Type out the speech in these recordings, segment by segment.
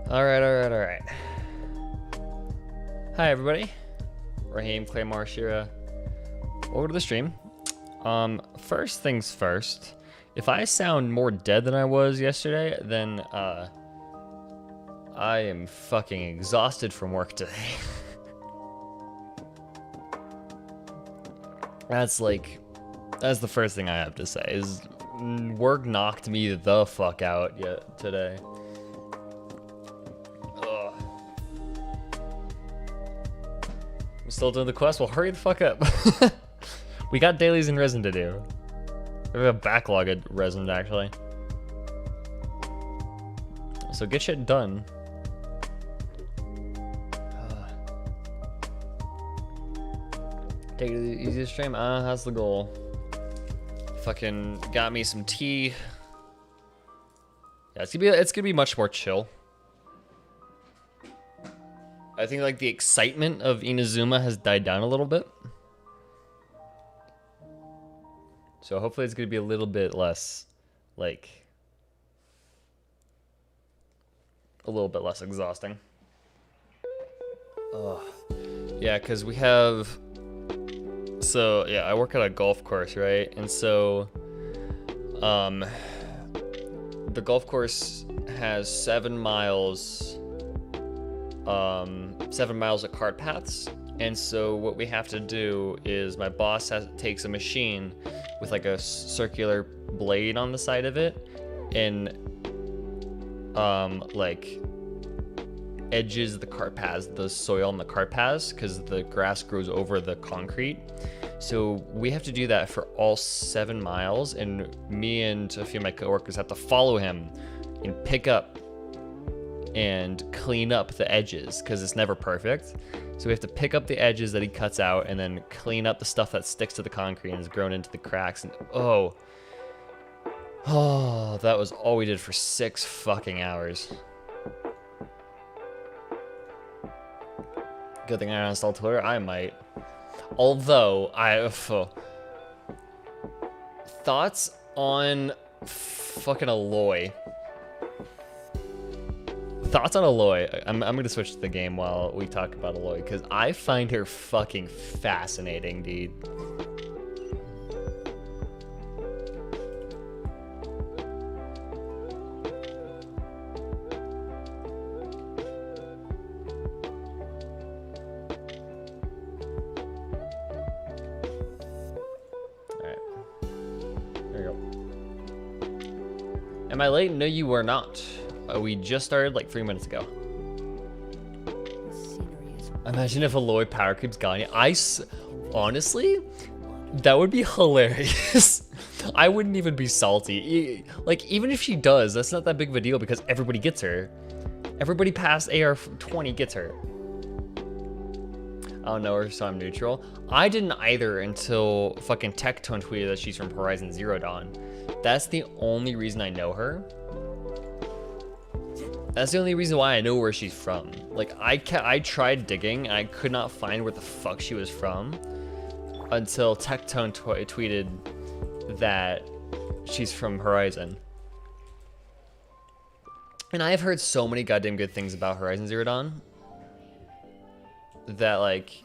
Alright. Hi, everybody. Raheem, Claymore, Shira. Over to the stream. First things first. If I sound more dead than I was yesterday, then, I am fucking exhausted from work today. That's the first thing I have to say, is work knocked me the fuck out today. Ugh. I'm still doing the quest? Well, hurry the fuck up. We got dailies in resin to do. We have a backlog of resin, actually. So get shit done. Take it to the easiest stream. That's the goal. Fucking got me some tea. Yeah, it's gonna be much more chill. I think like the excitement of Inazuma has died down a little bit. So hopefully it's gonna be a little bit less, like, a little bit less exhausting. Ugh. Yeah, cause we have. So yeah, I work at a golf course, right? And so, the golf course has 7 miles. 7 miles of cart paths, and so what we have to do is my boss takes a machine with like a circular blade on the side of it, and like edges the cart paths, the soil on the cart paths, because the grass grows over the concrete. So we have to do that for all 7 miles, and me and a few of my coworkers have to follow him and pick up and clean up the edges, because it's never perfect. So we have to pick up the edges that he cuts out and then clean up the stuff that sticks to the concrete and has grown into the cracks. And oh, that was all we did for 6 fucking hours. Good thing I uninstalled Twitter. I might. Although thoughts on fucking Aloy. Thoughts on Aloy. I'm gonna switch to the game while we talk about Aloy, because I find her fucking fascinating, dude. Alright. There we go. Am I late? No, you are not. We just started like 3 minutes ago. Imagine if Aloy power creeps Gagne. Honestly, that would be hilarious. I wouldn't even be salty. Like, even if she does, that's not that big of a deal because everybody gets her. Everybody past AR-20 gets her. I don't know her, so I'm neutral. I didn't either until fucking Tectone tweeted that she's from Horizon Zero Dawn. That's the only reason I know her. That's the only reason why I know where she's from. Like, I tried digging, and I could not find where the fuck she was from until Tectone tweeted that she's from Horizon. And I've heard so many goddamn good things about Horizon Zero Dawn that, like,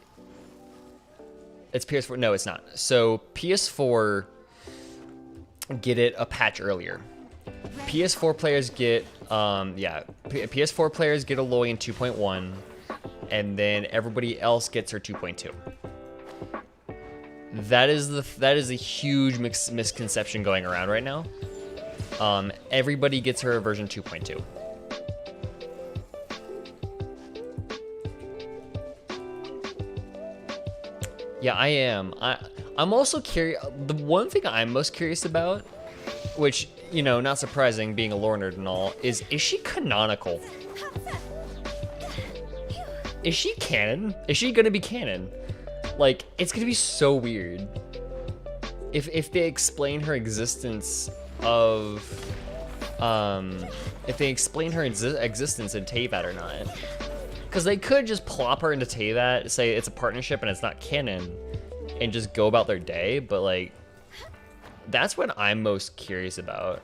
it's PS4. No, it's not. So PS4 get it a patch earlier. PS4 players get, PS4 players get Aloy in 2.1, and then everybody else gets her 2.2. That is a huge misconception going around right now. Everybody gets her version 2.2. Yeah, I am. I'm also curious. The one thing I'm most curious about, which, you know, not surprising, being a lore nerd and all, is she canonical? Is she canon? Is she gonna be canon? Like, it's gonna be so weird if they explain her existence of, if they explain her existence in Teyvat or not. Because they could just plop her into Teyvat, say it's a partnership and it's not canon, and just go about their day, but like, that's what I'm most curious about.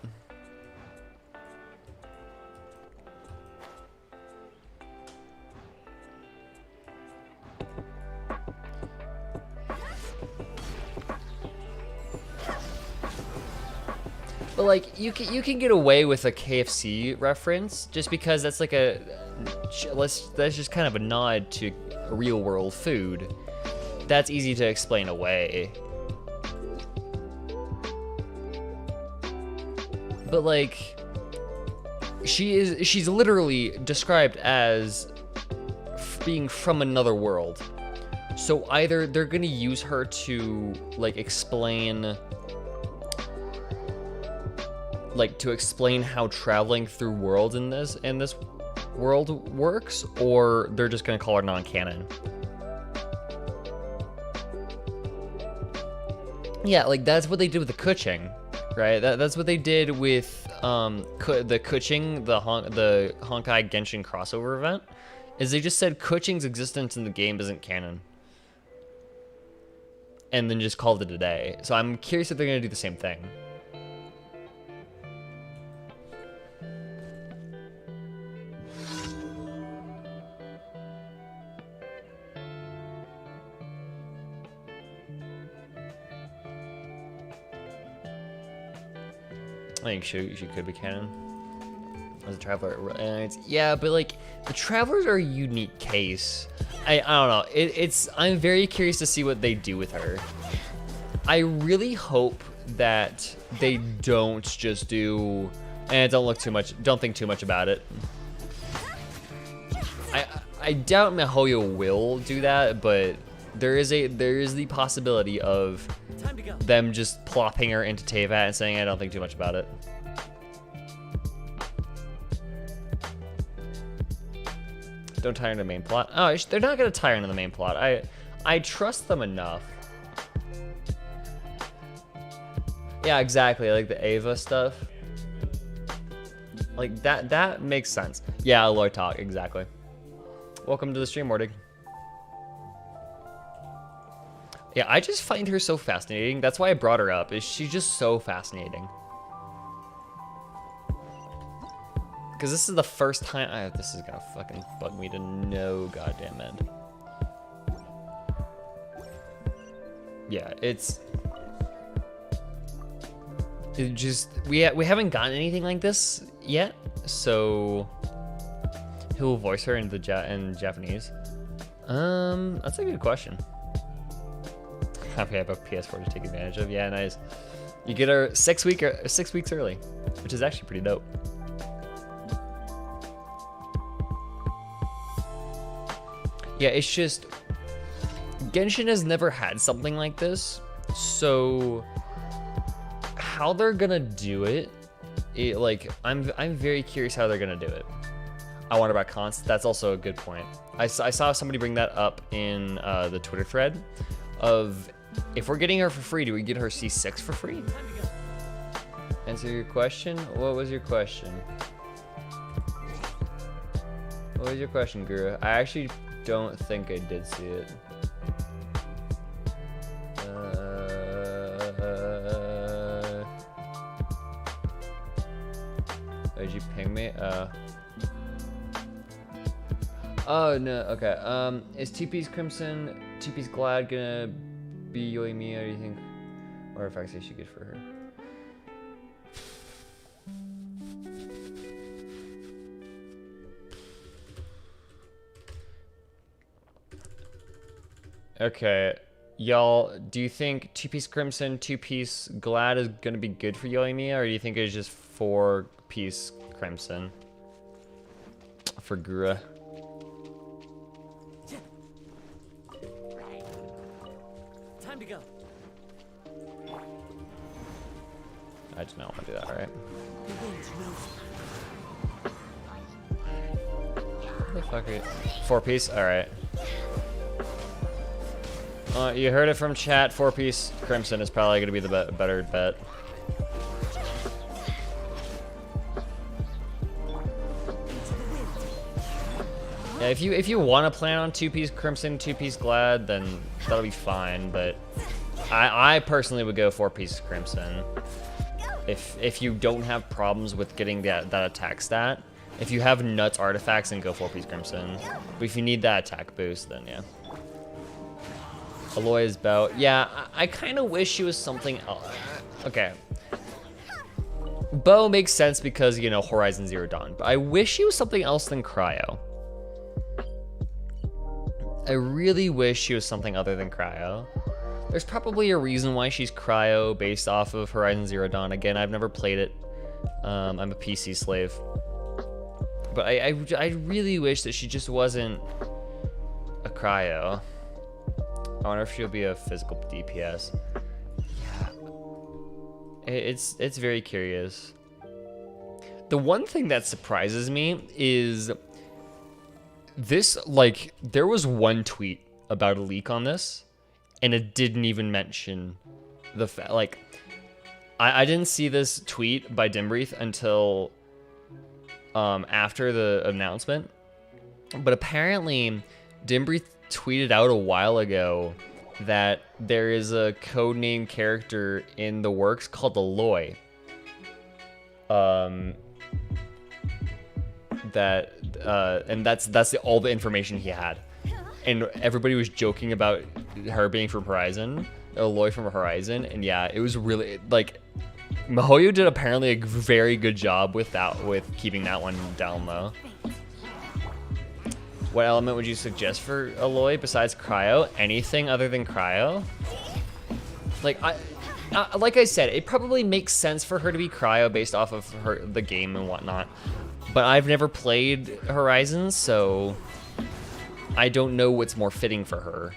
But like you can get away with a KFC reference just because that's like that's just kind of a nod to real world food. That's easy to explain away. But like she's literally described as being from another world. So either they're gonna use her to like explain how traveling through worlds in this world works, or they're just gonna call her non-canon. Yeah, like that's what they did with the Kuching, right? That's what they did with the Kuching, the Honkai Genshin crossover event, is they just said Kuching's existence in the game isn't canon, and then just called it a day. So I'm curious if they're gonna do the same thing. I think she could be canon as a traveler. Yeah, but like the travelers are a unique case. I don't know. I'm very curious to see what they do with her. I really hope that they don't just do and don't think too much about it. I doubt Mihoyo will do that, but there is the possibility of them just plopping her into Teyvat and saying I don't think too much about it. Don't tie her into the main plot. Oh, they're not gonna tie her into the main plot. I trust them enough. Yeah, exactly. Like the Ava stuff. Like that makes sense. Yeah, Aloy talk, exactly. Welcome to the stream, Mordig. Yeah, I just find her so fascinating. That's why I brought her up. She's just so fascinating. Because this is the first time this is gonna fucking bug me to no goddamn end. Yeah, it just we haven't gotten anything like this yet. So who will voice her in Japanese? That's a good question. Happy I have a PS4 to take advantage of. Yeah, nice. You get her 6 weeks early, which is actually pretty dope. Yeah, it's just Genshin has never had something like this, so how they're gonna do it, like I'm very curious how they're gonna do it. I wonder about cons. That's also a good point. I saw somebody bring that up in the Twitter thread of if we're getting her for free, do we get her C6 for free? Answer your question. What was your question? What was your question, Guru? I actually don't think I did see it. Did you ping me? Oh no. Okay. Is TP's Crimson, TP's Glad gonna be Yoimiya? Or do you think, or if I say she good for her? Okay, y'all, do you think 2-piece Crimson, 2-piece Glad is gonna be good for Yoimiya, or do you think it's just 4-piece Crimson for Gura? Time to go. I do not want to do that, right? What the fuck are you? 4-piece? Alright. You heard it from chat. 4-piece Crimson is probably going to be the better bet. Yeah, if you want to plan on 2-piece Crimson, 2-piece Glad, then that'll be fine. But I personally would go 4-piece Crimson. If you don't have problems with getting that attack stat, if you have nuts artifacts, then go 4-piece Crimson. But if you need that attack boost, then yeah. Aloy's bout. Yeah, I kind of wish she was something else. Okay. Bo makes sense because, you know, Horizon Zero Dawn. But I wish she was something else than Cryo. I really wish she was something other than Cryo. There's probably a reason why she's Cryo based off of Horizon Zero Dawn. Again, I've never played it. I'm a PC slave. But I really wish that she just wasn't a Cryo. I wonder if she'll be a physical DPS. Yeah. It's very curious. The one thing that surprises me is this, like, there was one tweet about a leak on this, and it didn't even mention the fact, like, I didn't see this tweet by Dimbreath until after the announcement, but apparently Dimbreath tweeted out a while ago that there is a codename character in the works called Aloy. And that's all the information he had, and everybody was joking about her being from Horizon, Aloy from Horizon, and yeah, it was really, like, MiHoYo did apparently a very good job with keeping that one down low. What element would you suggest for Aloy besides Cryo? Anything other than Cryo? Like, like I said, it probably makes sense for her to be Cryo based off of the game and whatnot. But I've never played Horizon, so I don't know what's more fitting for her.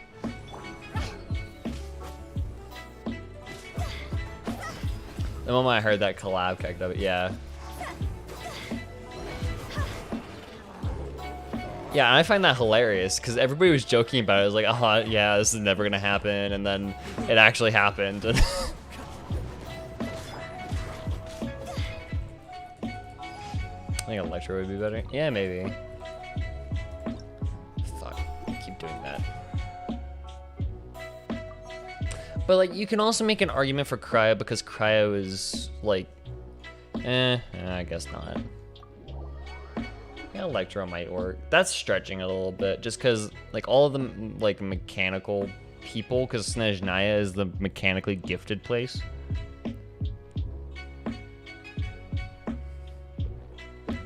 The moment I heard that collab kicked up, yeah. Yeah, and I find that hilarious because everybody was joking about it. It was like, yeah, this is never gonna happen, and then it actually happened. I think Electro would be better. Yeah, maybe. Fuck, keep doing that. But, like, you can also make an argument for Cryo because Cryo is, like, I guess not. Yeah, Electro might work. That's stretching a little bit, just because, like, all of the, like, mechanical people, because Snezhnaya is the mechanically gifted place.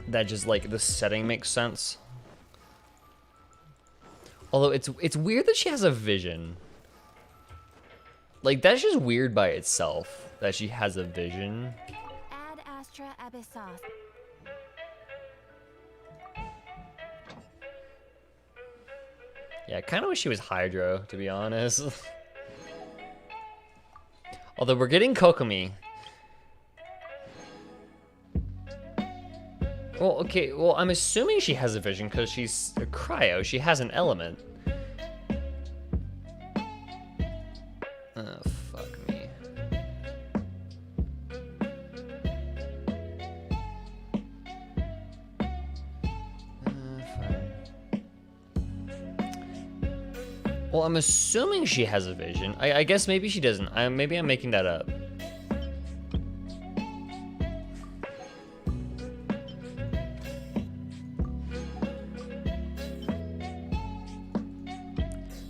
That just, like, the setting makes sense. Although it's weird that she has a vision. Like, that's just weird by itself, that she has a vision. Ad Astra Abyssos. Yeah, I kind of wish she was Hydro, to be honest. Although we're getting Kokomi. Well, okay, well, I'm assuming she has a vision because she's a Cryo. She has an element. Oh, fuck me. Fine. Well, I'm assuming she has a vision. I guess maybe she doesn't. Maybe I'm making that up.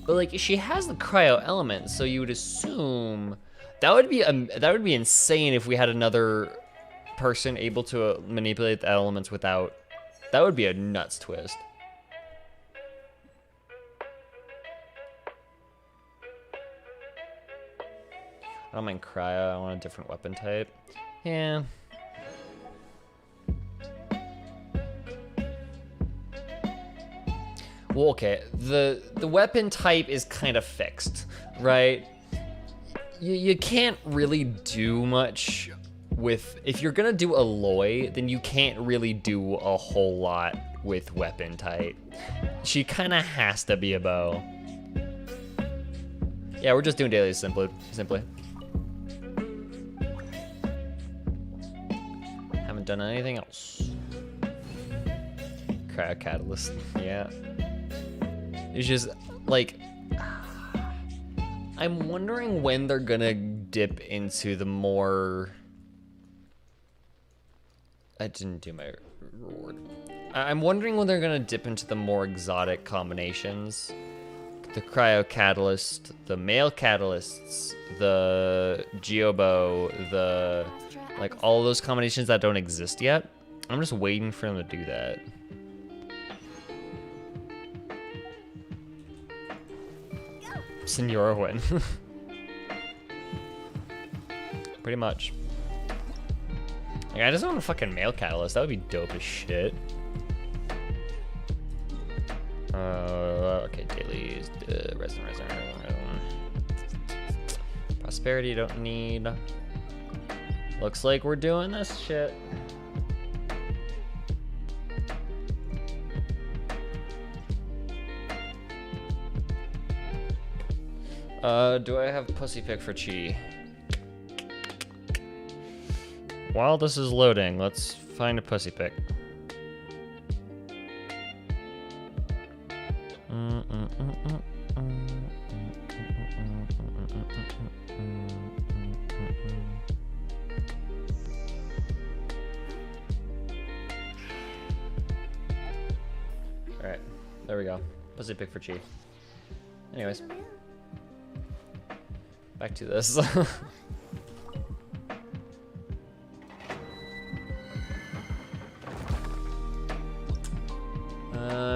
But, like, she has the Cryo element, so you would assume that would be insane if we had another person able to manipulate the elements without. That would be a nuts twist. I don't mind Cryo. I want a different weapon type. Yeah. Well, okay, the weapon type is kind of fixed, right? You can't really do much with, if you're gonna do Aloy, then you can't really do a whole lot with weapon type. She kind of has to be a bow. Yeah, we're just doing daily simply. Haven't done anything else. Cryo Catalyst, yeah. It's just, like, I'm wondering when they're gonna dip into the more... I didn't do my reward. I'm wondering when they're gonna dip into the more exotic combinations. the cryo catalyst, the male catalysts, the geobow, the like all those combinations that don't exist yet. I'm just waiting for them to do that. Senora win. Pretty much. Like, I just want a fucking male catalyst. That would be dope as shit. Okay, dailies, resin. Prosperity, don't need. Looks like we're doing this shit. Do I have pussy pick for Chi? While this is loading, let's find a pussy pick. Alright, there we go. Pussy pick for Chi. Anyways. Back to this.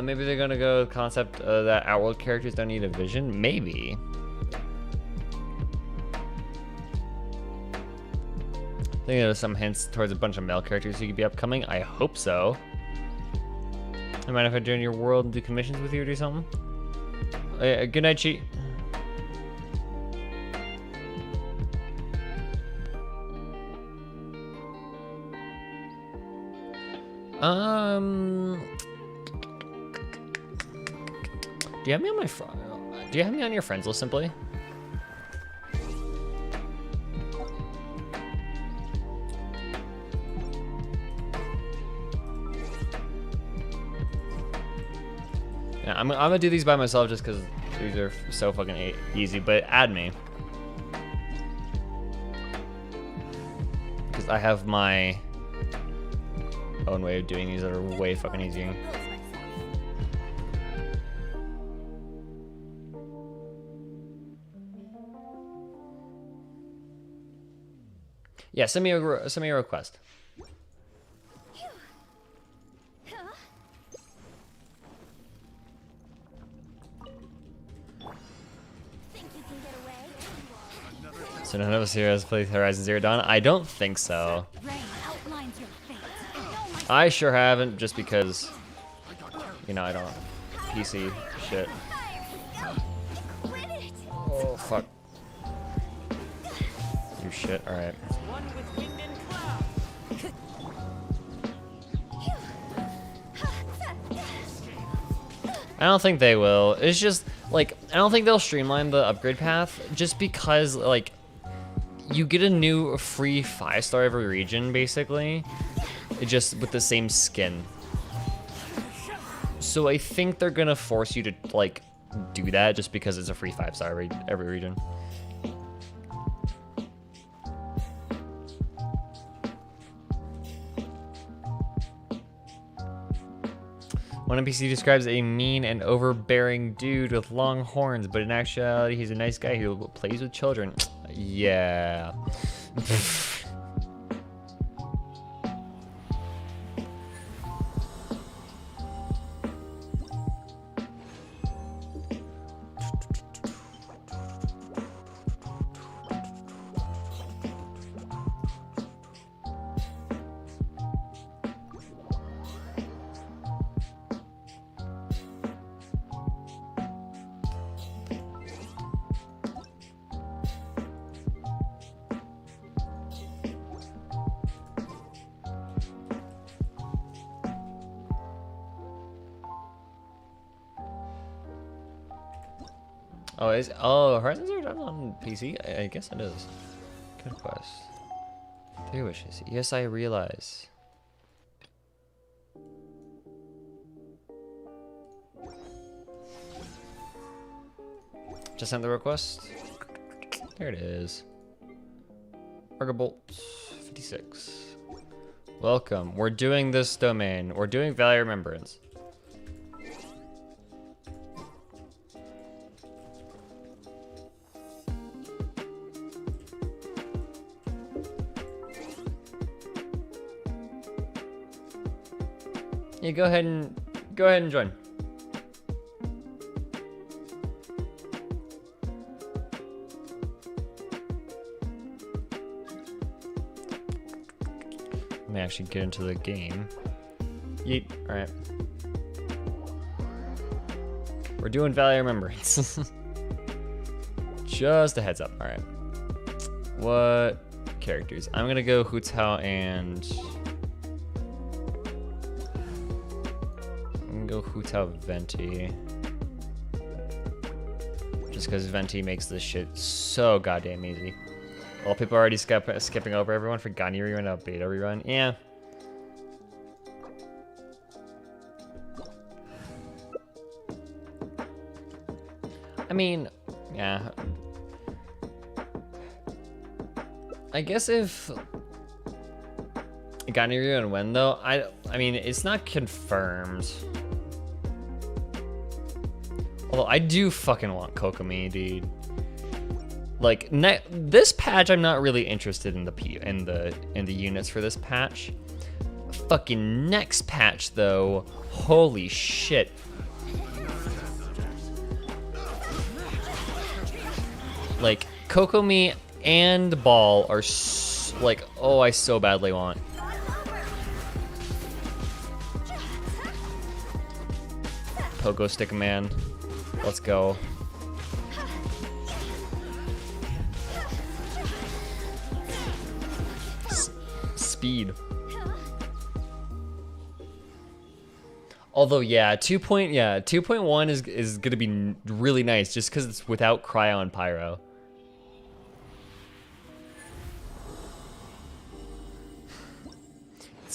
Maybe they're gonna go with the concept that Outworld characters don't need a vision? Maybe. I think there's some hints towards a bunch of male characters who could be upcoming. I hope so. I mind if I join your world and do commissions with you or do something? Good night, Chi. Do you have me on my do you have me on your friends list simply? Yeah, I'm gonna do these by myself just because these are so fucking easy. But add me because I have my own way of doing these that are way fucking easy. Yeah, send me a request. So none of us here has played Horizon Zero Dawn? I don't think so. I sure haven't, just because, you know, I don't PC shit. Oh, fuck. You shit, alright. I don't think they will. It's just, like, I don't think they'll streamline the upgrade path, just because, like, you get a new free 5-star every region, basically. It just with the same skin. So I think they're gonna force you to, like, do that just because it's a free 5-star every region. One NPC describes a mean and overbearing dude with long horns, but in actuality, he's a nice guy who plays with children. Yeah. Oh, Horizon Zero Dawn on PC? I guess it is. Good quest. 3 wishes. Yes, I realize. Just sent the request. There it is. Argobolt 56. Welcome. We're doing this domain. We're doing Valley Remembrance. Yeah, go ahead and join. Let me actually get into the game. Yeet. All right. We're doing Valley Remembrance. Just a heads up. All right. What characters? I'm gonna go Hu Tao and I'm gonna go Hu Tao Venti. Just because Venti makes this shit so goddamn easy. Well, people are already skipping over everyone for Gani rerun and beta rerun. Yeah. I mean, yeah. I guess if Gani rerun when though, I mean it's not confirmed. Although I do fucking want Kokomi, dude. Like this patch, I'm not really interested in the units for this patch. Fucking next patch though, holy shit. Like Kokomi and Ball are like, oh, I so badly want. Pogo Stick Man, let's go. Speed. Although yeah, 2.1 is gonna be really nice just because it's without Cryo and Pyro.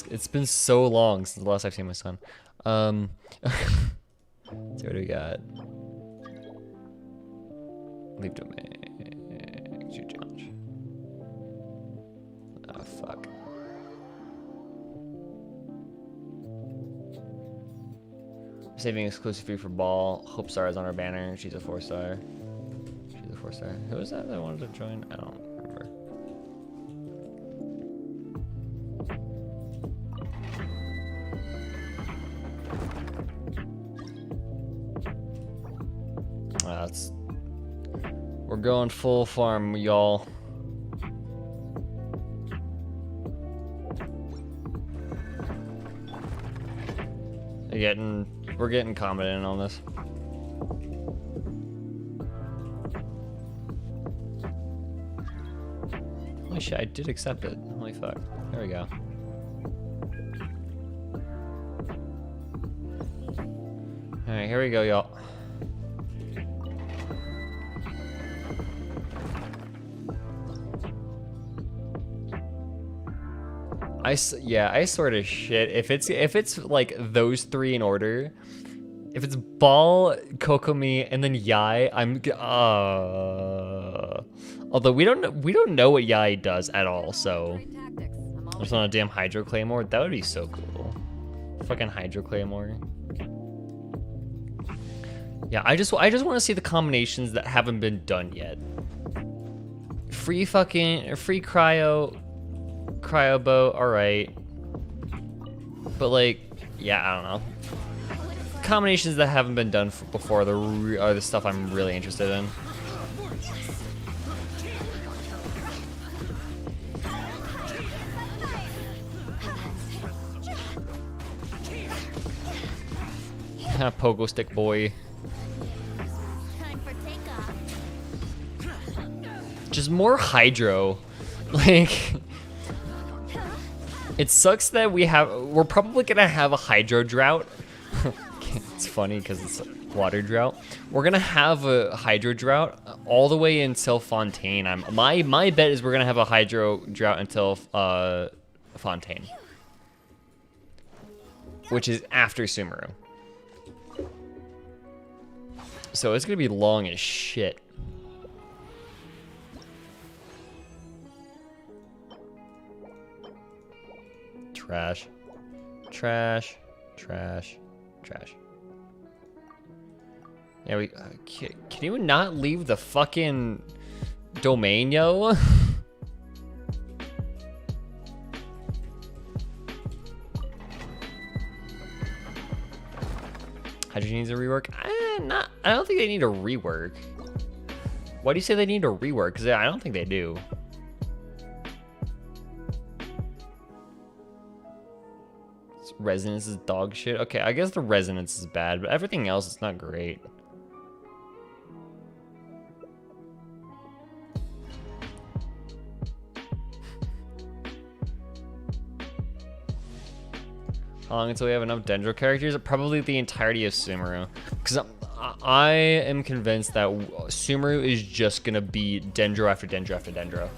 It's been so long since the last I've seen my son. So what do we got? Leave domain. Execute challenge. Oh fuck. Saving exclusively for Ball. Hope Star is on our banner. She's a 4-star. She's a 4-star. Who was that wanted to join? I don't remember. We're going full farm, y'all. We're getting confident on this. Holy shit, I did accept it. Holy fuck. There we go. Alright, here we go, y'all. I sort of shit. If it's like those three in order, if it's Ball, Kokomi, and then Yai, although we don't know what Yai does at all, so just on a damn Hydro Claymore, that would be so cool. Fucking Hydro Claymore. Yeah, I just want to see the combinations that haven't been done yet. Free cryo boat, alright. But like, yeah, I don't know. Combinations that haven't been done before are the stuff I'm really interested in. Pogo Stick Boy. Just more Hydro. Like, it sucks that we're probably gonna have a Hydro drought. It's funny because it's a water drought. We're gonna have a Hydro drought all the way until Fontaine. My bet is we're gonna have a Hydro drought until Fontaine, which is after Sumeru. So it's gonna be long as shit. Trash. Trash. Trash. Trash. Yeah, we can you not leave the fucking domain, yo? strategy needs a rework. I don't think they need a rework. Why do you say they need a rework? Because I don't think they do. Resonance is dog shit. Okay, I guess the resonance is bad, but everything else is not great. How long until we have enough Dendro characters? Probably the entirety of Sumeru. Because I am convinced that Sumeru is just going to be Dendro after Dendro after Dendro.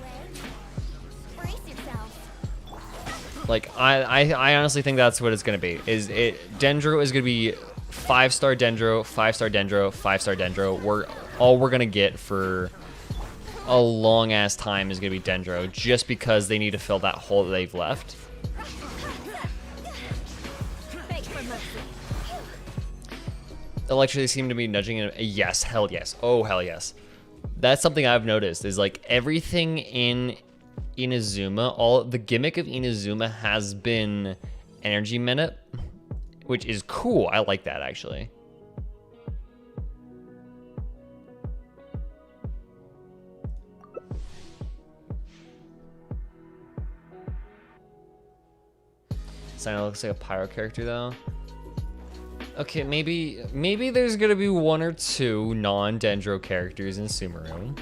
Brace yourself. Like, I honestly think that's what it's going to be. Dendro is going to be 5-star Dendro, 5-star Dendro, 5-star Dendro. All we're going to get for a long-ass time is going to be Dendro, just because they need to fill that hole that they've left. Electra, they seem to be nudging in. Yes, hell yes. Oh, hell yes. That's something I've noticed, is like everything in Inazuma, all the gimmick of Inazuma has been energy minute, which is cool. I like that, actually. Sana looks like a pyro character, though. Okay, maybe there's gonna be 1 or 2 non-Dendro characters in Sumeru.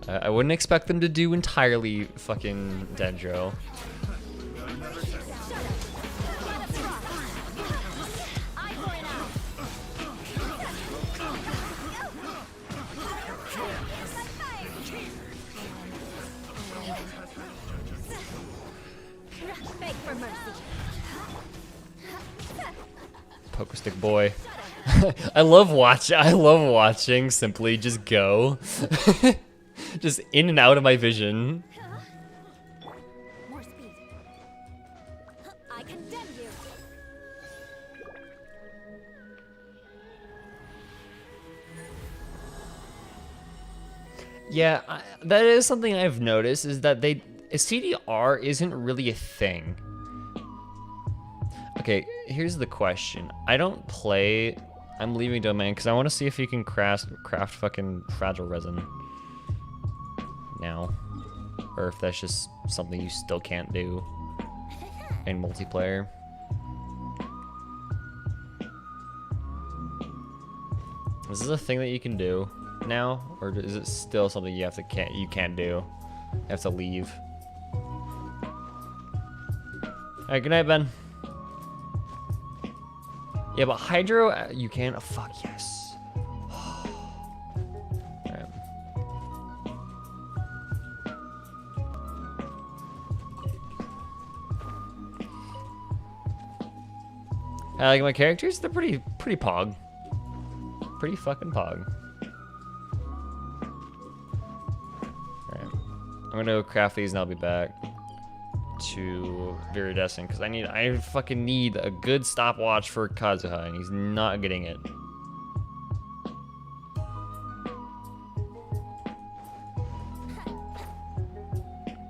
I wouldn't expect them to do entirely fucking Dendro. Poker stick boy. I love watching Simply just go. Just in and out of my vision. More speed. I condemn you. Yeah, that is something I've noticed, is that CDR isn't really a thing. Okay, here's the question. I don't play. I'm leaving domain because I want to see if you can craft fucking fragile resin now, or if that's just something you still can't do in multiplayer. Is this a thing that you can do now, or is it still something you can't do? You have to leave. All right, good night, Ben. Yeah, but Hydro, you can. Oh, fuck yes. Alright. I like my characters. They're pretty pog. Pretty fucking pog. Alright. I'm gonna go craft these and I'll be back to Viridescent, because I fucking need a good stopwatch for Kazuha, and he's not getting it.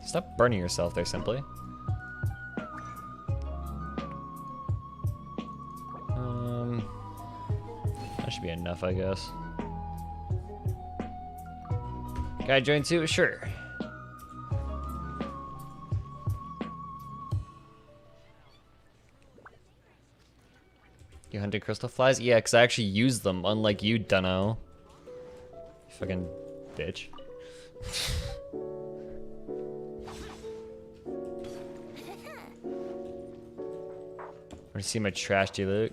Stop burning yourself there, Simply. That should be enough, I guess. Guy join too? Sure. You hunted crystal flies? Yeah, because I actually use them, unlike you, dunno. You fucking bitch. Want to see my trash deluge?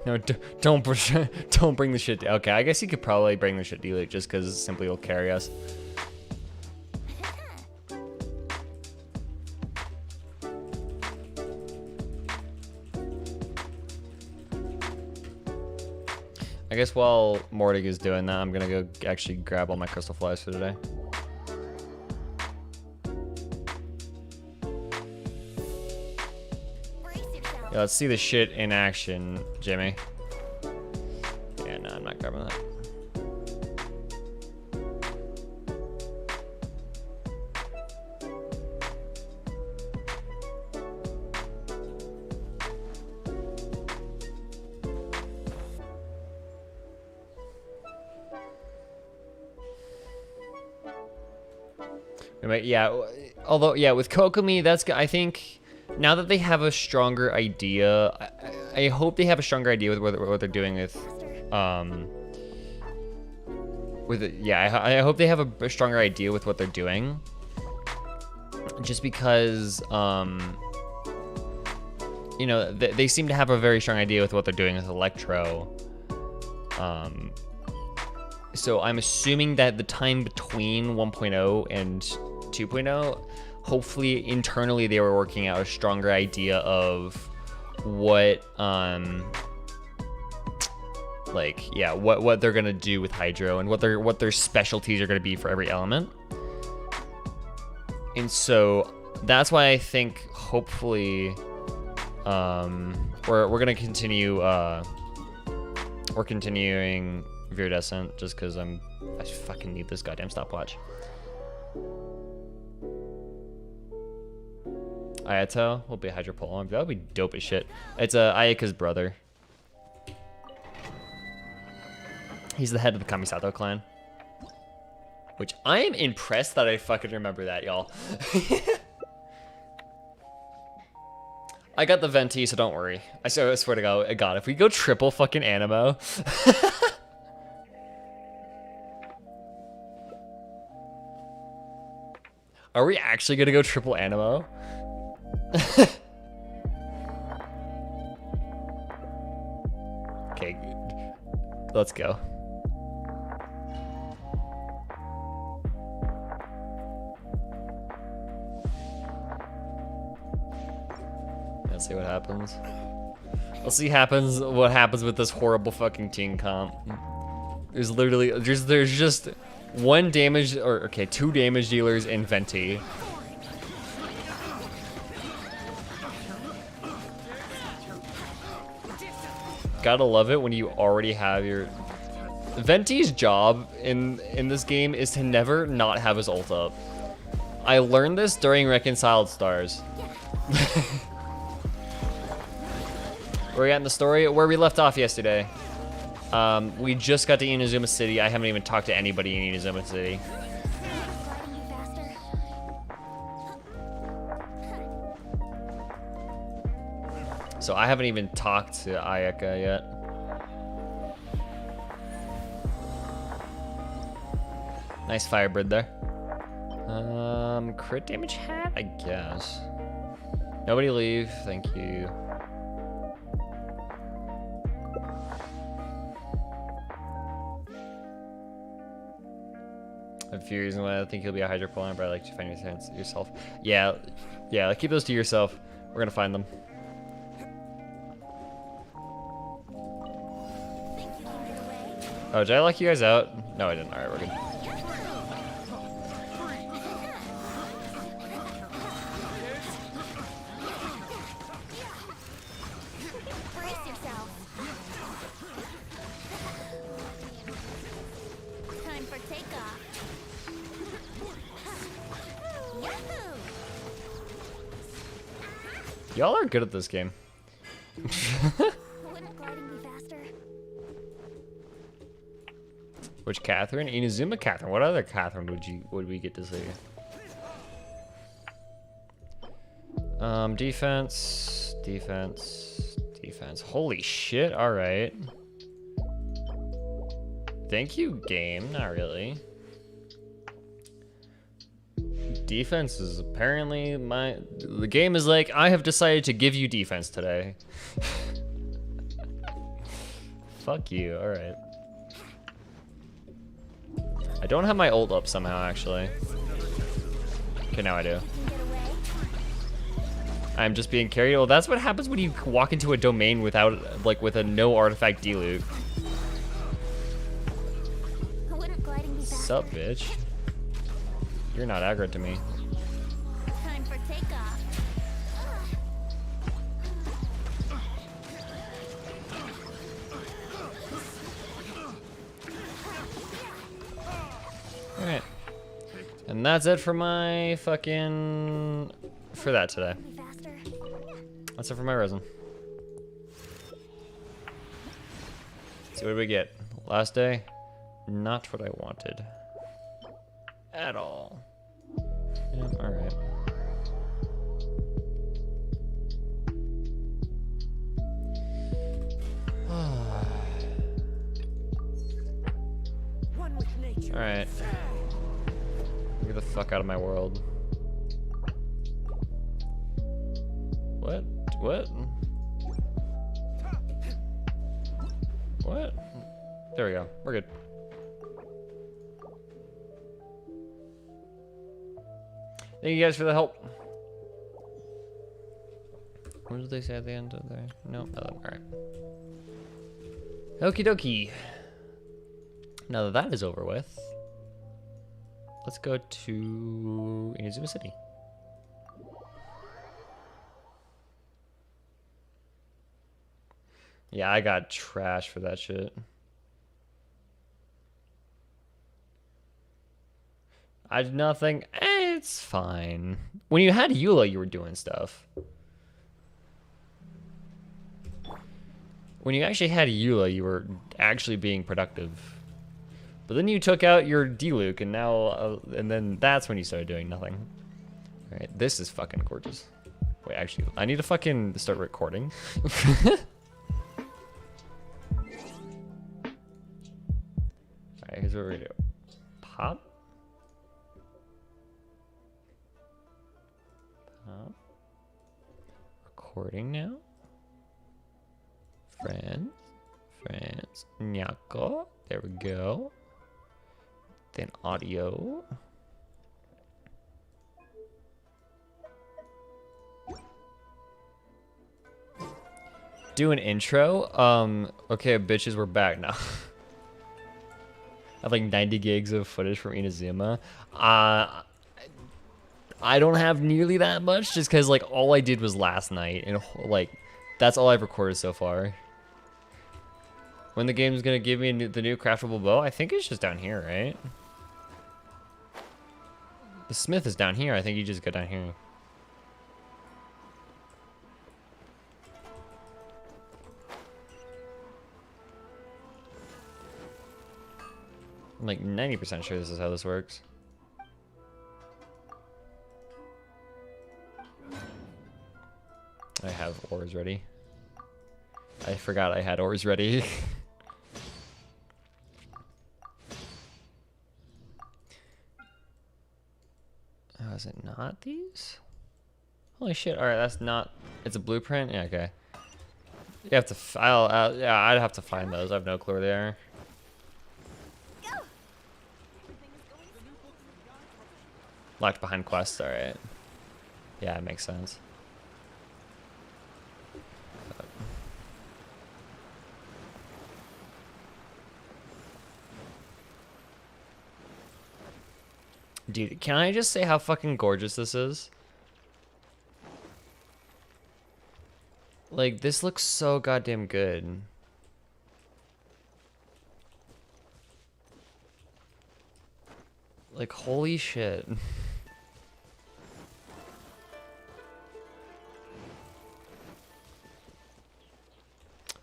No, don't bring the shit. Okay, I guess you could probably bring the shit deluge just because Simply will carry us. I guess while Mortig is doing that, I'm gonna go actually grab all my crystal flies for today. Yeah, let's see the shit in action, Jimmy. Yeah, no, I'm not grabbing that. Yeah, although, yeah, with Kokomi, I think, now that they have a stronger idea, I hope they have a stronger idea with what they're doing with it. Yeah, I hope they have a stronger idea with what they're doing. Just because, you know, they seem to have a very strong idea with what they're doing with Electro. So I'm assuming that the time between 1.0 and 2.0, hopefully internally they were working out a stronger idea of what, like, yeah, what they're gonna do with Hydro and what their specialties are gonna be for every element. And so that's why I think hopefully we're gonna continue we're continuing Viridescent just because I fucking need this goddamn stopwatch. Ayato will be a Hydro Pole. That would be dope as shit. It's Ayaka's brother. He's the head of the Kamisato clan. Which I am impressed that I fucking remember that, y'all. I got the Venti, so don't worry. I swear to God, if we go triple fucking Animo. Are we actually gonna go triple Animo? Okay, let's go. Let's see what happens. Let's see what happens with this horrible fucking team comp. There's literally there's just one damage or okay, 2 damage dealers in Venti. Gotta love it when you already have your Venti's job in this game is to never not have his ult up. I learned this during Reconciled Stars. We're at in the story where we left off yesterday. We just got to Inazuma City. I haven't even talked to anybody in Inazuma City. So I haven't even talked to Ayaka yet. Nice Firebird there. Crit damage hat, I guess. Nobody leave, thank you. A few reasons why I think he'll be a Hydro Pole, but I like to find yourself. Yeah, keep those to yourself. We're gonna find them. Oh, did I lock you guys out? No, I didn't. Alright, we're good. Brace yourself. Time for takeoff. Yahoo! Y'all are good at this game. Wouldn't gliding be faster? Which Catherine? Inazuma Catherine. What other Catherine would we get to see? Defense. Holy shit, alright. Thank you, game. Not really. Defense is apparently the game is like, I have decided to give you defense today. Fuck you, alright. I don't have my ult up somehow, actually. Okay, now I do. I'm just being carried. Well, that's what happens when you walk into a domain without, like, with a no artifact D-loot. Sup, bitch? You're not aggro to me. Time for takeoff. Alright. And that's it for my fucking... for that today. That's it for my resin. So what did we get? Last day? Not what I wanted. At all. Yeah, alright. One with nature. Alright. Get the fuck out of my world. What? What? What? There we go. We're good. Thank you guys for the help. What did they say at the end of there? No, alright. Okie dokie. Now that that is over with, let's go to Inazuma City. Yeah, I got trash for that shit. I did nothing. It's fine. When you had Eula, you were doing stuff. When you actually had Eula, you were actually being productive. But then you took out your D-Luke, and now, and then that's when you started doing nothing. All right, this is fucking gorgeous. Wait, actually, I need to fucking start recording. Alright, here's what we're gonna do. Pop. Pop. Recording now. Friends. Friends. Nyako. There we go. Then audio. Do an intro. Okay, bitches, we're back now. I have like 90 gigs of footage from Inazuma. I don't have nearly that much, just because like all I did was last night, and like that's all I've recorded so far. When the game's gonna give me the new craftable bow, I think it's just down here, right? The smith is down here. I think you just go down here. I'm like 90% sure this is how this works. I have ores ready. I forgot I had ores ready. Oh, is it not these? Holy shit, alright, that's not... It's a blueprint? Yeah, okay. You have to... yeah, I'd have to find those. I have no clue where they are. Locked behind quests, alright. Yeah, it makes sense. Dude, can I just say how fucking gorgeous this is? Like, this looks so goddamn good. Like, holy shit.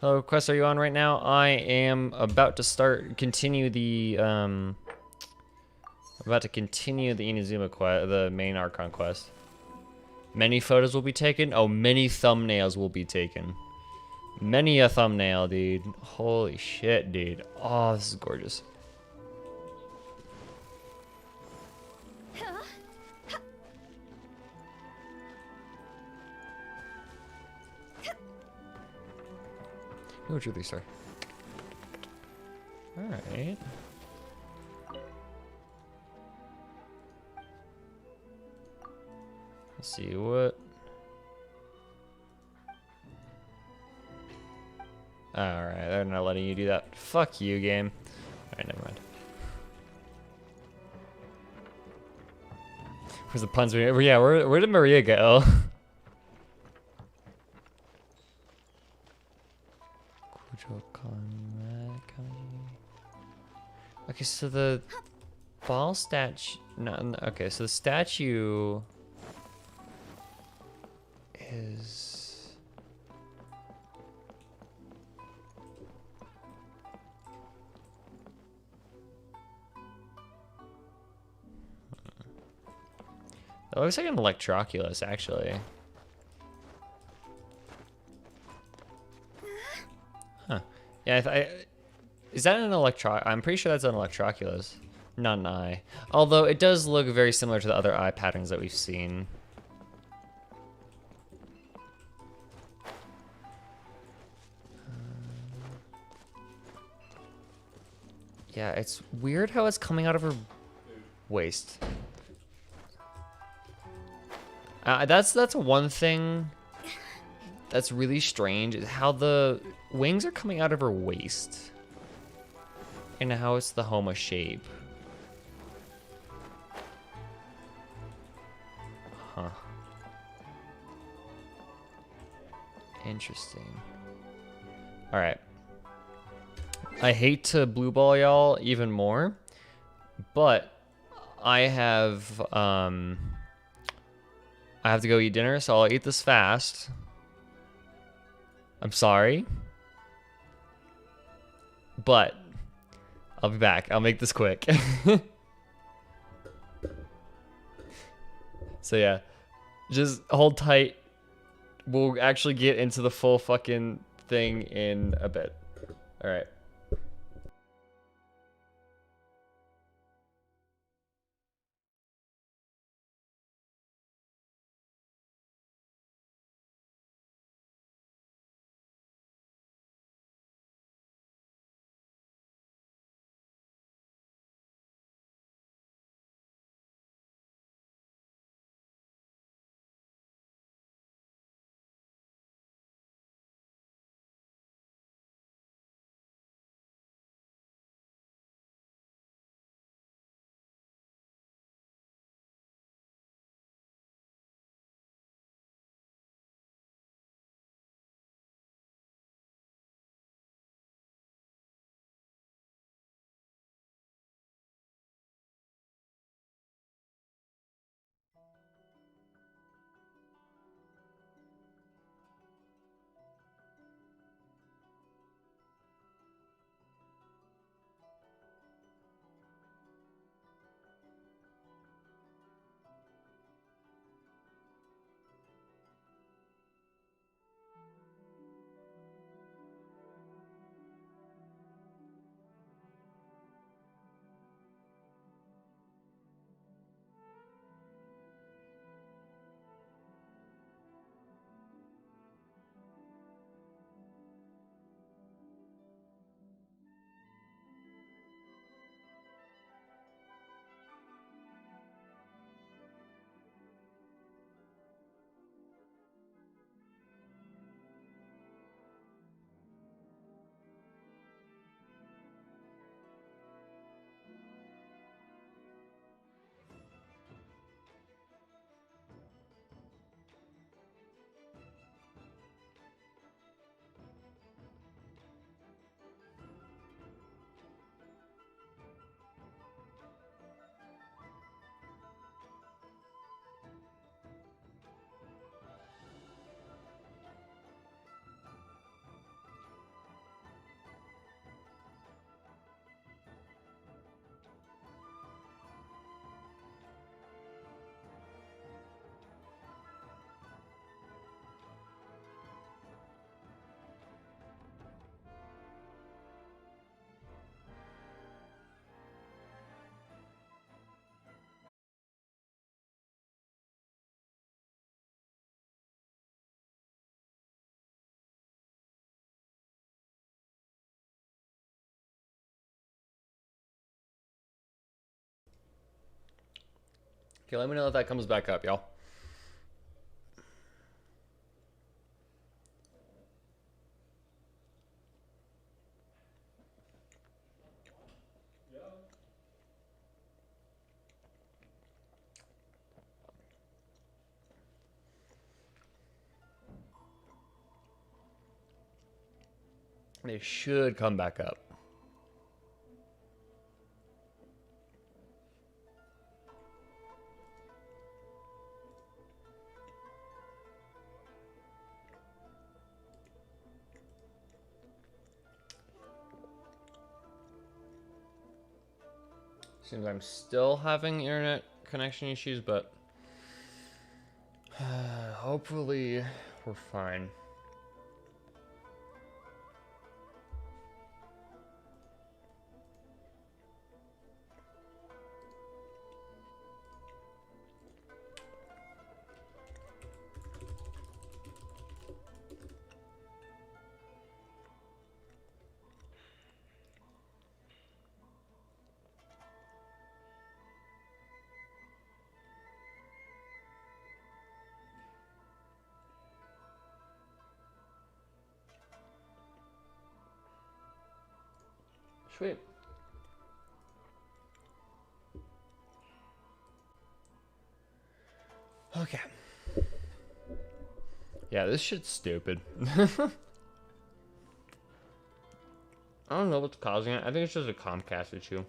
Hello, quest are you on right now? I am about to continue the Inazuma quest, the main Archon quest. Many photos will be taken. Oh, many thumbnails will be taken. Many a thumbnail, dude. Holy shit, dude. Oh, this is gorgeous. Oh, truly, sir. All right. Let's see what. All right, they're not letting you do that. Fuck you, game. All right, never mind. Where's the puns? Yeah, where did Maria go? Okay, so the ball statue. No, okay, so the statue is. That looks like an Electroculus, actually. Huh. Yeah, is that an I'm pretty sure that's an Electroculus, not an eye. Although it does look very similar to the other eye patterns that we've seen. Yeah, it's weird how it's coming out of her waist. That's one thing that's really strange, is how the wings are coming out of her waist. And how it's the Homa shape. Huh. Interesting. Alright. I hate to blue ball y'all even more, but I have to go eat dinner, so I'll eat this fast. I'm sorry. But I'll be back. I'll make this quick. So yeah, just hold tight. We'll actually get into the full fucking thing in a bit. All right. Okay, let me know if that comes back up, y'all. They should come back up. Seems I'm still having internet connection issues, but Hopefully, we're fine. Sweet. Okay. Yeah, this shit's stupid. I don't know what's causing it. I think it's just a Comcast issue.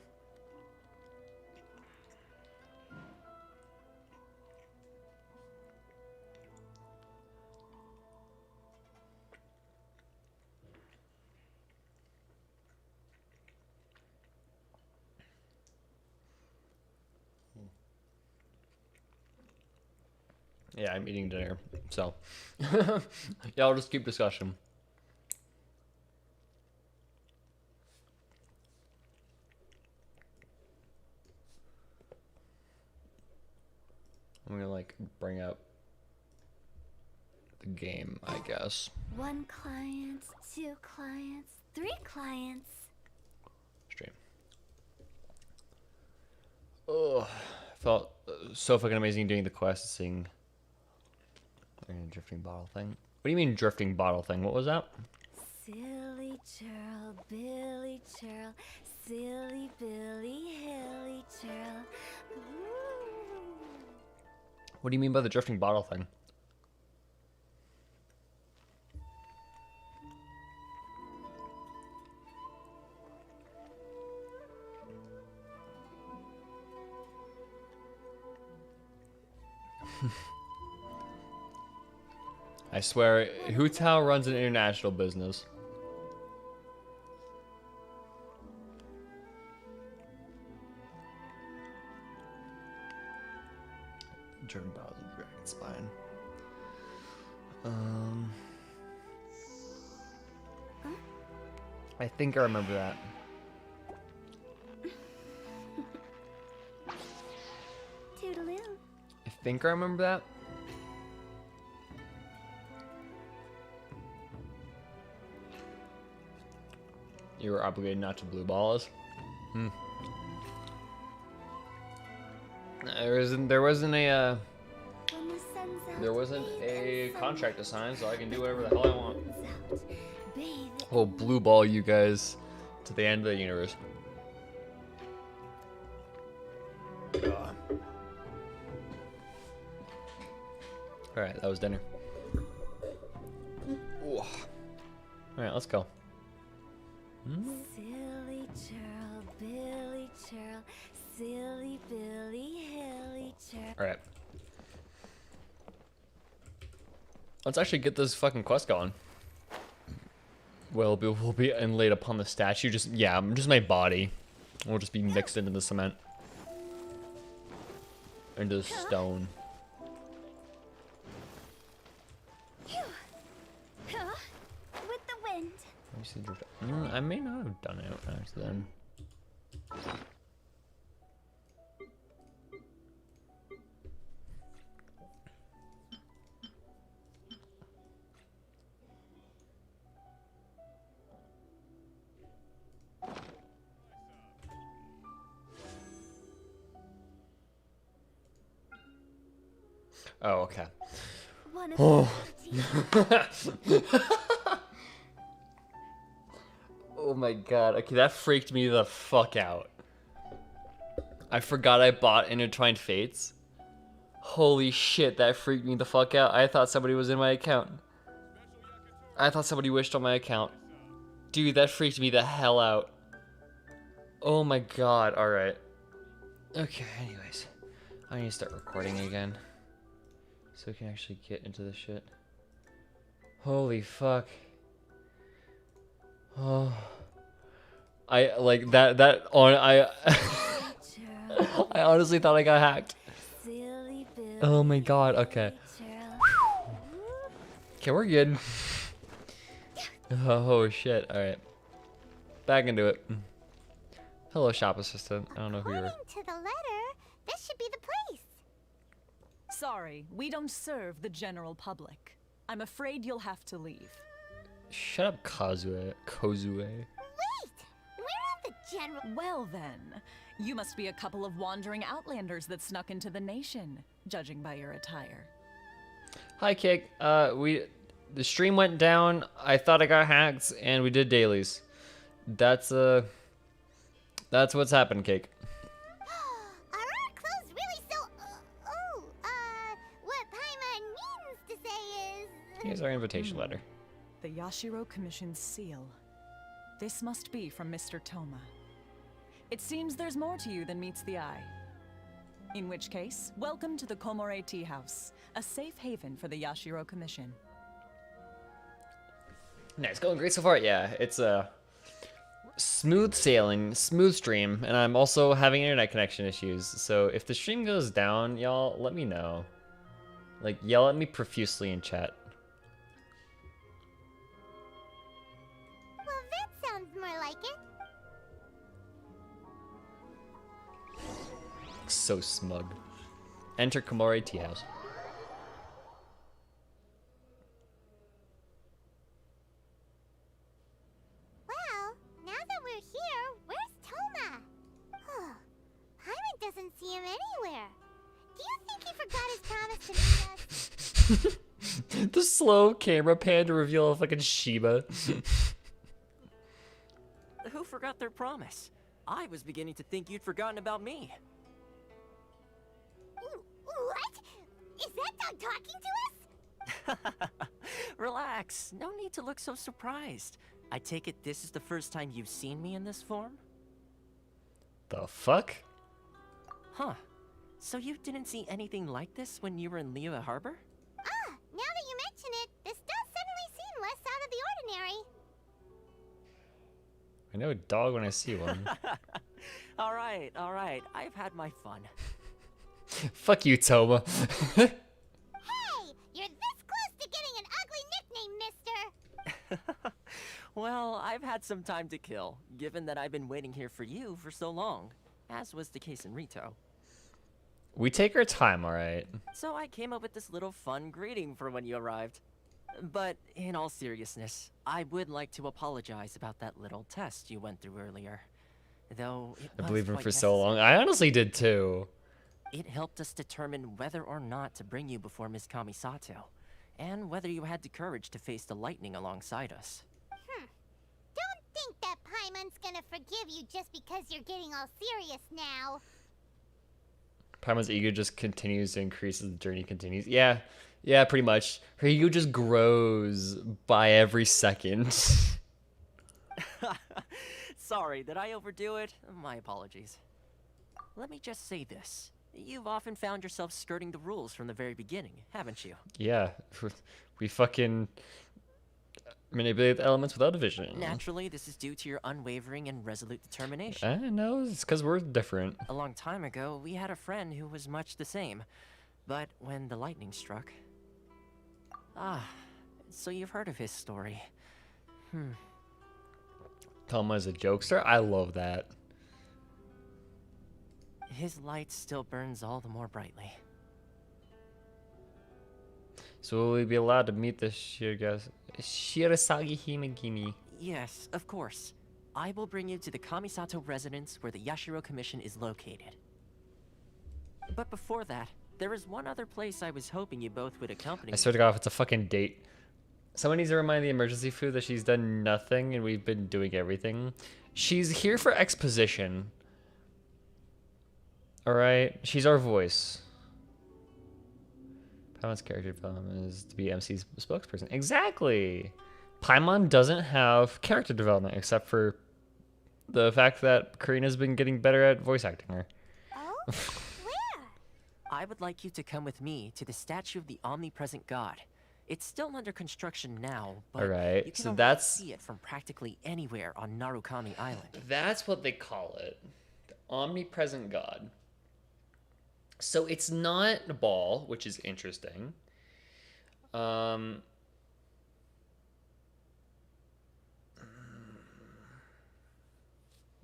Yeah, I'm eating dinner, so yeah, I'll just keep discussion. I'm gonna like bring up the game, I guess. 1 client, 2 clients, 3 clients. Stream. Oh, felt so fucking amazing doing the quest, seeing drifting bottle thing. What do you mean drifting bottle thing? What was that? Silly churl, Billy churl, silly Billy, hilly churl. What do you mean by the drifting bottle thing? I swear, Hootao runs an international business. Driven by the dragon spine. I think I remember that. Toodaloo. I think I remember that. You were obligated not to blue ball us. There wasn't a When the sun's out, there wasn't bathe a in contract to sign, so I can do whatever the sunlight. hell I want. Out, bathe We'll blue ball you guys to the end of the universe. Alright, that was dinner. Alright, let's go. Silly churl, Billy churl, silly Billy, hilly churl. Alright. Let's actually get this fucking quest going. We'll be inlaid upon the statue. Just my body. We'll just be mixed into the cement. Into the stone. Huh? With the wind. Let me see the drift. I may not have done it actually then. Oh, okay. One of Oh. the Oh my god. Okay, that freaked me the fuck out. I forgot I bought Intertwined Fates. Holy shit, that freaked me the fuck out. I thought somebody was in my account. I thought somebody wished on my account. Dude, that freaked me the hell out. Oh my god, alright. Okay, anyways. I need to start recording again. So we can actually get into this shit. Holy fuck. Oh. I like that on I I honestly thought I got hacked. silly Billy. Oh my god, okay. Churl, Okay, we're good. Oh shit! All right, back into it. Hello, shop assistant. I don't know who you are. According to the letter, this should be the place. Sorry, we don't serve the general public. I'm afraid you'll have to leave. Shut up, Kozue. Wait! We're not the general. Well then, you must be a couple of wandering outlanders that snuck into the nation, judging by your attire. Hi, Cake. The stream went down. I thought I got hacked, and we did dailies. That's what's happened, Cake. Are our clothes really so. What Paimon means to say is. Here's our invitation letter. The Yashiro Commission's seal. This must be from Mr. Toma. It seems there's more to you than meets the eye. In which case, welcome to the Komore Tea House, a safe haven for the Yashiro Commission. Nice, going great so far. Yeah, it's a smooth sailing, smooth stream, and I'm also having internet connection issues. So if the stream goes down, y'all let me know. Like, yell at me profusely in chat. Well, that sounds more like it. So smug. Enter Komore Tea House. Well, now that we're here, where's Toma? Paimon doesn't see him anywhere. Do you think he forgot his promise to meet us? The slow camera pan to reveal a fucking Shiba. Who forgot their promise? I was beginning to think you'd forgotten about me. What? Is that dog talking to us? Relax. No need to look so surprised. I take it this is the first time you've seen me in this form? The fuck? Huh. So you didn't see anything like this when you were in Liyue Harbor? Now that you mention it, this does suddenly seem less out of the ordinary. I know a dog when I see one. All right. I've had my fun. Fuck you, Toma. Hey, you're this close to getting an ugly nickname, mister. Well, I've had some time to kill, given that I've been waiting here for you for so long, as was the case in Rito. We take our time, alright? So I came up with this little fun greeting for when you arrived. But in all seriousness, I would like to apologize about that little test you went through earlier. Though it I was believe him quite for so long. necessary. I honestly did too. It helped us determine whether or not to bring you before Miss Kamisato, and whether you had the courage to face the lightning alongside us. Don't think that Paimon's gonna forgive you just because you're getting all serious now. Paimon's ego just continues to increase as the journey continues. Yeah, pretty much. Her ego just grows by every second. Sorry, did I overdo it? My apologies. Let me just say this. You've often found yourself skirting the rules from the very beginning, haven't you? Yeah, we fucking manipulate the elements without a vision. Naturally, this is due to your unwavering and resolute determination. I know, it's because we're different. A long time ago, we had a friend who was much the same. But when the lightning struck... so you've heard of his story. Toma is a jokester? I love that. His light still burns all the more brightly. So will we be allowed to meet the Shirasagi Himegimi? Yes, of course. I will bring you to the Kamisato residence where the Yashiro Commission is located. But before that, there is one other place I was hoping you both would accompany I me. swear to God, if it's a fucking date. Someone needs to remind the emergency food that she's done nothing and we've been doing everything. She's here for exposition. Alright? She's our voice. Paimon's character development is to be MC's spokesperson. Exactly! Paimon doesn't have character development except for the fact that Karina's been getting better at voice acting her. Oh? Where? I would like you to come with me to the statue of the omnipresent god. It's still under construction now, but Alright, you can so already that's... see it from practically anywhere on Narukami Island. That's what they call it. The omnipresent god. So it's not a ball, which is interesting.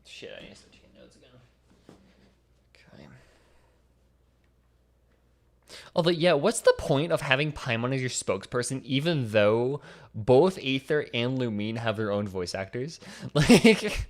Shit, I need to start taking notes again. Okay. Although, yeah, what's the point of having Paimon as your spokesperson, even though both Aether and Lumine have their own voice actors? Like,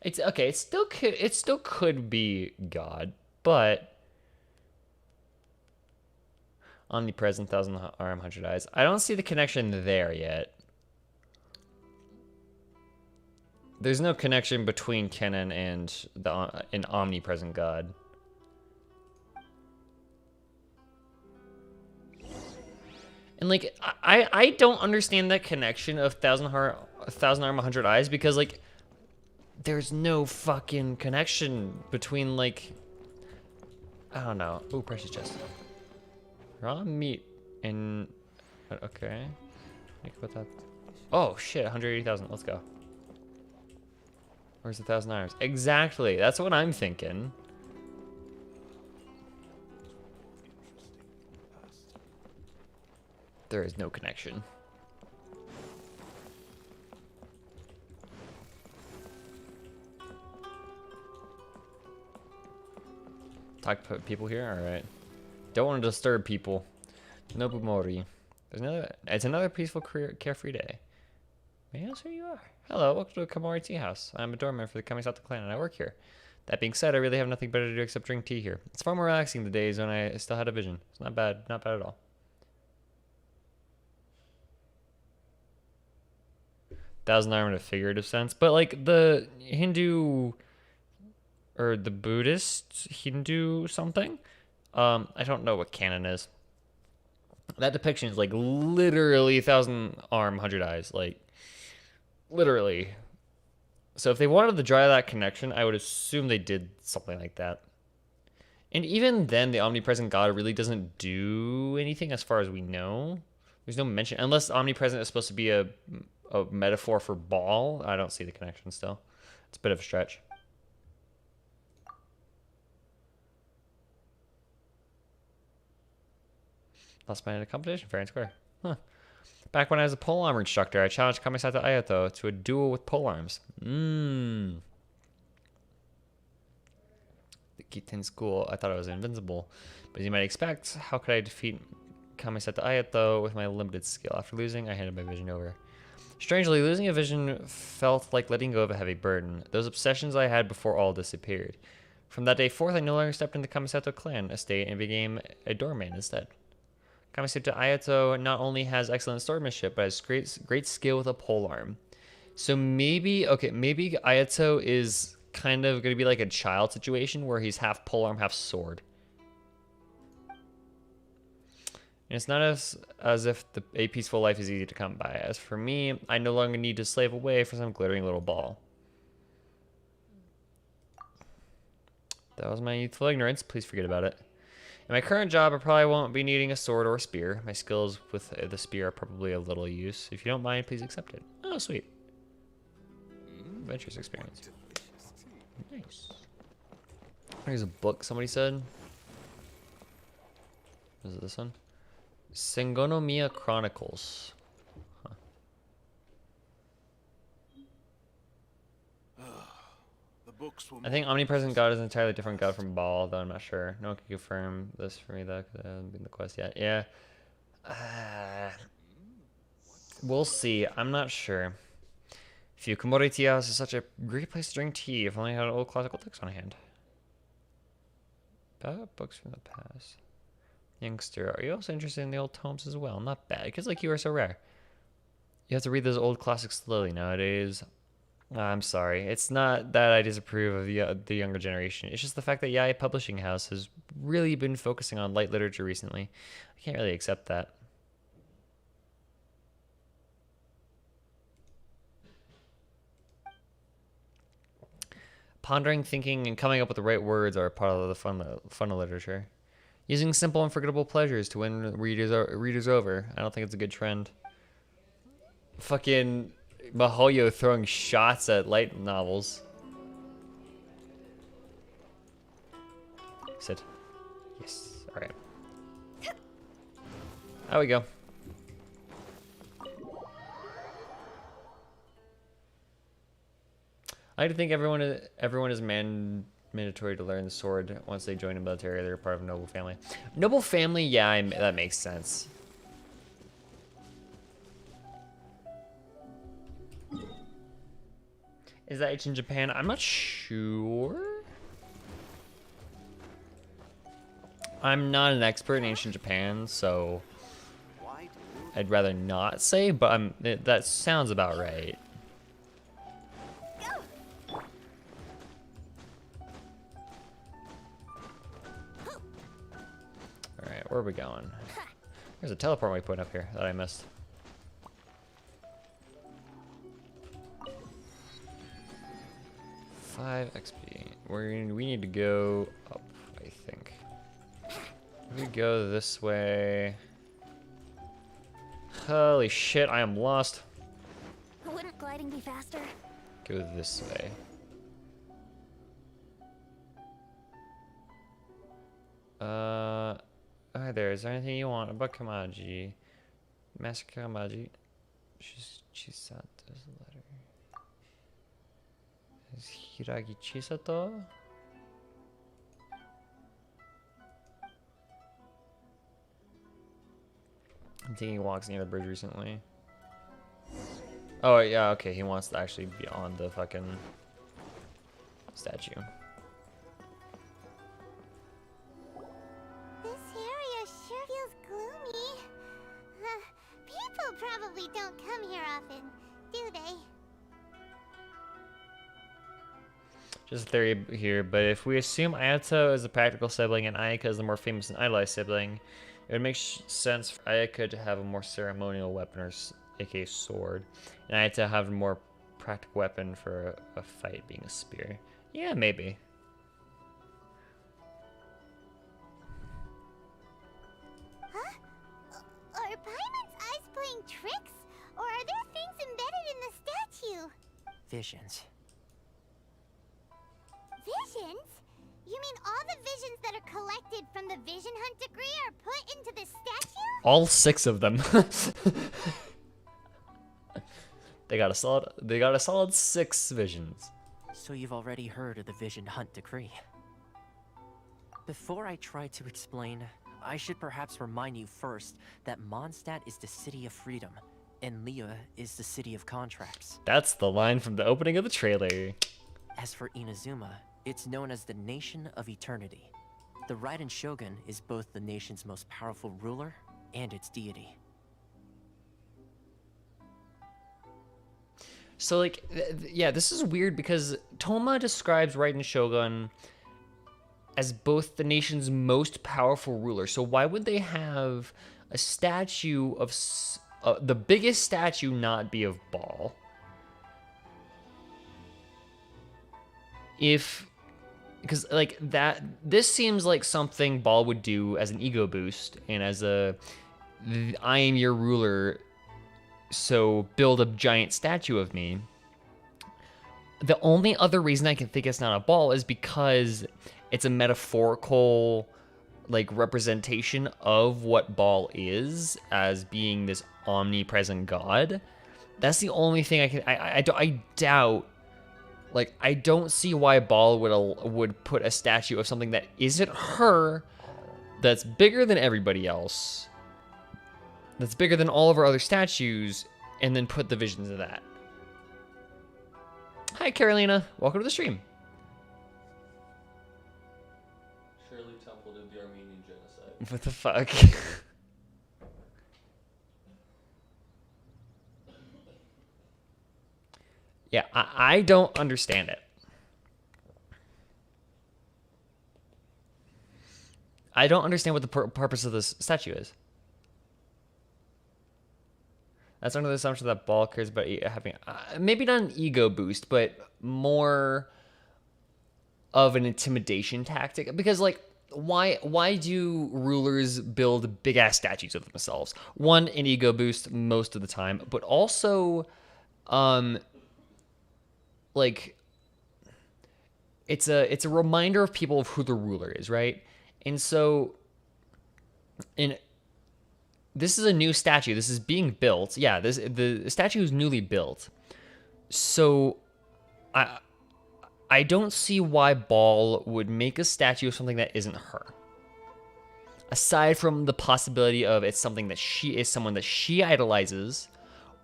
it's okay. It still could be God, but omnipresent, thousand arm, 100 eyes. I don't see the connection there yet. There's no connection between Kennen and an omnipresent God. And like I don't understand that connection of thousand arm, 100 eyes, because like there's no fucking connection between, like, I don't know. Ooh, precious chest. Raw meat and okay. Think about that. Oh shit, 180,000. Let's go. Where's the 1,000 arms? Exactly. That's what I'm thinking. There is no connection. Talk to people here? Alright. Don't want to disturb people. Nobumori. It's another peaceful, carefree day. May I ask who you are? Hello, welcome to the Komori Tea House. I'm a doorman for the Kamisato clan and I work here. That being said, I really have nothing better to do except drink tea here. It's far more relaxing the days when I still had a vision. It's not bad at all. Thousand arm in a figurative sense, but like the Hindu or the Buddhist Hindu something. I don't know what canon is. That depiction is like literally 1,000 arm, 100 eyes, like literally. So if they wanted to draw that connection, I would assume they did something like that. And even then, the omnipresent God really doesn't do anything as far as we know. There's no mention, unless omnipresent is supposed to be a metaphor for ball. I don't see the connection still. It's a bit of a stretch. Last man in a competition, fair and square. Huh. Back when I was a polearm instructor, I challenged Kamisato Ayato to a duel with polearms. The Kitten school, I thought I was invincible. But as you might expect, how could I defeat Kamisato Ayato with my limited skill? After losing, I handed my vision over. Strangely, losing a vision felt like letting go of a heavy burden. Those obsessions I had before all disappeared. From that day forth, I no longer stepped into the Kamisato clan estate and became a doorman instead. Kamisato Ayato not only has excellent swordsmanship, but has great skill with a polearm. So maybe Ayato is kind of going to be like a child situation where he's half polearm, half sword. And it's not as if a peaceful life is easy to come by. As for me, I no longer need to slave away for some glittering little ball. That was my youthful ignorance. Please forget about it. In my current job, I probably won't be needing a sword or a spear. My skills with the spear are probably of little use. If you don't mind, please accept it. Oh, sweet. Adventurous experience. Nice. There's a book somebody said. Is it this one? Sengonomiya Chronicles. Huh. I think Omnipresent God is an entirely different God from Baal, though I'm not sure. No one can confirm this for me, though, because I haven't been in the quest yet. Yeah. We'll see. I'm not sure. Komori Tea House is such a great place to drink tea. If only I had old classical texts on hand. Books from the past. Youngster, are you also interested in the old tomes as well? Not bad, because like you are so rare. You have to read those old classics slowly nowadays. I'm sorry. It's not that I disapprove of the younger generation. It's just the fact that Yae Publishing House has really been focusing on light literature recently. I can't really accept that. Pondering, thinking, and coming up with the right words are part of the fun of literature. Using simple and forgettable pleasures to win readers over. I don't think it's a good trend. Fucking Mihoyo throwing shots at light novels. Sit. Yes. All right. There we go. I like to think everyone is mandatory to learn the sword once they join the military. They're part of a noble family. Noble family, yeah, that makes sense. Is that ancient Japan? I'm not sure. I'm not an expert in ancient Japan, so I'd rather not say, but that sounds about right. Alright, where are we going? There's a teleport waypoint up here that I missed. Five XP. We need to go up, I think. If we go this way. Holy shit, I am lost. Wouldn't gliding be faster? Go this way. Hi there. Is there anything you want about Kamaji? Master Kamaji. Chisato's letter. Is Hiragi Chisato? I'm taking walks near the bridge recently. Oh, yeah, okay. He wants to actually be on the fucking statue. This area sure feels gloomy. People probably don't come here often, do they? Just a theory here, but if we assume Ayato is a practical sibling and Ayaka is the more famous and idolized sibling, it would make sense for Ayaka to have a more ceremonial weapon, or aka sword, and Ayato have a more practical weapon for a fight, being a spear. Yeah, maybe. Huh? Are Paimon's eyes playing tricks? Or are there things embedded in the statue? Visions. Visions? You mean all the visions that are collected from the Vision Hunt degree are put into this statue? All 6 of them. They got a solid 6 visions. So you've already heard of the Vision Hunt decree. Before I try to explain, I should perhaps remind you first that Mondstadt is the city of freedom, and Liyue is the city of contracts. That's the line from the opening of the trailer. As for Inazuma, it's known as the Nation of Eternity. The Raiden Shogun is both the nation's most powerful ruler and its deity. So, like, yeah, this is weird because Toma describes Raiden Shogun as both the nation's most powerful ruler. So why would they have a statue of the biggest statue not be of Ball? Because like that, this seems like something Ball would do as an ego boost and as I am your ruler, so build a giant statue of me. The only other reason I can think it's not a Ball is because it's a metaphorical like representation of what Ball is as being this omnipresent god. That's the only thing I doubt. Like, I don't see why Ball would put a statue of something that isn't her, that's bigger than everybody else, that's bigger than all of our other statues, and then put the visions of that. Hi, Carolina. Welcome to the stream. Shirley Temple did the Armenian genocide. What the fuck? Yeah, I don't understand it. I don't understand what the purpose of this statue is. That's under the assumption that Ball cares about having maybe not an ego boost, but more of an intimidation tactic. Because like, why do rulers build big ass statues of themselves? One, an ego boost most of the time, but also like it's a reminder of people of who the ruler is, right? And so in this is a new statue. This is being built. Yeah, the statue is newly built. So I don't see why Ball would make a statue of something that isn't her. Aside from the possibility of it's something that she is someone that she idolizes,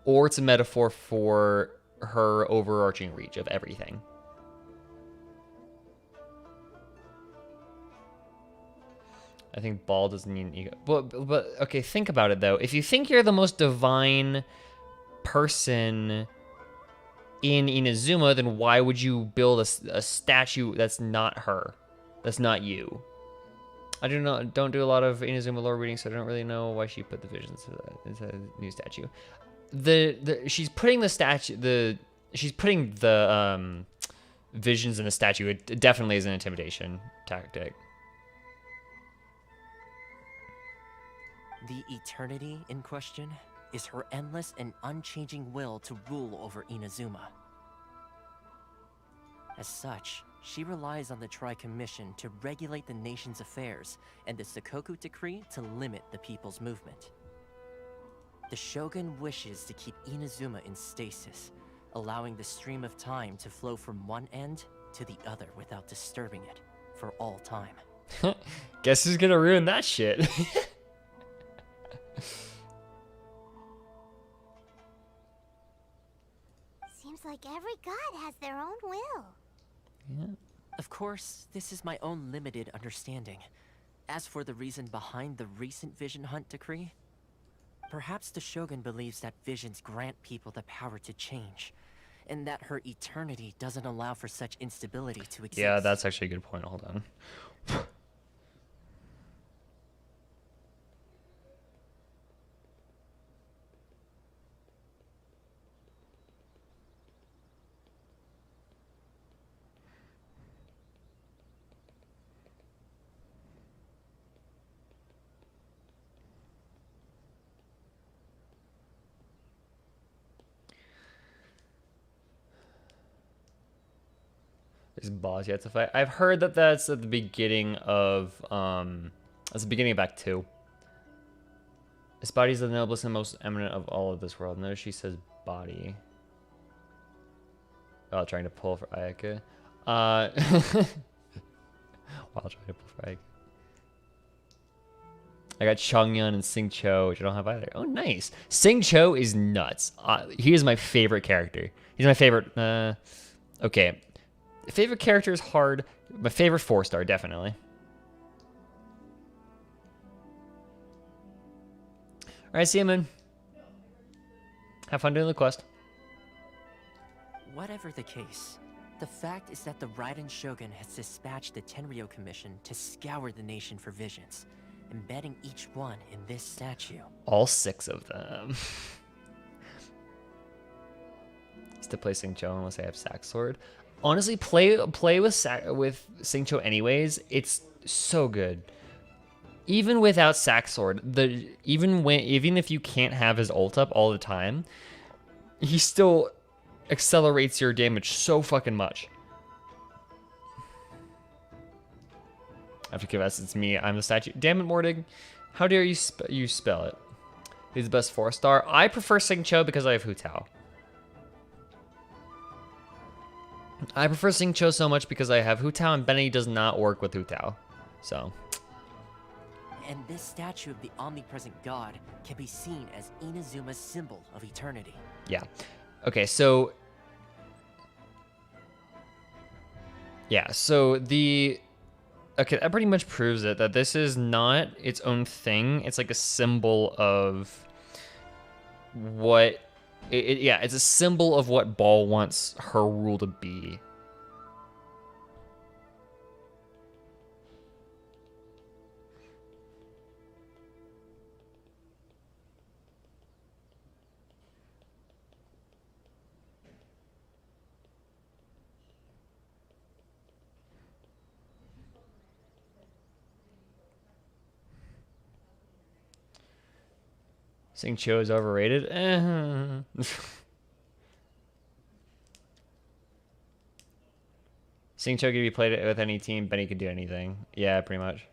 or it's a metaphor for her overarching reach of everything. I think Ball doesn't need an ego. But okay, think about it though. If you think you're the most divine person in Inazuma, then why would you build a statue that's not her? That's not you. I don't do a lot of Inazuma lore reading, so I don't really know why she put the visions into a new statue. She's putting the visions in the statue. It definitely is an intimidation tactic. The eternity in question is her endless and unchanging will to rule over Inazuma. As such, she relies on the Tri-Commission to regulate the nation's affairs and the Sakoku Decree to limit the people's movement. The Shogun wishes to keep Inazuma in stasis, allowing the stream of time to flow from one end to the other without disturbing it for all time. Guess who's gonna ruin that shit? Seems like every god has their own will. Yeah. Of course, this is my own limited understanding. As for the reason behind the recent Vision Hunt decree, perhaps the Shogun believes that visions grant people the power to change, and that her eternity doesn't allow for such instability to exist. Yeah, that's actually a good point. Hold on. There's a boss yet to fight. I've heard that that's at the beginning of that's the beginning of Act 2. This body is the noblest and most eminent of all of this world. Notice she says body. While trying to pull for Ayaka. While trying to pull for Ayaka. I got Chongyun and Sing Cho, which I don't have either. Oh, nice. Sing Cho is nuts. He is my favorite character. He's my favorite. Okay. Favorite character is hard. My favorite 4-star, definitely. Alright, see you, man. Have fun doing the quest. Whatever the case, the fact is that the Raiden Shogun has dispatched the Tenryo Commission to scour the nation for visions, embedding each one in this statue. All 6 of them. Is to play Sing Cho unless I have Sack Sword. Honestly, play with Sing Cho anyways. It's so good. Even without Sack Sword, even if you can't have his ult up all the time, he still accelerates your damage so fucking much. I have to confess, it's me. I'm the statue. Damn it, Mordig. How dare you spell it? He's the best 4-star. I prefer Sing Cho because I have Hu Tao. I prefer Sing Cho so much because I have Hu Tao, and Benny does not work with Hu Tao. So. And this statue of the omnipresent god can be seen as Inazuma's symbol of eternity. Yeah. Okay, so. Yeah, so the. Okay, that pretty much proves it, that this is not its own thing. It's like a symbol of what. Yeah, it's a symbol of what Ball wants her rule to be. Sing Cho is overrated? Singcho could be played with any team. Benny could do anything. Yeah, pretty much.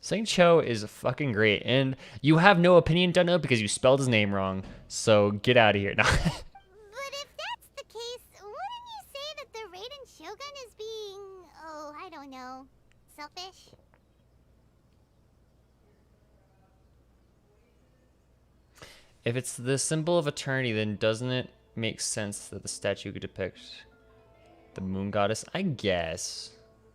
Singcho is fucking great, and you have no opinion, Dunno, because you spelled his name wrong. So get out of here. No. But if that's the case, wouldn't you say that the Raiden Shogun is being, oh, I don't know, selfish? If it's the symbol of eternity, then doesn't it make sense that the statue could depict the moon goddess? I guess.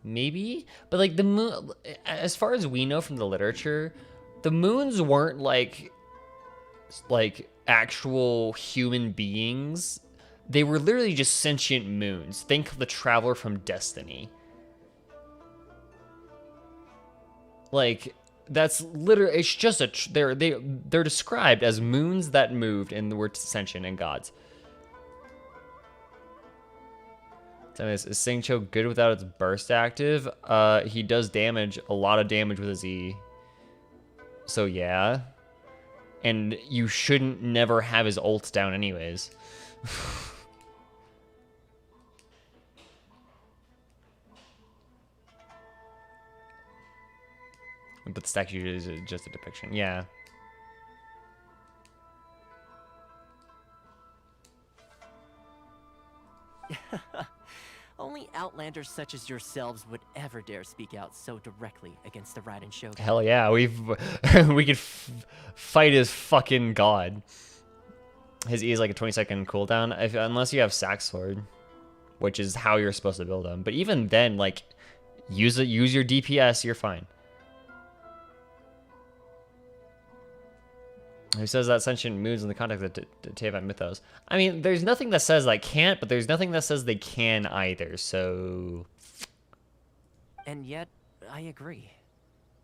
Maybe? But like the moon, as far as we know from the literature, the moons weren't like actual human beings. They were literally just sentient moons. Think of the Traveler from Destiny. Like, that's literally, it's just they're described as moons that moved and were sentient and gods. Tell me this, is Singcho good without its burst active? He does damage, a lot of damage with his E. So yeah. And you shouldn't never have his ult down anyways. But the stack usually is just a depiction. Yeah. Only outlanders such as yourselves would ever dare speak out so directly against the Raiden Shogun. Hell yeah, we could fight his fucking god. His E is like a 20-second cooldown, unless you have Sack Sword, which is how you're supposed to build him. But even then, like, use your DPS, you're fine. Who says that sentient moves in the context of Tevat mythos? I mean, there's nothing that says I can't, but there's nothing that says they can either, so... And yet, I agree.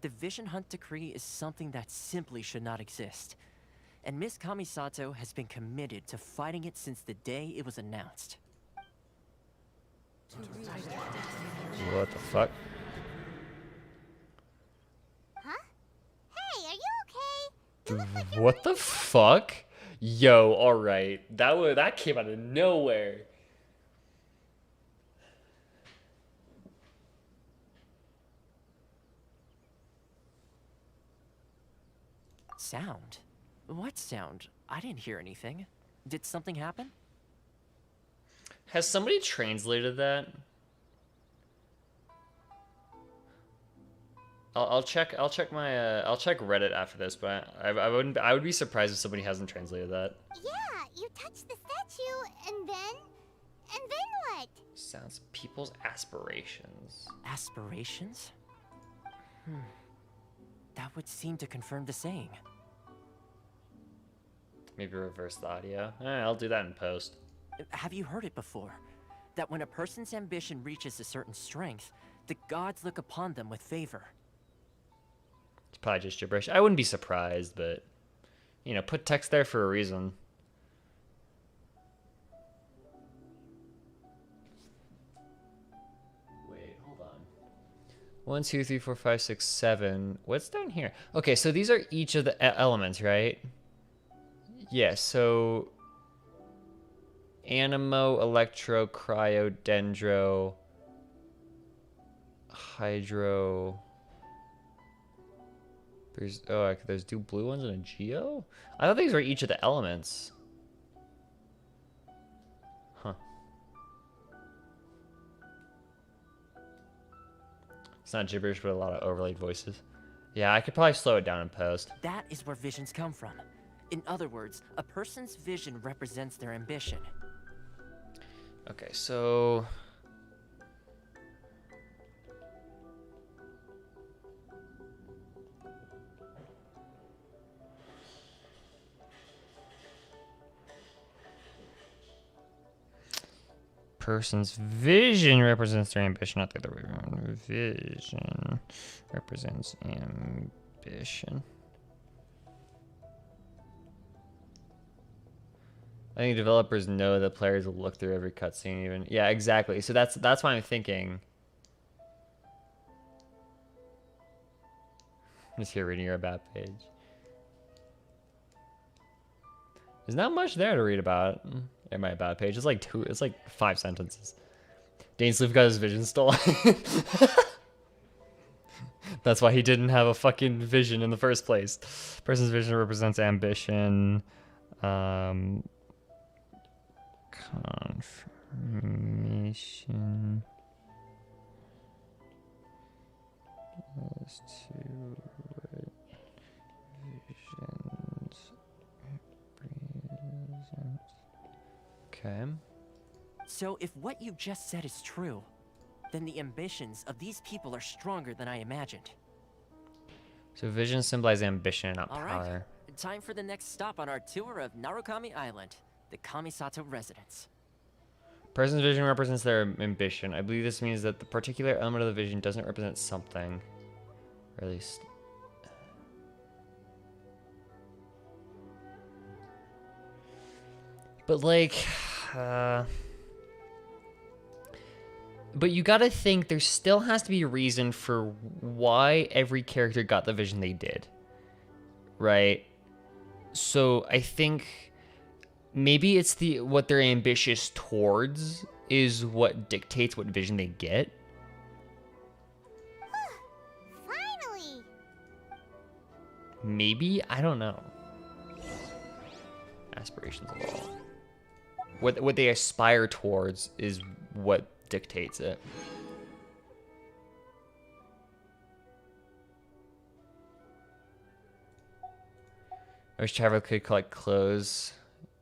The Vision Hunt Decree is something that simply should not exist. And Miss Kamisato has been committed to fighting it since the day it was announced. What the fuck? Huh? Hey, are you okay? You look like you're What the fuck? Yo, alright. That came out of nowhere. Sound? What sound? I didn't hear anything. Did something happen? Has somebody translated that? I'll check Reddit after this, but I would be surprised if somebody hasn't translated that. Yeah, you touched the statue, and then what? Sounds people's aspirations. Aspirations? That would seem to confirm the saying. Maybe reverse the audio. I'll do that in post. Have you heard it before? That when a person's ambition reaches a certain strength, the gods look upon them with favor. It's probably just gibberish. I wouldn't be surprised, but you know, put text there for a reason. Wait, hold on. 1, 2, 3, 4, 5, 6, 7. What's down here? Okay, so these are each of the elements, right? Yeah, so Animo, Electro, Cryo, Dendro, Hydro. There's two blue ones and a Geo? I thought these were each of the elements. Huh. It's not gibberish, but a lot of overlaid voices. Yeah, I could probably slow it down in post. That is where visions come from. In other words, a person's vision represents their ambition. Okay, so... person's vision represents their ambition, not the other way around. Vision represents ambition. I think developers know that players will look through every cutscene even. Yeah, exactly. So that's why I'm thinking. I'm just here reading your about page. There's not much there to read about. Am I a bad page? It's like two. It's like 5 sentences. Dainsleif got his vision stolen. That's why he didn't have a fucking vision in the first place. Person's vision represents ambition. Confirmation. As to what visions represent. Okay. So if what you just said is true, then the ambitions of these people are stronger than I imagined. So vision symbolizes ambition, not All power. right, time for the next stop on our tour of Narukami Island, the Kamisato residence. Person's vision represents their ambition. I believe this means that the particular element of the vision doesn't represent something. Or at least... But like... But you gotta think there still has to be a reason for why every character got the vision they did. Right? So I think maybe it's what they're ambitious towards is what dictates what vision they get. Finally! Maybe? I don't know. Aspirations of all. What they aspire towards is what dictates it. I wish traveler could collect clothes,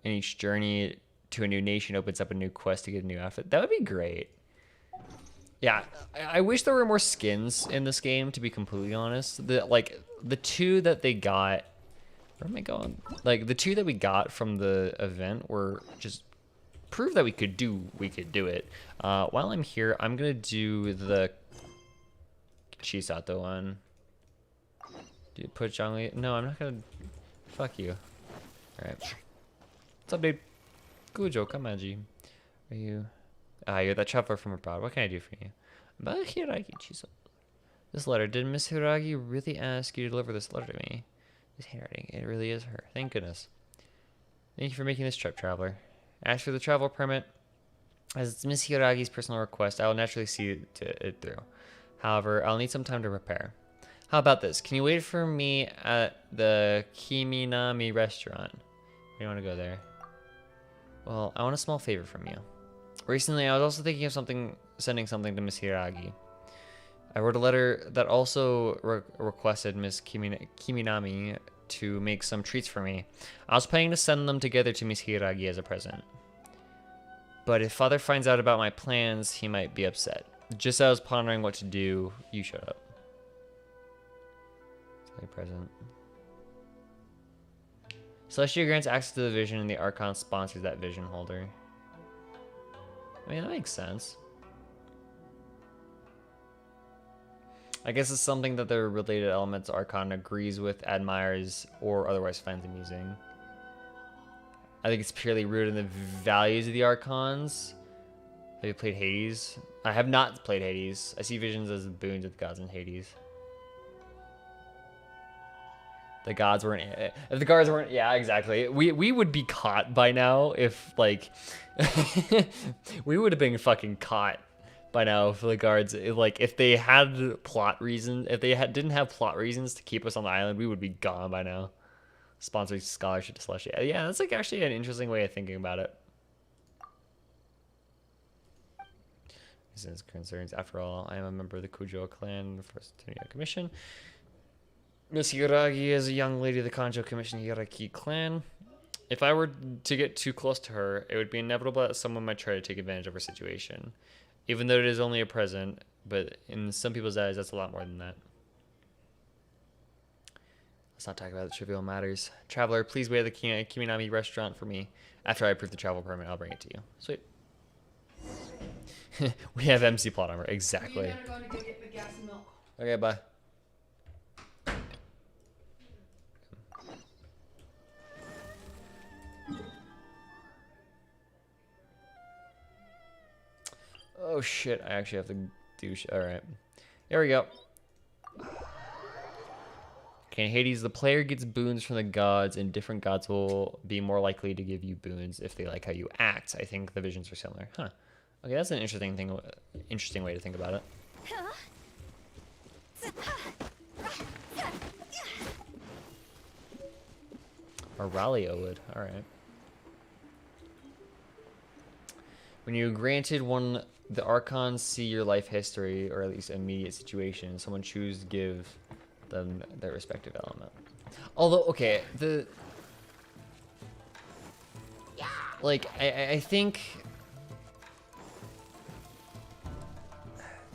and each journey to a new nation opens up a new quest to get a new outfit. That would be great. Yeah, I wish there were more skins in this game, to be completely honest. The two that they got, where am I going? Like the two that we got from the event were just prove that we could do it. While I'm here, I'm gonna do the Chisato one. Do you put Zhongli? No, I'm not gonna. Fuck you. Alright. What's up, dude? Gujo, Kamaji. Are you? You're that traveler from abroad. What can I do for you? About Hiragi Chisato. This letter. Did Miss Hiragi really ask you to deliver this letter to me? This handwriting. It really is her. Thank goodness. Thank you for making this trip, traveler. Ask for the travel permit. As it's Miss Hiragi's personal request, I will naturally see it through. However, I'll need some time to prepare. How about this? Can you wait for me at the Kiminami restaurant? You want to go there? Well, I want a small favor from you. Recently, I was also thinking of sending something to Miss Hiragi. I wrote a letter that also requested Miss Kiminami to make some treats for me. I was planning to send them together to Miss Hiragi as a present. But if Father finds out about my plans, he might be upset. Just as I was pondering what to do, you showed up. Present. Celestia grants access to the vision and the Archon sponsors that vision holder. I mean, that makes sense. I guess it's something that the related elements Archon agrees with, admires, or otherwise finds amusing. I think it's purely rooted in the values of the Archons. Have you played Hades? I have not played Hades. I see visions as boons of the gods in Hades. The gods weren't. If the gods weren't, yeah, exactly. We would be caught by now if like we would have been fucking caught by now for the guards. If they had plot reasons, if they didn't have plot reasons to keep us on the island, we would be gone by now. Sponsoring scholarship to Celestia. Yeah, that's like actually an interesting way of thinking about it. Since concerns, after all, I am a member of the Kujo clan, the first Tenio Commission. Miss Hiragi is a young lady of the Kanjo Commission Hiraki clan. If I were to get too close to her, it would be inevitable that someone might try to take advantage of her situation. Even though it is only a present, but in some people's eyes, that's a lot more than that. Let's not talk about the trivial matters. Traveler, please wait at the Kiminami restaurant for me. After I approve the travel permit, I'll bring it to you. Sweet. We have MC plot armor. Exactly. You gotta go to get the gas and milk. Okay, bye. Oh shit, I actually have to do Alright. There we go. Okay, in Hades, the player gets boons from the gods, and different gods will be more likely to give you boons if they like how you act. I think the visions are similar. Huh. Okay, that's an interesting way to think about it. Aurelio would. All right. When you're granted one, the Archons see your life history, or at least immediate situation. Someone choose to give them their respective element. Although, okay, I think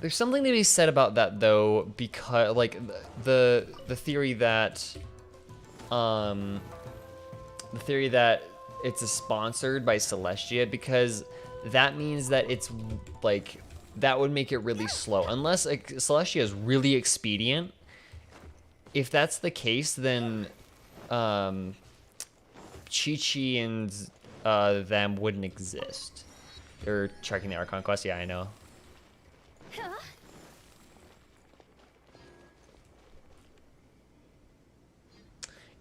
there's something to be said about that though, because like the theory that it's sponsored by Celestia, because that means that it's like that would make it really slow unless like Celestia is really expedient. If that's the case, then Chi-Chi and them wouldn't exist. They're checking the Archon quest. Yeah, I know.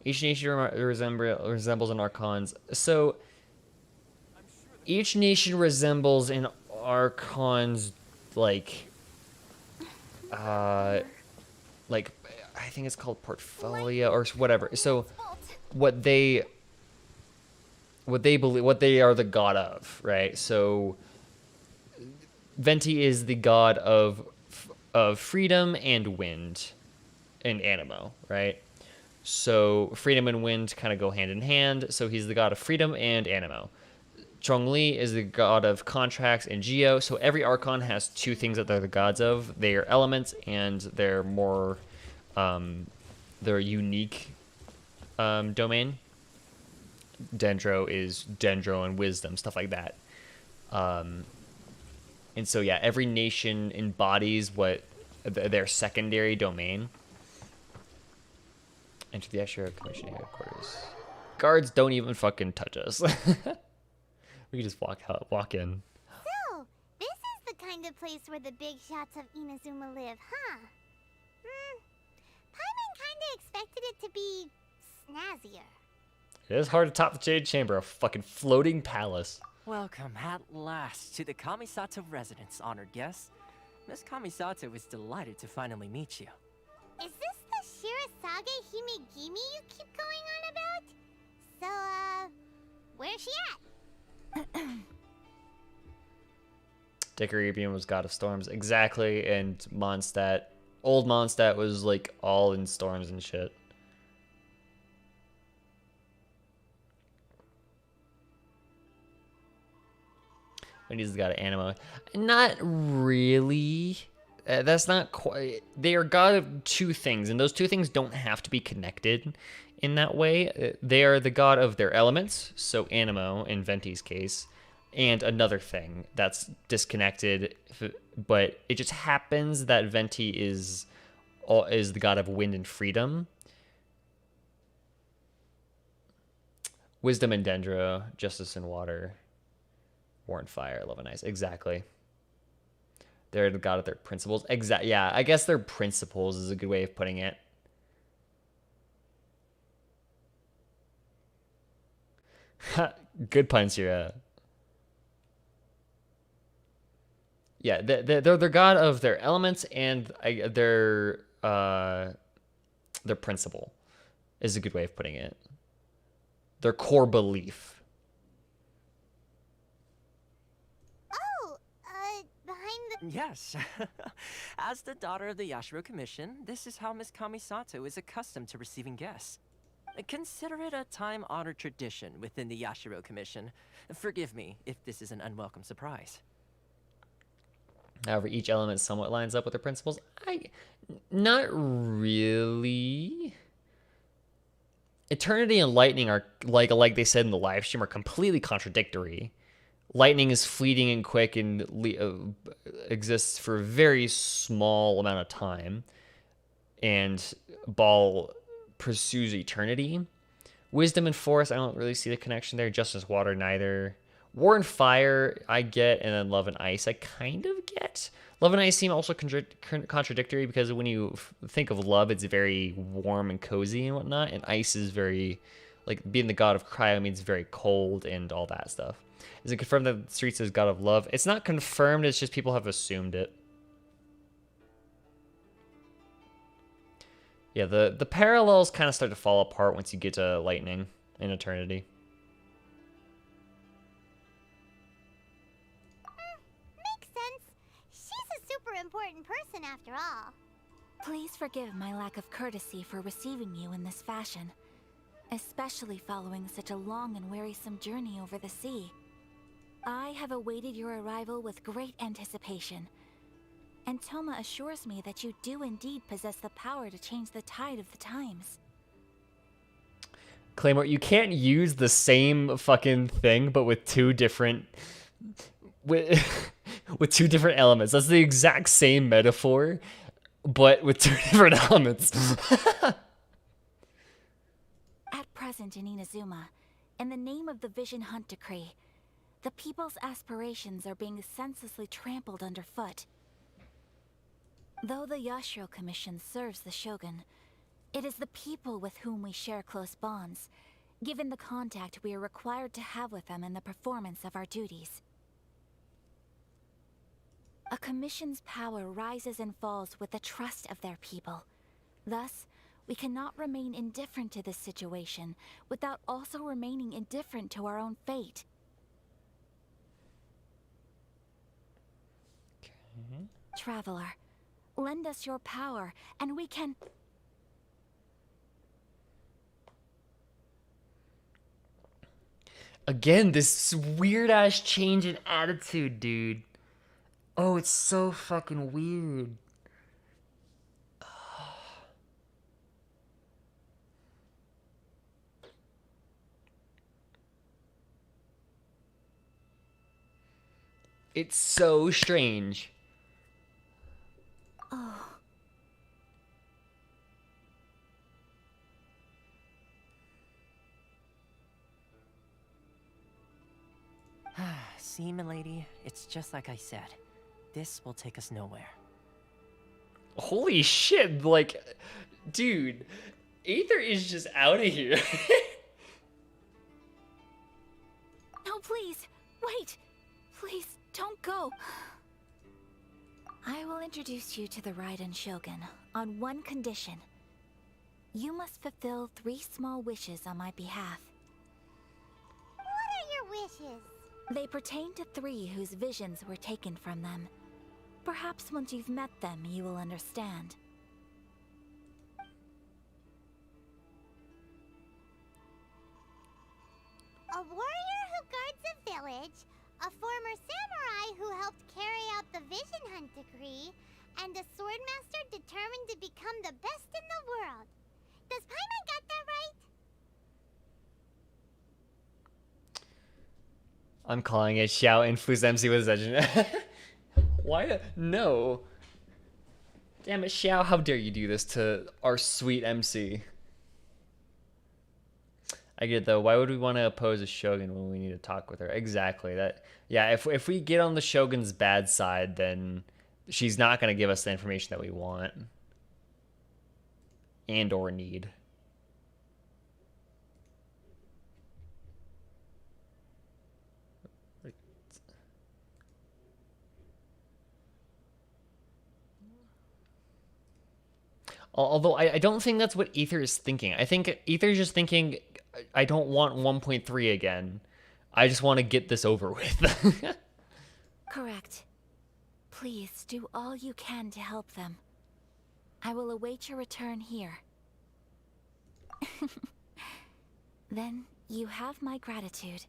Each nation resembles an Archon's. So each nation resembles an Archon's, like I think it's called portfolio or whatever. So what they believe, what they are the god of, right? So Venti is the god of freedom and wind and animo, right? So freedom and wind kind of go hand in hand. So he's the god of freedom and animo. Zhongli is the god of contracts and geo. So every Archon has two things that they're the gods of. They are elements and they're more, their unique domain. Dendro is Dendro and wisdom, stuff like that. And so yeah, every nation embodies what their secondary domain. Enter the Ashura Commission headquarters. Guards don't even fucking touch us. We can just walk in. So, this is the kind of place where the big shots of Inazuma live, huh? Paimon kinda expected it to be snazzier. It is hard to top the Jade Chamber, a fucking floating palace. Welcome at last to the Kamisato residence, honored guests. Miss Kamisato is delighted to finally meet you. Is this the Shirasage Himegimi you keep going on about? So, where's she at? Dickorabian was god of storms, exactly, and Mondstadt, old Mondstadt was like all in storms and shit. And he's the god of animo. Not really. That's not quite. They are god of two things, and those two things don't have to be connected in that way. They are the god of their elements, so animo in Venti's case, and another thing that's disconnected, but it just happens that Venti is the god of wind and freedom. Wisdom and Dendro, justice and water, war and fire, love and ice. Exactly. They're the god of their principles. Yeah, I guess their principles is a good way of putting it. Good puns here. Yeah, they're the god of their elements and their principle is a good way of putting it. Their core belief. Yes. As the daughter of the Yashiro Commission, this is how Miss Kamisato is accustomed to receiving guests. Consider it a time-honored tradition within the Yashiro Commission. Forgive me if this is an unwelcome surprise. However, each element somewhat lines up with their principles. Not really. Eternity and lightning are, like they said in the live stream, are completely contradictory. Lightning is fleeting and quick and exists for a very small amount of time. And Ball pursues eternity. Wisdom and force, I don't really see the connection there. Justice, water, neither. War and Fire, I get, and then Love and Ice, I kind of get. Love and Ice seem also contradictory because when you think of love, it's very warm and cozy and whatnot, and ice is very, like, being the god of cryo means very cold and all that stuff. Is it confirmed that Streets is god of love? It's not confirmed, it's just people have assumed it. Yeah, the parallels kind of start to fall apart once you get to Lightning in Eternity. Makes sense. She's a super important person after all. Please forgive my lack of courtesy for receiving you in this fashion, especially following such a long and wearisome journey over the sea. I have awaited your arrival with great anticipation, and Toma assures me that you do indeed possess the power to change the tide of the times. Claymore, you can't use the same fucking thing, but with two different... with two different elements. That's the exact same metaphor, but with two different elements. At present in Inazuma, in the name of the Vision Hunt Decree, the people's aspirations are being senselessly trampled underfoot. Though the Yashiro Commission serves the Shogun, it is the people with whom we share close bonds, given the contact we are required to have with them in the performance of our duties. A commission's power rises and falls with the trust of their people. Thus, we cannot remain indifferent to this situation without also remaining indifferent to our own fate. Okay. Traveler, lend us your power, and we can... Again, this weird-ass change in attitude, dude. Oh, it's so fucking weird. It's so strange. Oh. See, milady, it's just like I said. This will take us nowhere. Holy shit, like, dude, Aether is just out of here. No, please, wait! Please, don't go! I will introduce you to the Raiden Shogun on one condition. You must fulfill 3 small wishes on my behalf. What are your wishes? They pertain to 3 whose visions were taken from them. Perhaps once you've met them, you will understand. A warrior who guards a village, a former samurai who helped carry out the Vision Hunt Decree, and a swordmaster determined to become the best in the world. Does Paimon got that right? I'm calling it Xiao influenced MC with Zedgen. Why? No. Damn it, Xiao, how dare you do this to our sweet MC? I get it, though. Why would we want to oppose a Shogun when we need to talk with her? Exactly. That. Yeah, if we get on the Shogun's bad side, then she's not going to give us the information that we want. And or need. Although I don't think that's what Aether is thinking. I think Aether is just thinking, I don't want 1.3 again. I just want to get this over with. Correct. Please do all you can to help them. I will await your return here. Then you have my gratitude.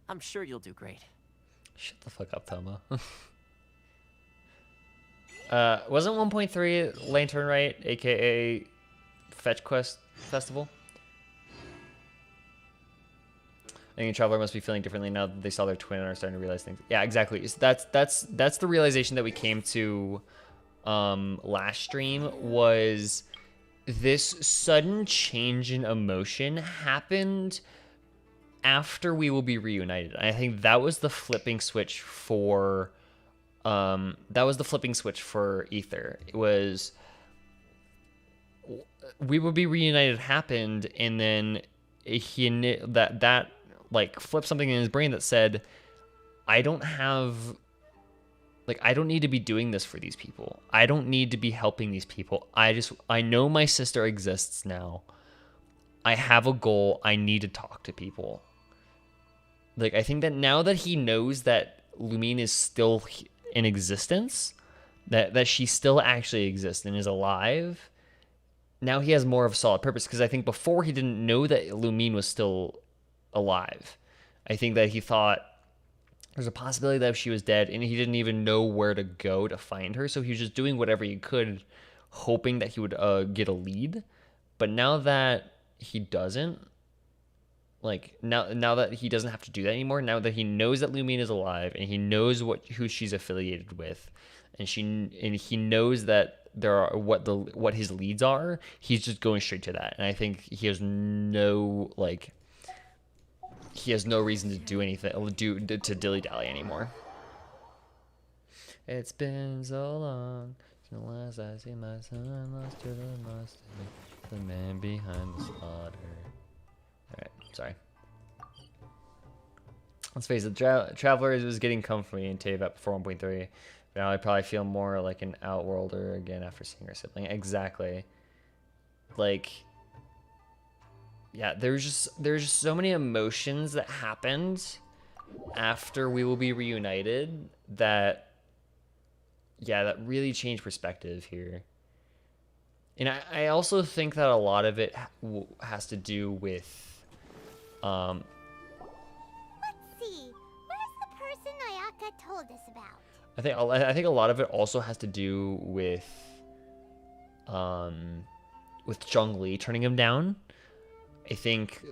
I'm sure you'll do great. Shut the fuck up, Toma. Wasn't 1.3 Lantern Right, aka Fetch Quest Festival? I think a traveler must be feeling differently now that they saw their twin and are starting to realize things. Yeah, exactly. So that's the realization that we came to last stream was this sudden change in emotion happened after we will be reunited. I think that was the flipping switch for Ether. It was we will be reunited happened, and then that like flipped something in his brain that said, I don't need to be doing this for these people. I don't need to be helping these people. I know my sister exists now. I have a goal. I need to talk to people. Like, I think that now that he knows that Lumine is still in existence, that she still actually exists and is alive, now he has more of a solid purpose. Because I think before he didn't know that Lumine was still alive. I think that he thought there's a possibility that if she was dead, and he didn't even know where to go to find her, so he was just doing whatever he could, hoping that he would get a lead. But now that he doesn't, like now that he doesn't have to do that anymore, now that he knows that Lumine is alive and he knows who she's affiliated with, and he knows that there are what his leads are, he's just going straight to that. And I think he has no reason to do anything, to dilly-dally anymore. It's been so long since last I see my son lost to the mustard, the man behind the slaughter. Alright, sorry. Let's face it, Traveler was getting comfy in Teyvat before 1.3. Now I probably feel more like an Outworlder again after seeing her sibling. Exactly. Like, yeah, there's just so many emotions that happened after we will be reunited that, yeah, that really changed perspective here. And I also think that a lot of it has to do with, Let's see. Where's the person Ayaka told us about? I think a lot of it also has to do with Zhongli turning him down. I think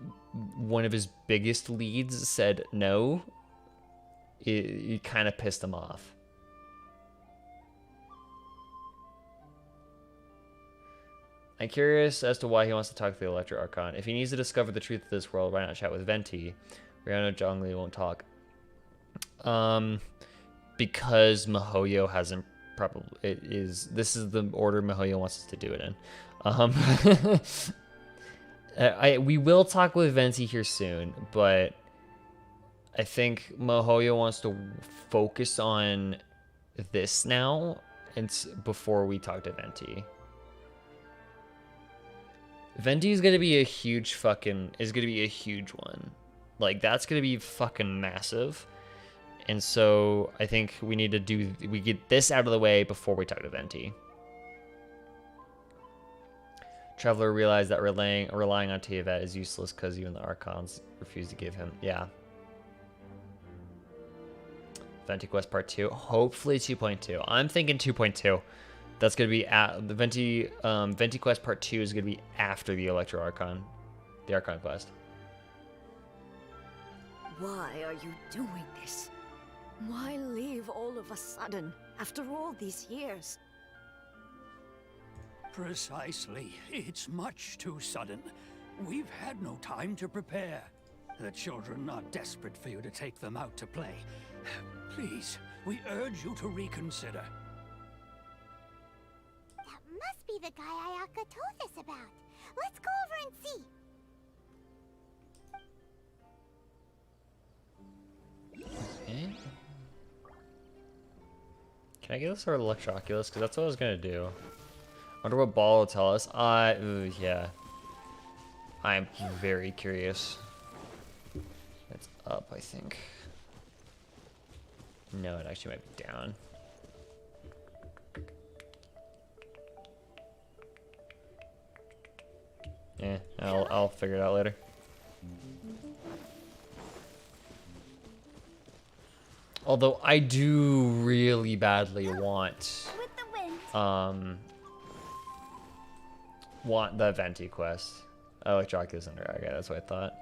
one of his biggest leads said no. It kind of pissed him off. I'm curious as to why he wants to talk to the Electro Archon. If he needs to discover the truth of this world, why not chat with Venti? Rihanna Zhongli won't talk. Because Mihoyo hasn't this is the order Mihoyo wants us to do it in. We will talk with Venti here soon, but I think Mihoyo wants to focus on this now and before we talk to Venti. Venti is gonna be a huge one. Like, that's gonna be fucking massive. And so I think we get this out of the way before we talk to Venti. Traveler realized that relying on Teyvat is useless because even the Archons refuse to give him. Yeah. Venti Quest Part 2. Hopefully 2.2. I'm thinking 2.2. That's going to be at the Venti Quest Part 2 is going to be after the Electro Archon. The Archon Quest. Why are you doing this? Why leave all of a sudden, after all these years? Precisely. It's much too sudden. We've had no time to prepare. The children are desperate for you to take them out to play. Please, we urge you to reconsider. That must be the guy Ayaka told us about. Let's go over and see. Okay. Can I get this or Electroculus? Because that's what I was going to do. I wonder what Ball will tell us. Yeah. I'm very curious. It's up, I think. No, it actually might be down. Yeah, I'll figure it out later. Although I do really badly want the Venti quest. Electroculus under. Okay, that's what I thought.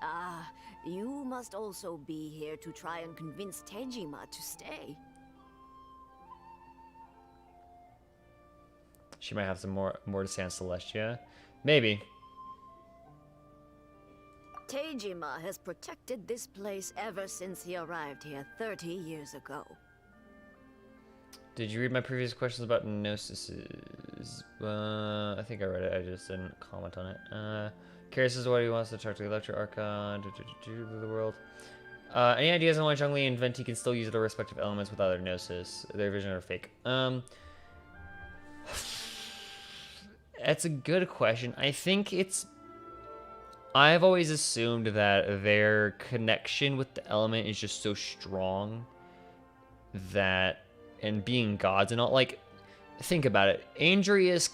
Ah, you must also be here to try and convince Tejima to stay. She might have some more to say on Celestia. Maybe. Teijima has protected this place ever since he arrived here 30 years ago. Did you read my previous questions about Gnosis? I think I read it. I just didn't comment on it. Curious as to what he wants to talk to the Electro Archon, the world. Any ideas on why Zhongli and Venti can still use their respective elements without their Gnosis? Their vision are fake. That's a good question. I think I've always assumed that their connection with the element is just so strong that, and being gods and all, like, think about it. Andreas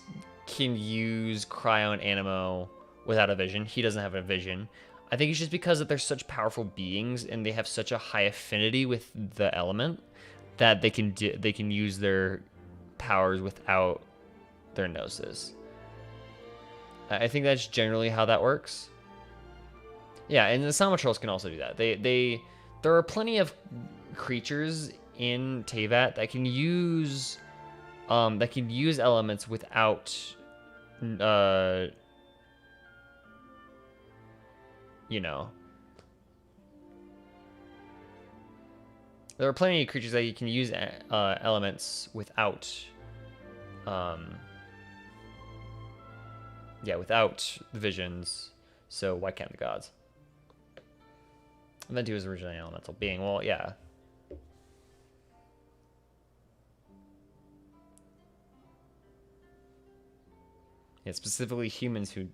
can use Cryo and Animo without a vision. He doesn't have a vision. I think it's just because that they're such powerful beings and they have such a high affinity with the element that they can use their powers without their Gnosis. I think that's generally how that works. Yeah, and the Salmatrolls can also do that. There are plenty of creatures in Teyvat that can use elements without you know. There are plenty of creatures that you can use elements without without the visions. So why can't the gods? Venti was originally an elemental being. Well, yeah. Yeah, specifically humans who...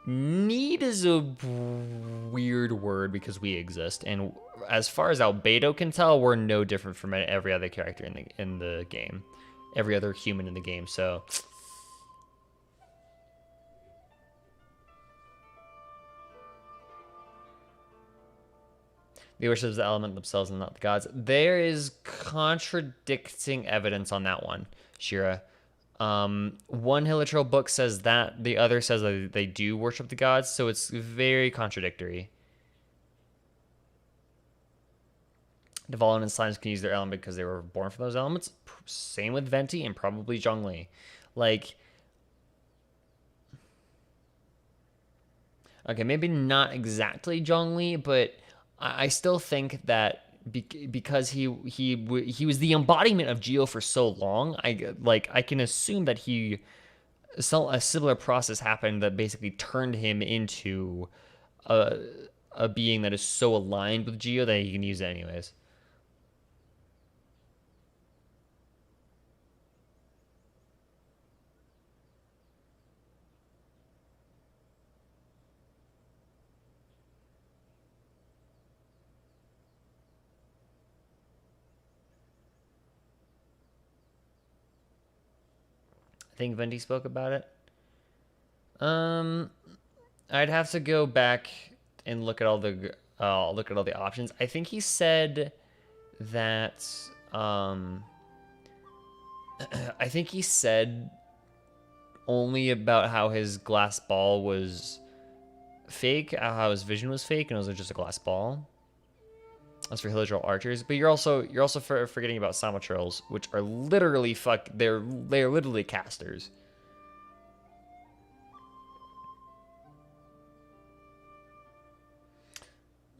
Need is a weird word because we exist. And as far as Albedo can tell, we're no different from every other character in the game. Every other human in the game, so... They worship the element themselves and not the gods. There is contradicting evidence on that one, Shira. One Hilichurl book says that, the other says that they do worship the gods, so it's very contradictory. Dvalin and Slimes can use their element because they were born from those elements. Same with Venti and probably Zhongli. Like... Okay, maybe not exactly Zhongli, but... I still think that because he was the embodiment of Geo for so long, I can assume that a similar process happened that basically turned him into a being that is so aligned with Geo that he can use it anyways. I think Venti spoke about it. I'd have to go back and look at all the options. I think he said that I think he said only about how his glass ball was fake, how his vision was fake, and it was just a glass ball. That's for Hilichurl archers, but you're also forgetting about Salmatrolls, which are literally they're literally casters.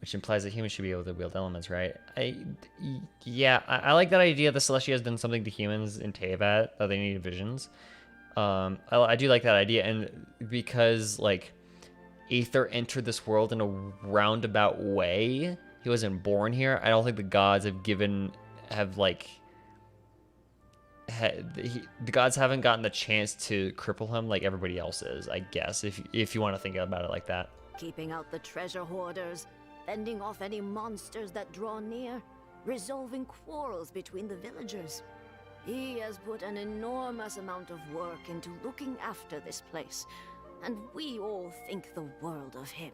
Which implies that humans should be able to wield elements, right? I like that idea that Celestia has done something to humans in Teyvat, that they need visions. I do like that idea, and because like Aether entered this world in a roundabout way. He wasn't born here. I don't think the gods the gods haven't gotten the chance to cripple him like everybody else is, I guess, if you want to think about it like that. Keeping out the treasure hoarders, fending off any monsters that draw near, resolving quarrels between the villagers. He has put an enormous amount of work into looking after this place, and we all think the world of him.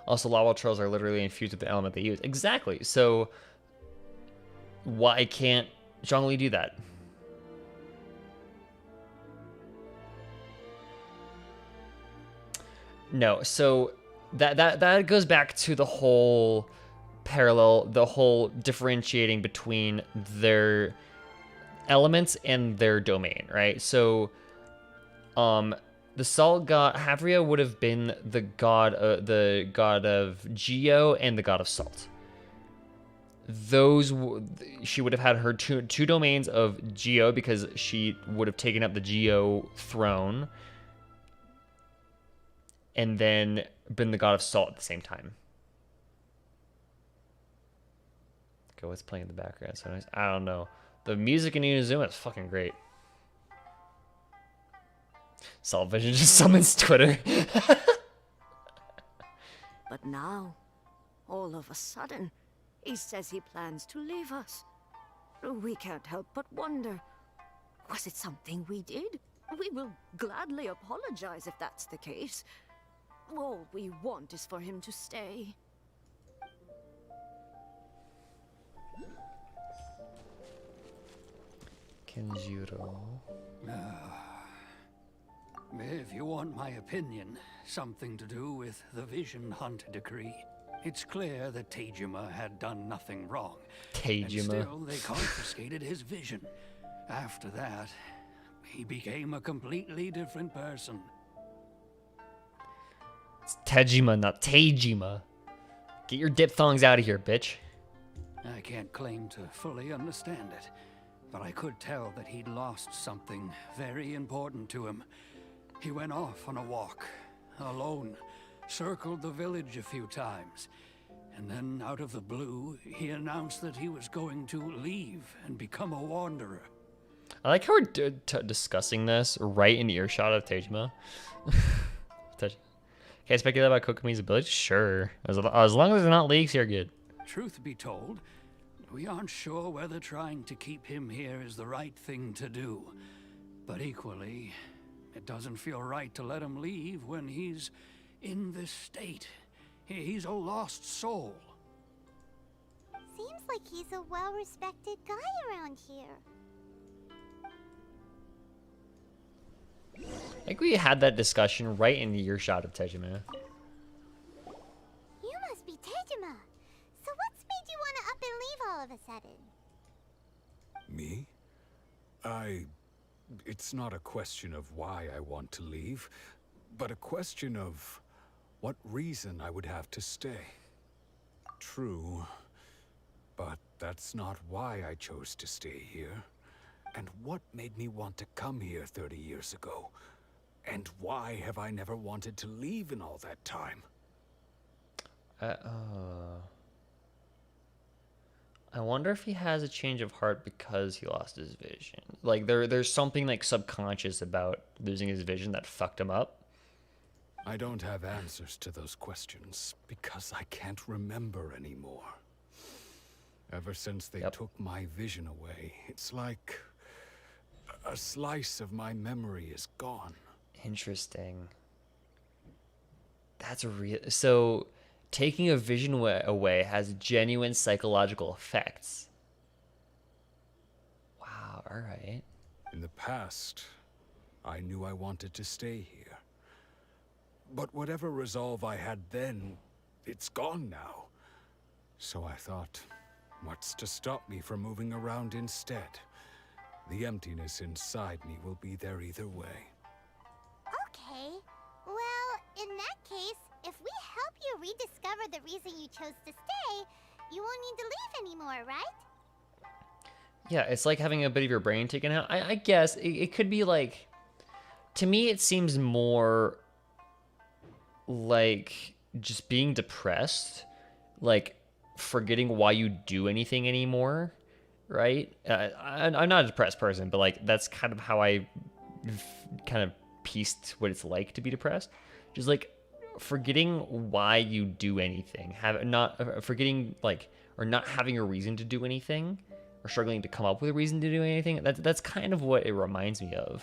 Also, lava trolls are literally infused with the element they use. Exactly. So, why can't Zhongli do that? No. So that goes back to the whole parallel, the whole differentiating between their elements and their domain, right? So, the salt god Havria would have been the god of Geo and the god of salt. She would have had her two domains of Geo because she would have taken up the Geo throne, and then been the god of salt at the same time. Okay, what's playing in the background? So nice. I don't know. The music in Inazuma is fucking great. Salt Vision just summons Twitter. But now, all of a sudden, he says he plans to leave us. We can't help but wonder, was it something we did? We will gladly apologize if that's the case. All we want is for him to stay. Kenjiro. If you want my opinion, something to do with the Vision Hunt decree. It's clear that Tejima had done nothing wrong. And still, they confiscated his vision. After that, he became a completely different person. It's Tejima, not Tejima. Get your diphthongs out of here, bitch. I can't claim to fully understand it, but I could tell that he'd lost something very important to him. He went off on a walk, alone, circled the village a few times, and then out of the blue, he announced that he was going to leave and become a wanderer. I like how we're discussing this right in earshot of Tejima. Can I speculate about Kokomi's ability? Sure. As long as they're not leaks, you're good. Truth be told, we aren't sure whether trying to keep him here is the right thing to do. But equally, it doesn't feel right to let him leave when he's in this state. He's a lost soul. Seems like he's a well-respected guy around here. I think we had that discussion right in the earshot of Tejima. You must be Tejima. So what's made you want to up and leave all of a sudden? Me? It's not a question of why I want to leave, but a question of what reason I would have to stay. True, but that's not why I chose to stay here. And what made me want to come here 30 years ago? And why have I never wanted to leave in all that time? I wonder if he has a change of heart because he lost his vision. Like there's something like subconscious about losing his vision that fucked him up. I don't have answers to those questions because I can't remember anymore. Ever since they took my vision away, it's like a slice of my memory is gone. Interesting. That's real. So taking a vision away has genuine psychological effects. Wow, all right. In the past, I knew I wanted to stay here. But whatever resolve I had then, it's gone now. So I thought, what's to stop me from moving around instead? The emptiness inside me will be there either way. Okay. Well, in that case, if we help you rediscover the reason you chose to stay, you won't need to leave anymore, right? Yeah, it's like having a bit of your brain taken out. I guess it could be like, to me, it seems more like just being depressed, like forgetting why you do anything anymore, right? I'm not a depressed person, but like that's kind of how I kind of pieced what it's like to be depressed. Just like forgetting why you do anything, forgetting like, or not having a reason to do anything, or struggling to come up with a reason to do anything. That's kind of what it reminds me of.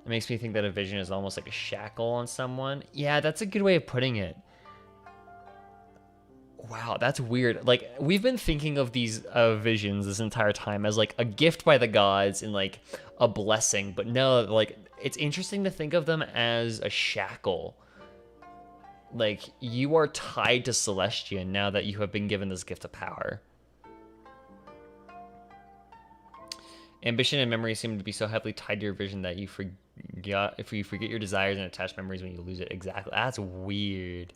It makes me think that a vision is almost like a shackle on someone. Yeah, that's a good way of putting it. Wow, that's weird. Like, we've been thinking of these visions this entire time as like a gift by the gods and like a blessing, but no, like it's interesting to think of them as a shackle. Like, you are tied to Celestia now that you have been given this gift of power. Ambition and memory seem to be so heavily tied to your vision that you forget if you forget your desires and attached memories when you lose it. Exactly. That's weird.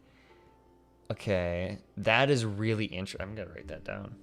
Okay, that is really interesting. I'm gonna write that down.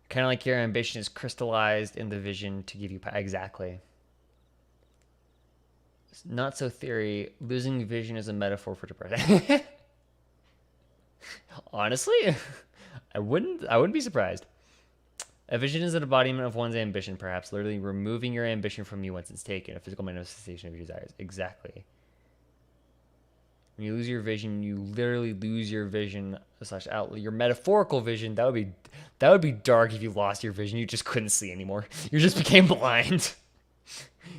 Kind of like your ambition is crystallized in the vision to give you exactly. Not so theory. Losing vision is a metaphor for depression. Honestly, I wouldn't be surprised. A vision is an embodiment of one's ambition, perhaps literally removing your ambition from you once it's taken, a physical manifestation of your desires. Exactly. When you lose your vision, you literally lose your vision slash outlet, your metaphorical vision. That would be dark if you lost your vision. You just couldn't see anymore. You just became blind.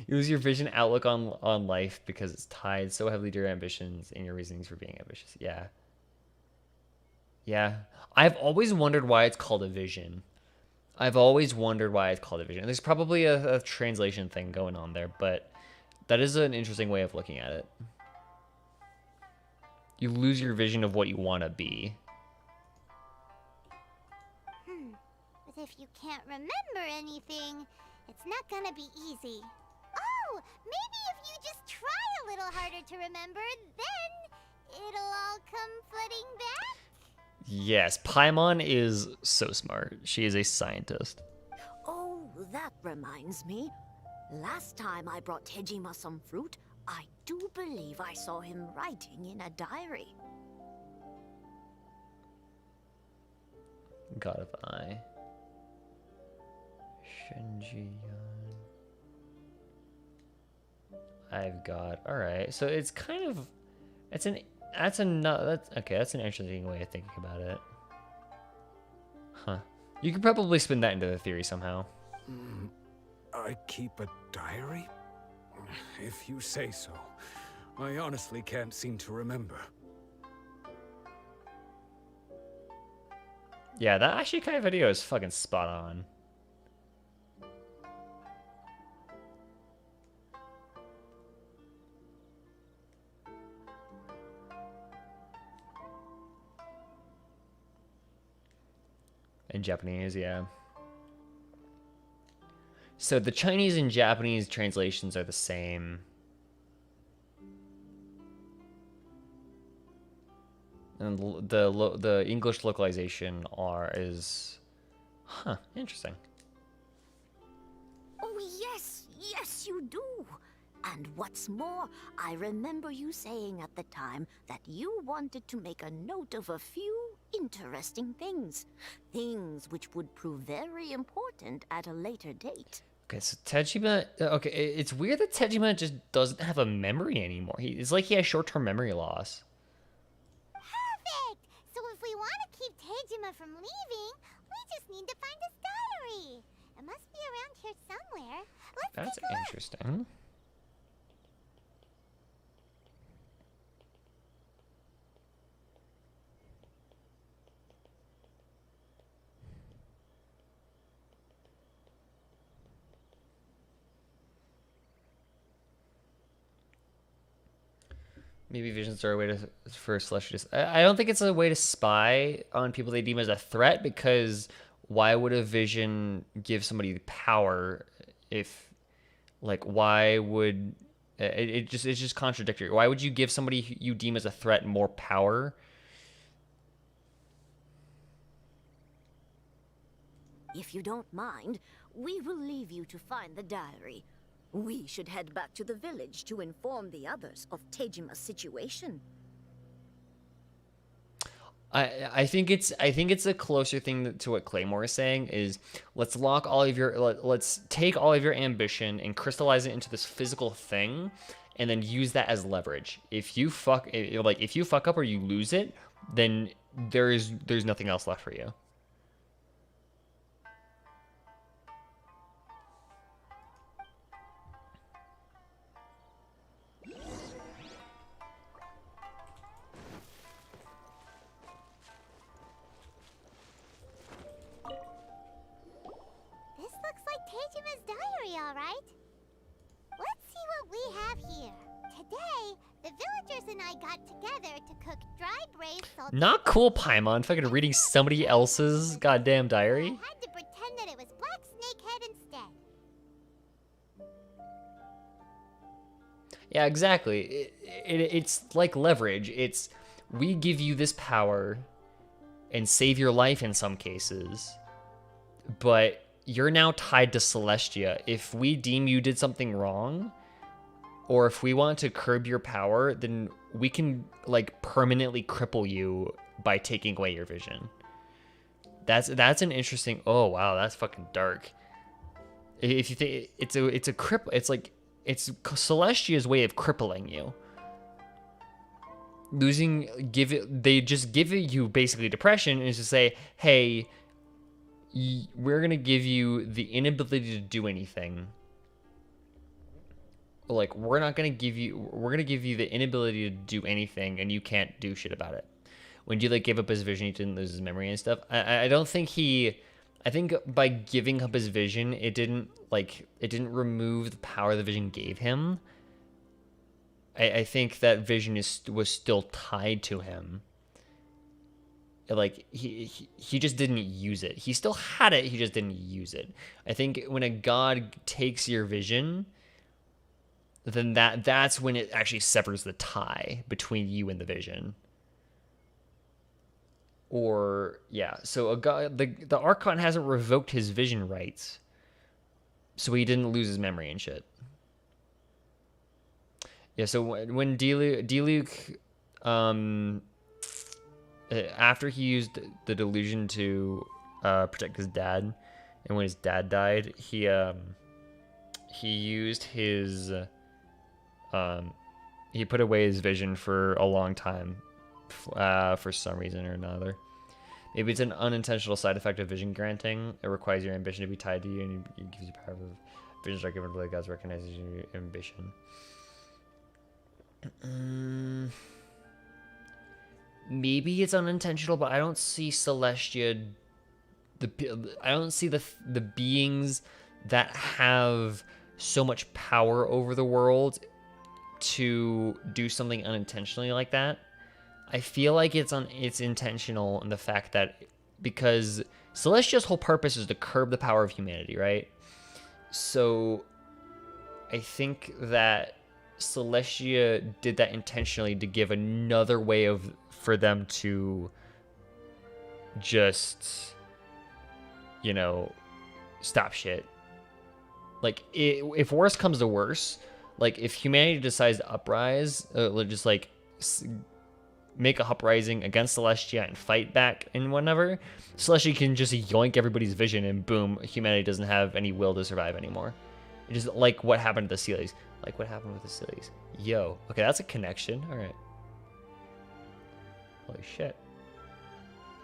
You lose your vision outlook on life because it's tied so heavily to your ambitions and your reasonings for being ambitious. Yeah. Yeah. I've always wondered why it's called a vision. There's probably a translation thing going on there, but that is an interesting way of looking at it. You lose your vision of what you want to be. But if you can't remember anything, it's not gonna be easy. Oh, maybe if you just try a little harder to remember, then it'll all come flooding back? Yes, Paimon is so smart. She is a scientist. Oh, that reminds me. Last time I brought Tejima some fruit, I do believe I saw him writing in a diary. God of I. Shinji. I've got. All right. So it's kind of. That's an interesting way of thinking about it. Huh. You could probably spin that into the theory somehow. I keep a diary? If you say so. I honestly can't seem to remember. Yeah, that Ashikai video is fucking spot on. In Japanese, yeah. So the Chinese and Japanese translations are the same. And the English localization is interesting. Oh, yes, you do. And what's more, I remember you saying at the time that you wanted to make a note of a few interesting things. Things which would prove very important at a later date. Okay, so Tejima... Okay, it's weird that Tejima just doesn't have a memory anymore. It's like he has short-term memory loss. Perfect! So if we want to keep Tejima from leaving, we just need to find his diary. It must be around here somewhere. Let's That's interesting. Maybe visions are a way for Celestial. I don't think it's a way to spy on people they deem as a threat, because why would a vision give somebody power if, like, why would it's just contradictory. Why would you give somebody you deem as a threat more power? If you don't mind, we will leave you to find the diary. We should head back to the village to inform the others of Tejima's situation. I think it's a closer thing to what Claymore is saying is let's lock all of your let's take all of your ambition and crystallize it into this physical thing, and then use that as leverage. If you fuck if you fuck up or you lose it, then there's nothing else left for you. This looks like Teijima's diary, all right. Let's see what we have here. Today, the villagers and I got together to cook dried braised salt. Not cool, Paimon. Fucking reading somebody else's goddamn I diary. had to pretend that it was Black Snakehead instead. Yeah, exactly. It's like leverage. It's we give you this power and save your life in some cases, but you're now tied to Celestia. If we deem you did something wrong, or if we want to curb your power, then we can like permanently cripple you by taking away your vision. That's an interesting. Oh wow, that's fucking dark. If you think it's a cripple, it's Celestia's way of crippling you. They just give you basically depression and just say, hey, we're gonna give you the inability to do anything. Like we're gonna give you the inability to do anything, and you can't do shit about it. When Dila gave up his vision, he didn't lose his memory and stuff. I don't think I think by giving up his vision, it didn't remove the power the vision gave him. I think that vision was still tied to him. Like he just didn't use it. He still had it, he just didn't use it. I think when a god takes your vision, then that's when it actually severs the tie between you and the vision. Or yeah, so a god, the Archon hasn't revoked his vision rights, so he didn't lose his memory and shit. Yeah, so when Diluc, after he used the delusion to protect his dad, and when his dad died, he used his he put away his vision for a long time, for some reason or another. Maybe it's an unintentional side effect of vision granting. It requires your ambition to be tied to you, and it gives you power of vision strike given to the gods recognizes your ambition. Maybe it's unintentional, but I don't see Celestia. I don't see the beings that have so much power over the world to do something unintentionally like that. I feel like it's intentional in the fact that because Celestia's whole purpose is to curb the power of humanity, right? So I think that Celestia did that intentionally to give another way for them to just, stop shit. Like, if worse comes to worse, like, if humanity decides to uprise, just, like, make a uprising against Celestia and fight back and whatever, Celestia can just yoink everybody's vision and boom, humanity doesn't have any will to survive anymore. It's just like what happened to the Sealies. Like what happened with the Sealies. Yo. Okay, that's a connection. All right. Holy shit.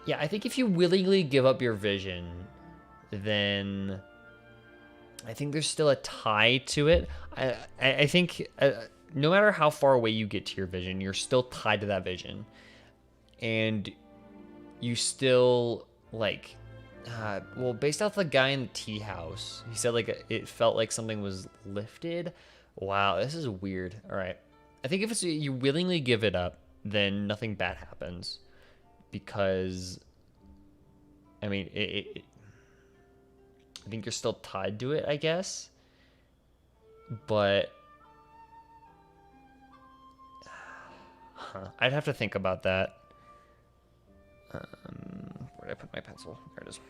Yeah, I think if you willingly give up your vision, then I think there's still a tie to it. I think no matter how far away you get to your vision, you're still tied to that vision. And you still, like, well, based off the guy in the tea house, he said, like, it felt like something was lifted. Wow, this is weird. All right. I think if you willingly give it up, then nothing bad happens. Because, I mean, I think you're still tied to it, I guess. But I'd have to think about that. Where did I put my pencil? There it is.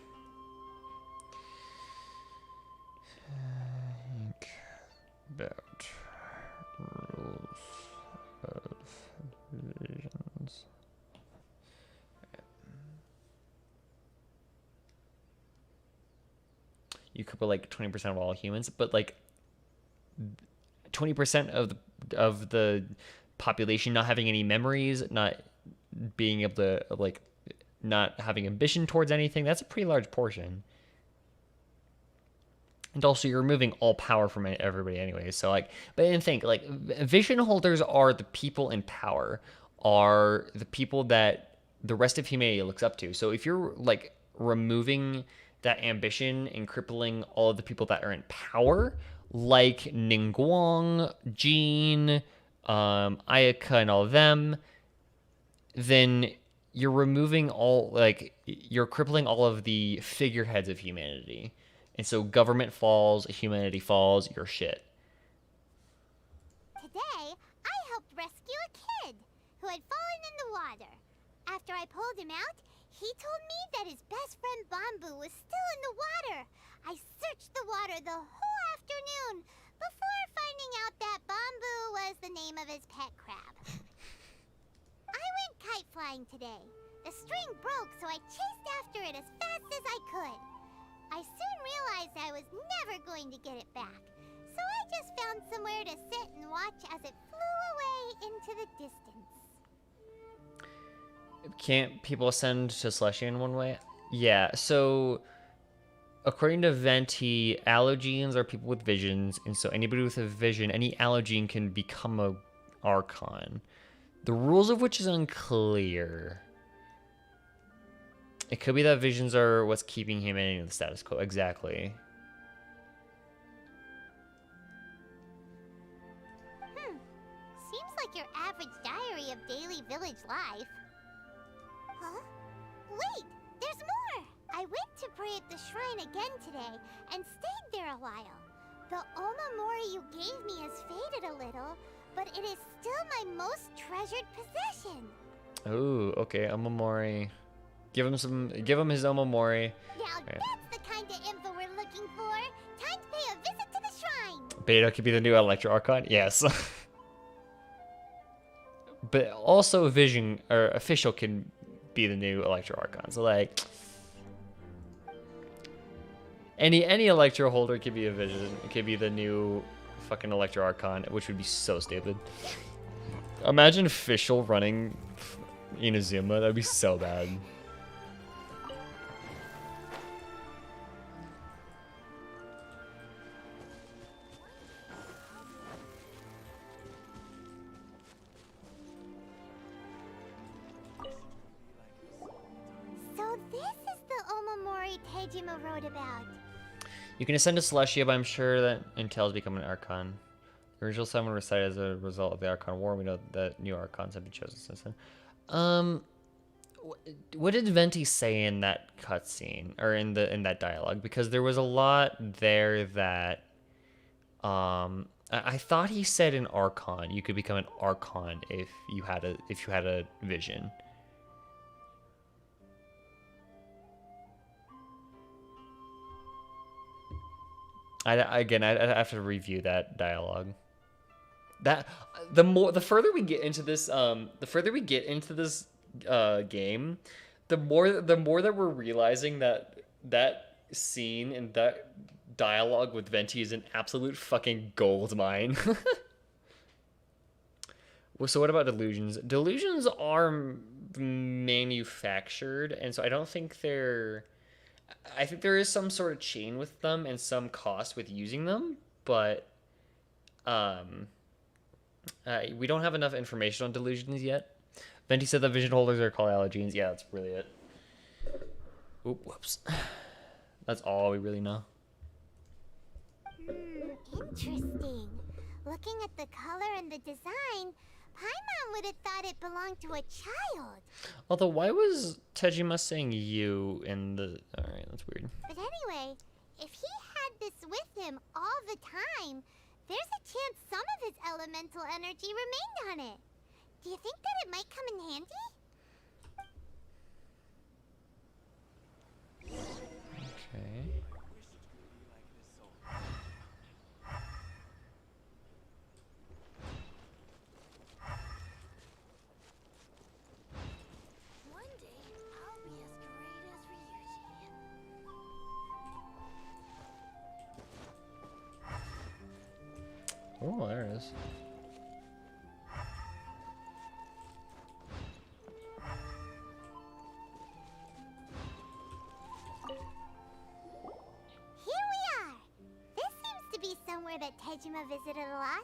Think about rules of visions. you cripple like 20% of all humans, but like 20% of the population not having any memories, not being able to like not having ambition towards anything, that's a pretty large portion. And also, you're removing all power from everybody anyway. So, like, but then think, like, vision holders are the people in power, are the people that the rest of humanity looks up to. So, if you're, like, removing that ambition and crippling all of the people that are in power, like Ningguang, Jean, Ayaka, and all of them, then you're removing all, like, you're crippling all of the figureheads of humanity. And so government falls, humanity falls, you're shit. Today, I helped rescue a kid who had fallen in the water. After I pulled him out, he told me that his best friend Bamboo was still in the water. I searched the water the whole afternoon before finding out that Bamboo was the name of his pet crab. I went kite flying today. The string broke, so I chased after it as fast as I could. I soon realized I was never going to get it back, so I just found somewhere to sit and watch as it flew away into the distance. Can't people ascend to Celestia in one way? Yeah, so according to Venti, allogenes are people with visions, and so anybody with a vision, any allogene can become a Archon. The rules of which is unclear. It could be that visions are what's keeping humanity in the status quo. Exactly. Seems like your average diary of daily village life. Huh? Wait, there's more! I went to pray at the shrine again today and stayed there a while. The Omamori you gave me has faded a little, but it is still my most treasured possession. Oh, okay. Omamori. Give him his Omamori. Now that's the kind of info we're looking for. Time to pay a visit to the shrine. Beta could be the new Electro Archon. Yes. But also Vision or Official can be the new Electro Archon. So like any Electro holder could be a Vision. It could be the new fucking Electro Archon, which would be so stupid. Imagine Official running Inazuma. That'd be so bad. So this is the Omamori Tejima wrote about. You can ascend to Celestia, but I'm sure that Intel's become an Archon. The original summon was recited as a result of the Archon War. We know that new Archons have been chosen since then. What did Venti say in that cutscene or in that dialogue? Because there was a lot there that I thought he said an Archon. You could become an Archon if you had a vision. I'd have to review that dialogue. That the further we get into this game, the more that we're realizing that scene and that dialogue with Venti is an absolute fucking gold mine. Well, so what about delusions? Delusions are manufactured, and so I don't think they're. I think there is some sort of chain with them and some cost with using them, but we don't have enough information on delusions yet. Venti said that vision holders are called allogenes. Yeah, that's really it. Oop, whoops. That's all we really know. Interesting. Looking at the color and the design, Paimon would have thought it belonged to a child. Although, why was Tejima saying you in the... Alright, that's weird. But anyway, if he had this with him all the time, there's a chance some of his elemental energy remained on it. Do you think that it might come in handy? Okay. One day, I'll be as great as Ryuji. Oh, there it is. Here we are! This seems to be somewhere that Tejima visited a lot.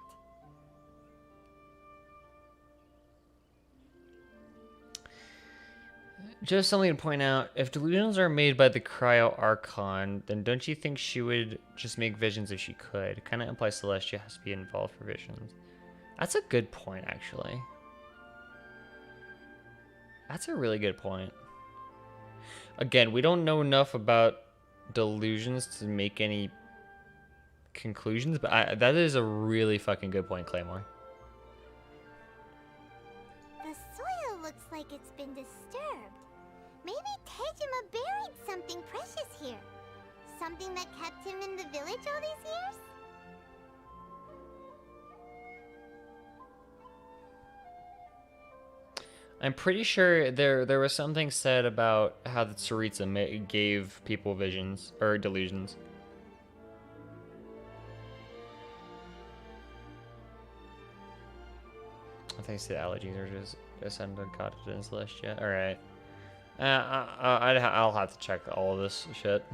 Just something to point out, if delusions are made by the Cryo Archon, then don't you think she would just make visions if she could? Kind of implies Celestia has to be involved for visions. That's a good point, actually. That's a really good point. Again, we don't know enough about delusions to make any conclusions, but that is a really fucking good point, Claymore. The soil looks like it's been disturbed. Maybe Tejima buried something precious here. Something that kept him in the village all these years? I'm pretty sure there was something said about how the Tsaritsa gave people visions or delusions. I think the allergies are just ascended cottage and celestia. All right. I'll have to check all of this shit.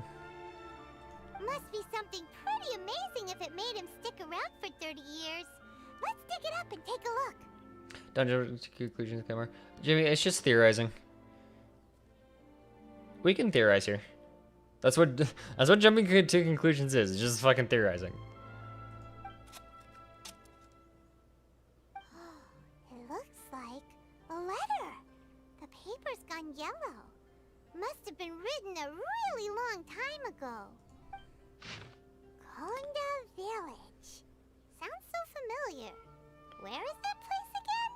Must be something pretty amazing if it made him stick around for 30 years. Let's dig it up and take a look. Don't jump to conclusions, Claymore. Jimmy, it's just theorizing. We can theorize here. That's what jumping to conclusions is. It's just fucking theorizing. It looks like a letter. The paper's gone yellow. Must have been written a really long time ago. Konda Village. Sounds so familiar. Where is that place again?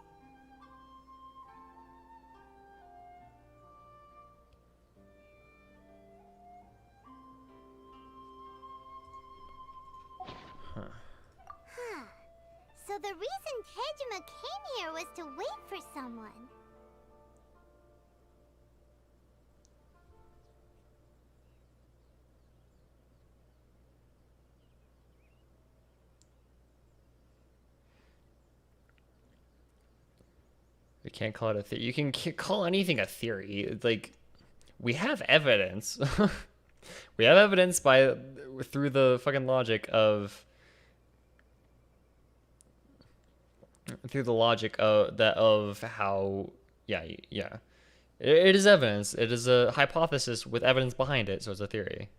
Huh. So the reason Tejima came here was to wait for someone. We can't call it a theory. You can call anything a theory. It's like, we have evidence. We have evidence through the fucking logic of how it is evidence. It is a hypothesis with evidence behind it, so it's a theory.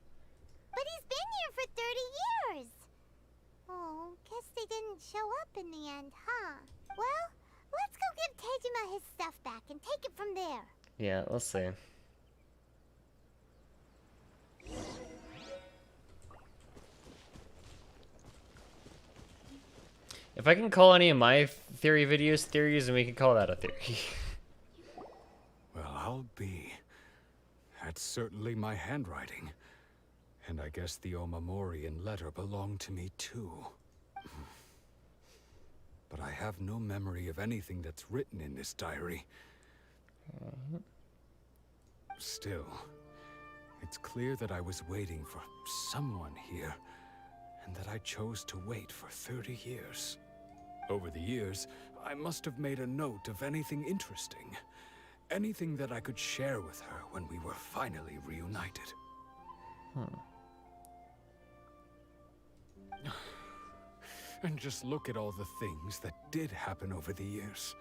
But he's been here for 30 years. Oh, guess they didn't show up in the end, huh? Well, let's go give Tejima his stuff back and take it from there. Yeah, let's see. If I can call any of my theory videos theories, then we can call that a theory. Well, I'll be. That's certainly my handwriting. And I guess the Omamorian letter belonged to me too. But I have no memory of anything that's written in this diary. Still, it's clear that I was waiting for someone here, and that I chose to wait for 30 years. Over the years, I must have made a note of anything interesting. Anything that I could share with her when we were finally reunited. And just look at all the things that did happen over the years.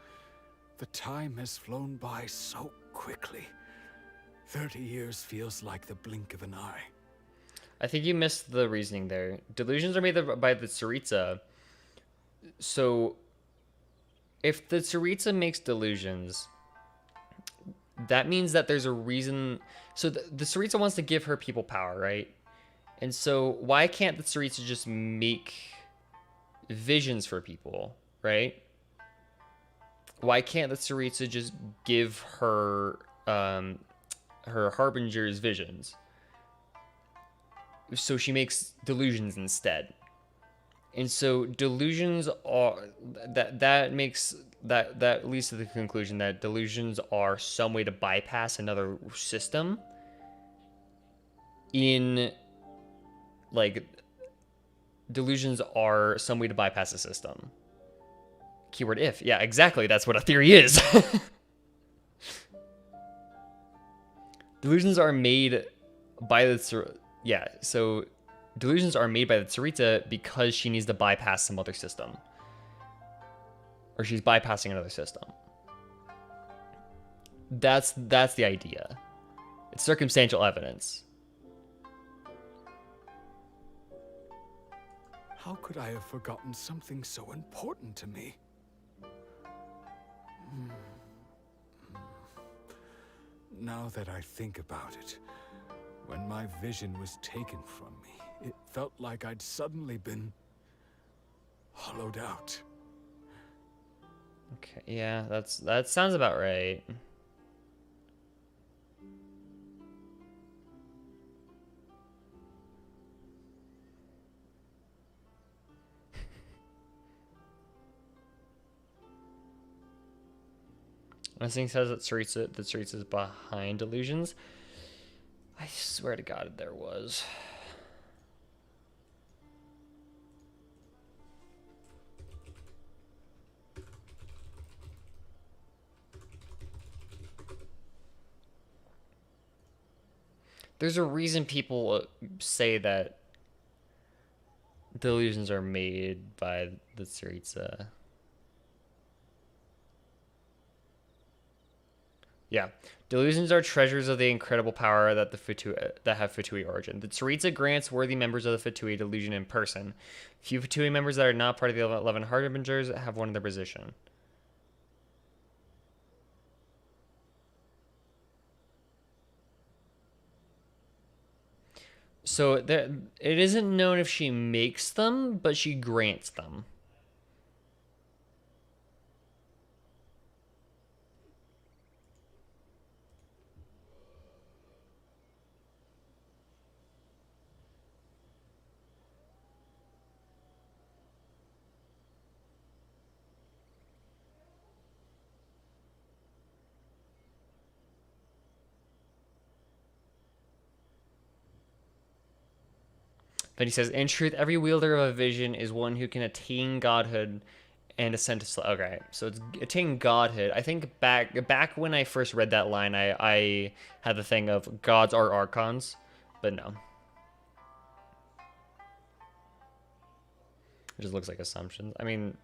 The time has flown by so quickly. 30 years feels like the blink of an eye. I think you missed the reasoning there. Delusions are made by the Tsaritsa. So, if the Tsaritsa makes delusions, that means that there's a reason. So the Tsaritsa wants to give her people power, right? And so why can't the Tsaritsa just make visions for people, right? Why can't the Tsaritsa just give her her harbingers visions? So she makes delusions instead. And so delusions are that leads to the conclusion that delusions are some way to bypass another system in like delusions are some way to bypass the system. Keyword if. Yeah, exactly. That's what a theory is. Delusions are made by the... Yeah, so delusions are made by the Tsurita because she needs to bypass some other system. Or she's bypassing another system. That's the idea. It's circumstantial evidence. How could I have forgotten something so important to me? Now that I think about it, when my vision was taken from me, it felt like I'd suddenly been hollowed out. Okay, yeah, that sounds about right. This thing says that Tsuritsu is behind delusions. I swear to God there was. There's a reason people say that delusions are made by the Tsuritsu. Yeah, delusions are treasures of the incredible power that that have Fatui origin. The Tsuritsu grants worthy members of the Fatui delusion in person. Few Fatui members that are not part of the 11 Harbingers have one in their position. So it isn't known if she makes them, but she grants them. Then he says, in truth, every wielder of a vision is one who can attain godhood and ascend to... Okay, so it's attain godhood. I think back when I first read that line, I had the thing of gods are archons, but no. It just looks like assumptions. I mean...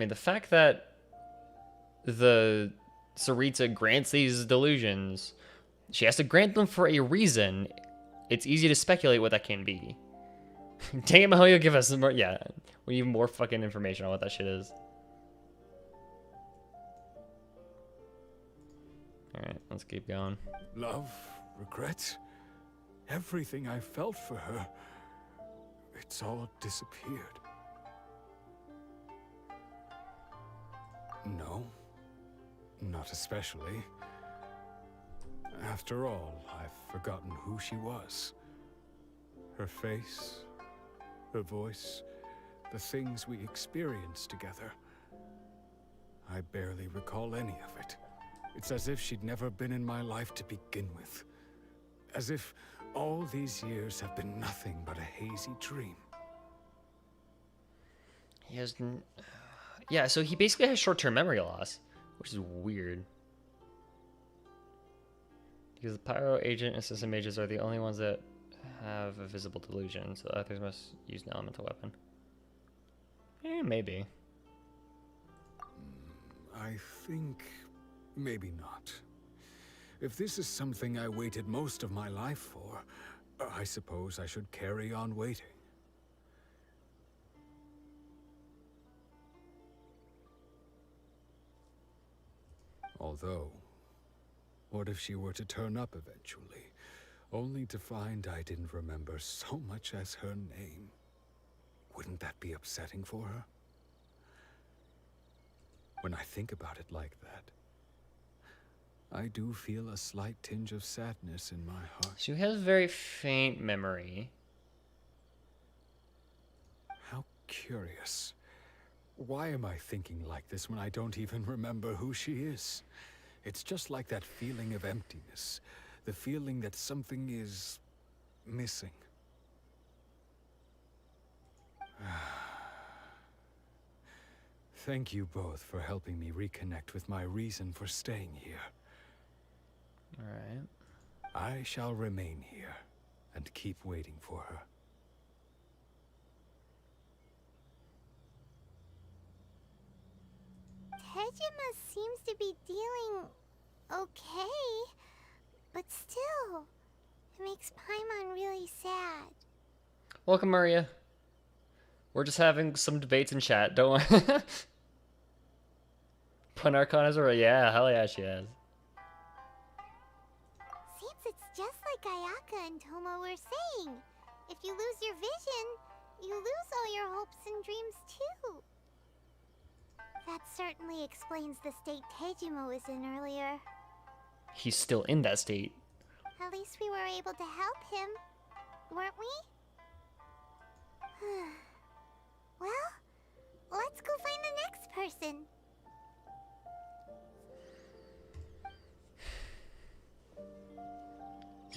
the fact that the Tsuritsu grants these delusions, she has to grant them for a reason. It's easy to speculate what that can be. Dang it, Mahoyo, give us some more. Yeah, we need more fucking information on what that shit is. Alright, let's keep going. Love, regret, everything I felt for her, it's all disappeared. No, not especially. After all, I've forgotten who she was. Her face, her voice, the things we experienced together. I barely recall any of it. It's as if she'd never been in my life to begin with. As if all these years have been nothing but a hazy dream. He has... Yeah, so he basically has short-term memory loss, which is weird. Because the pyro agent and system mages are the only ones that have a visible delusion, so others must use an elemental weapon. Maybe. I think maybe not. If this is something I waited most of my life for, I suppose I should carry on waiting. Although, what if she were to turn up eventually, only to find I didn't remember so much as her name? Wouldn't that be upsetting for her? When I think about it like that, I do feel a slight tinge of sadness in my heart. She has very faint memory. How curious. Why am I thinking like this when I don't even remember who she is? It's just like that feeling of emptiness. The feeling that something is missing. Thank you both for helping me reconnect with my reason for staying here. All right. I shall remain here and keep waiting for her. Tejima seems to be dealing okay, but still, it makes Paimon really sad. Welcome, Maria. We're just having some debates in chat. Don't worry. Punarcon is right. Yeah, hell yeah, she has. Seems it's just like Ayaka and Toma were saying. If you lose your vision, you lose all your hopes and dreams too. That certainly explains the state Tejima was in earlier. He's still in that state. At least we were able to help him, weren't we? Well, let's go find the next person.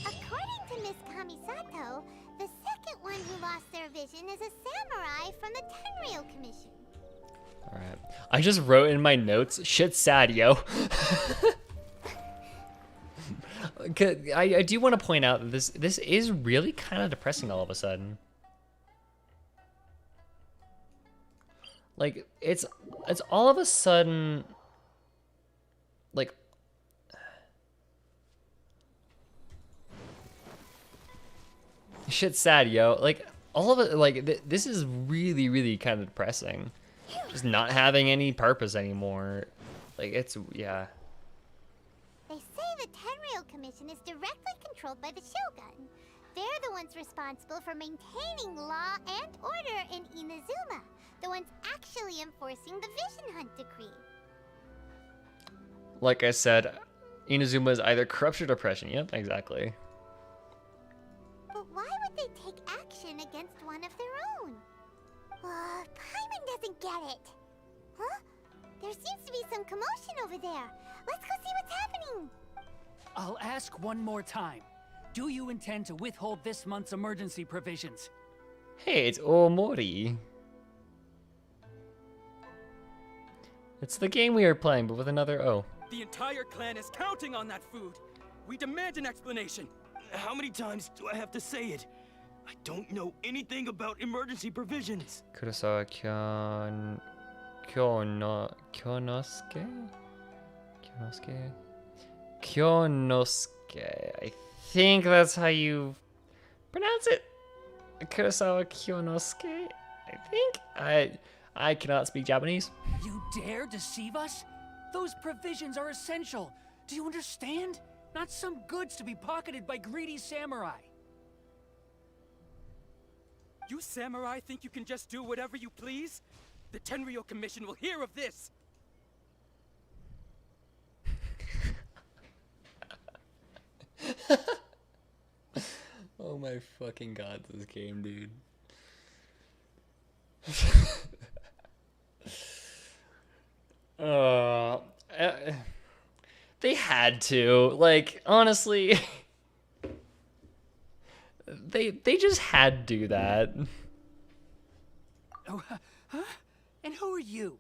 According to Miss Kamisato, the second one who lost their vision is a samurai from the Tenryou Commission. Alright. I just wrote in my notes, shit's sad, yo. I do want to point out that this is really kind of depressing all of a sudden. Like, it's all of a sudden, like, shit's sad, yo. Like, all of it, like, this is really, really kind of depressing. Just not having any purpose anymore. Like, it's, yeah. They say the Tenryou Commission is directly controlled by the Shogun. They're the ones responsible for maintaining law and order in Inazuma. The ones actually enforcing the Vision Hunt Decree. Like I said, Inazuma is either corruption or oppression. Yep, exactly. But why would they take action against one of their own? Paimon doesn't get it. Huh? There seems to be some commotion over there. Let's go see what's happening. I'll ask one more time. Do you intend to withhold this month's emergency provisions? Hey, it's Omori. It's the game we are playing, but with another O. The entire clan is counting on that food. We demand an explanation. How many times do I have to say it? I don't know anything about emergency provisions. Kurosawa Kyonosuke. I think that's how you pronounce it. Kurosawa Kyonosuke. I think. I cannot speak Japanese. You dare deceive us? Those provisions are essential. Do you understand? Not some goods to be pocketed by greedy samurai. You samurai think you can just do whatever you please? The Tenryou Commission will hear of this. Oh my fucking god, this game, dude. They had to. Like, honestly, they just had to do that. Oh, huh? And who are you?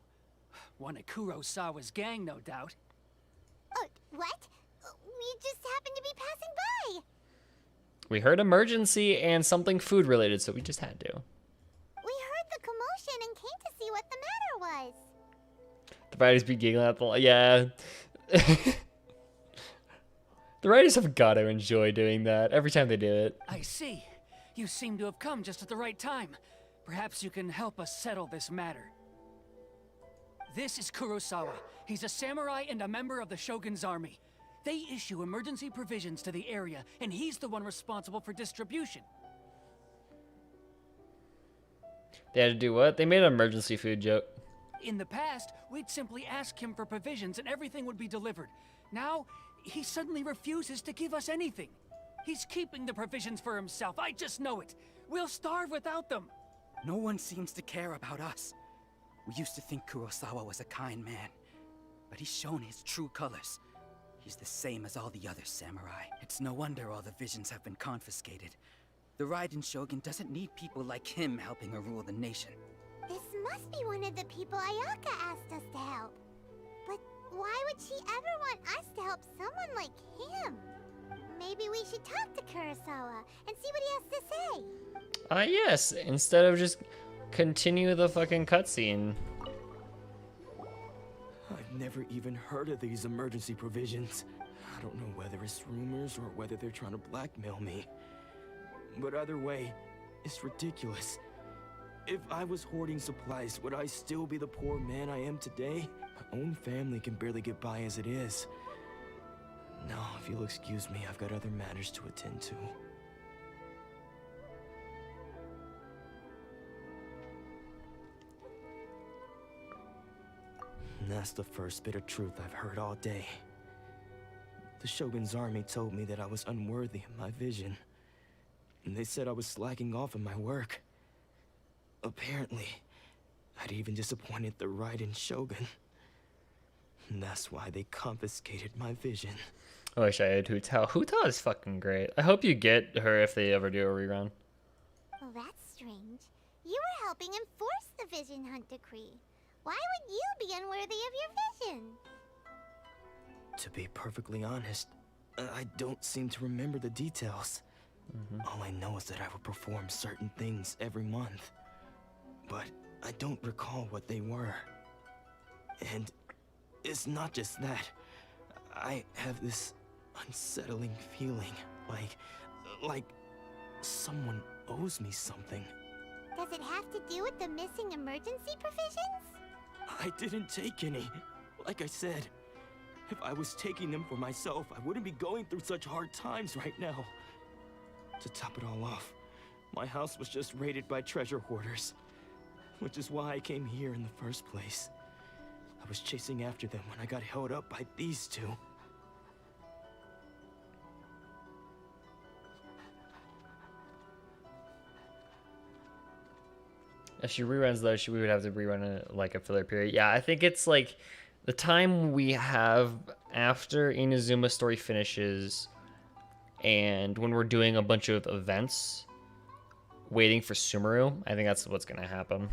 One of Kurosawa's gang, no doubt. What? We just happened to be passing by. We heard emergency and something food related, so we just had to. We heard the commotion and came to see what the matter was. The writers be giggling at the yeah. The writers have got to enjoy doing that every time they do it. I see. You seem to have come just at the right time. Perhaps you can help us settle this matter. This is Kurosawa. He's a samurai and a member of the Shogun's army. They issue emergency provisions to the area, and he's the one responsible for distribution. They had to do what? They made an emergency food joke. In the past, we'd simply ask him for provisions and everything would be delivered. Now, he suddenly refuses to give us anything. He's keeping the provisions for himself, I just know it. We'll starve without them. No one seems to care about us. We used to think Kurosawa was a kind man, but he's shown his true colors. He's the same as all the other samurai. It's no wonder all the visions have been confiscated. The Raiden Shogun doesn't need people like him helping her rule the nation. This must be one of the people Ayaka asked us to help. But why would she ever want us to help someone like him? Maybe we should talk to Kurosawa and see what he has to say. Yes, instead of just continue the fucking cutscene. I've never even heard of these emergency provisions. I don't know whether it's rumors or whether they're trying to blackmail me. But either way, it's ridiculous. If I was hoarding supplies, would I still be the poor man I am today? My own family can barely get by as it is. No, if you'll excuse me, I've got other matters to attend to. And that's the first bit of truth I've heard all day. The Shogun's army told me that I was unworthy of my vision. And they said I was slacking off in my work. Apparently, I'd even disappointed the Raiden Shogun. And that's why they confiscated my vision. I wish I had Hu-Tao. Hu-Tao is fucking great. I hope you get her if they ever do a rerun. Well, that's strange. You were helping enforce the Vision Hunt Decree. Why would you be unworthy of your vision? To be perfectly honest, I don't seem to remember the details. All I know is that I would perform certain things every month. But I don't recall what they were. And it's not just that. I have this unsettling feeling, like someone owes me something. Does it have to do with the missing emergency provisions? I didn't take any. Like I said, if I was taking them for myself, I wouldn't be going through such hard times right now. To top it all off, my house was just raided by treasure hoarders, which is why I came here in the first place. I was chasing after them when I got held up by these two. If she reruns though, we would have to rerun it like a filler period. Yeah, I think it's like the time we have after Inazuma's story finishes and when we're doing a bunch of events waiting for Sumeru. I think that's what's gonna happen.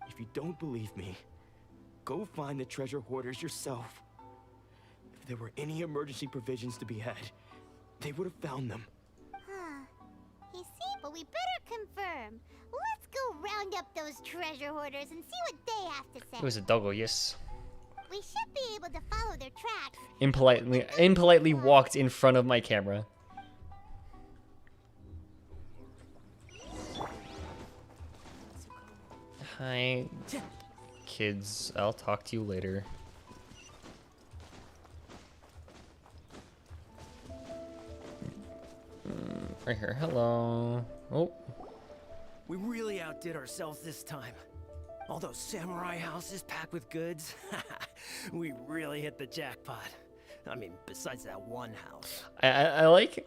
If you don't believe me, go find the treasure hoarders yourself. If there were any emergency provisions to be had, they would have found them. Huh. You see, but we better confirm. Let's go round up those treasure hoarders and see what they have to say. It was a doggo, yes. We should be able to follow their tracks. Impolitely walked in front of my camera. Hi, kids. I'll talk to you later. Right here. Hello. Oh. We really outdid ourselves this time. All those samurai houses packed with goods. We really hit the jackpot. I mean, besides that one house. I like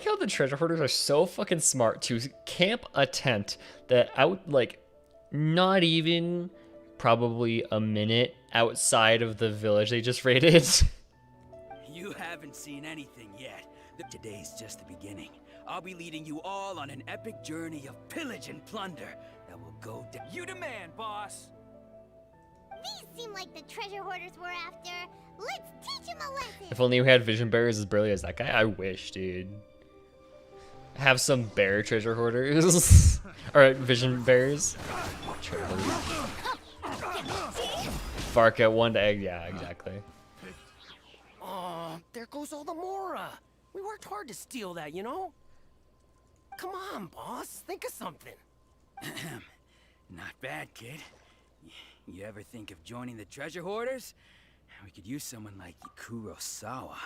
how the treasure hoarders are so fucking smart to camp a tent that out like not even probably a minute outside of the village they just raided. You haven't seen anything yet. Today's just the beginning. I'll be leading you all on an epic journey of pillage and plunder that will go down. You demand, boss! These seem like the treasure hoarders we're after. Let's teach them a lesson! If only we had vision bearers as brilliant as that guy. I wish, dude. Have some bear treasure hoarders. Alright, vision bearers. Bark at one egg. Yeah, exactly. Oh, there goes all the Mora. We worked hard to steal that, you know? Come on, boss. Think of something. Not bad, kid. You ever think of joining the treasure hoarders? We could use someone like Kurosawa.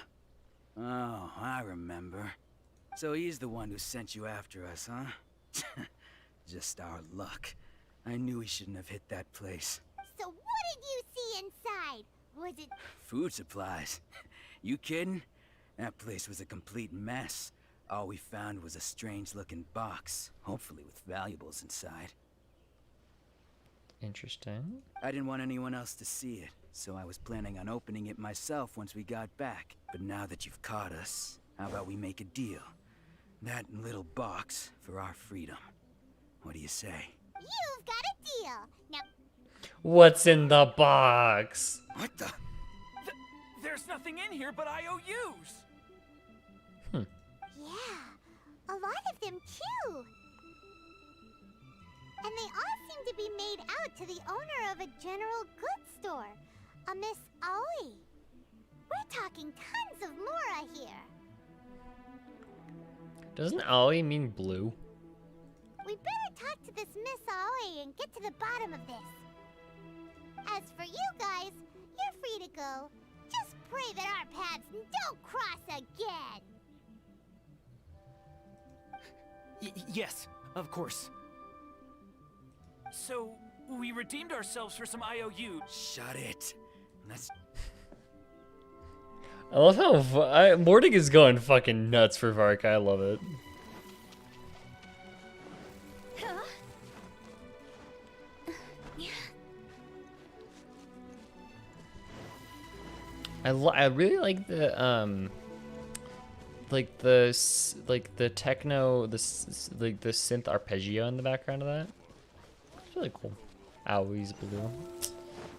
Oh, I remember. So he's the one who sent you after us, huh? Just our luck. I knew he shouldn't have hit that place. So what did you see inside? Was it food supplies? You kidding? That place was a complete mess. All we found was a strange-looking box, hopefully with valuables inside. Interesting. I didn't want anyone else to see it, so I was planning on opening it myself once we got back. But now that you've caught us, how about we make a deal? That little box for our freedom. What do you say? You've got a deal. Now, What's in the box? What the? There's nothing in here but IOUs. yeah, a lot of them too. And they all seem to be made out to the owner of a general goods store, a Miss Aoi. We're talking tons of Mora here. Doesn't Aoi mean blue? We better talk to this Miss Aoi and get to the bottom of this. As for you guys, you're free to go. Just pray that our paths don't cross again. Yes, of course. So, we redeemed ourselves for some IOU. Shut it. Let's... I love how Mordig is going fucking nuts for Varka. I love it. I really like the the techno, the synth arpeggio in the background of that. It's really cool. Aoi's blue.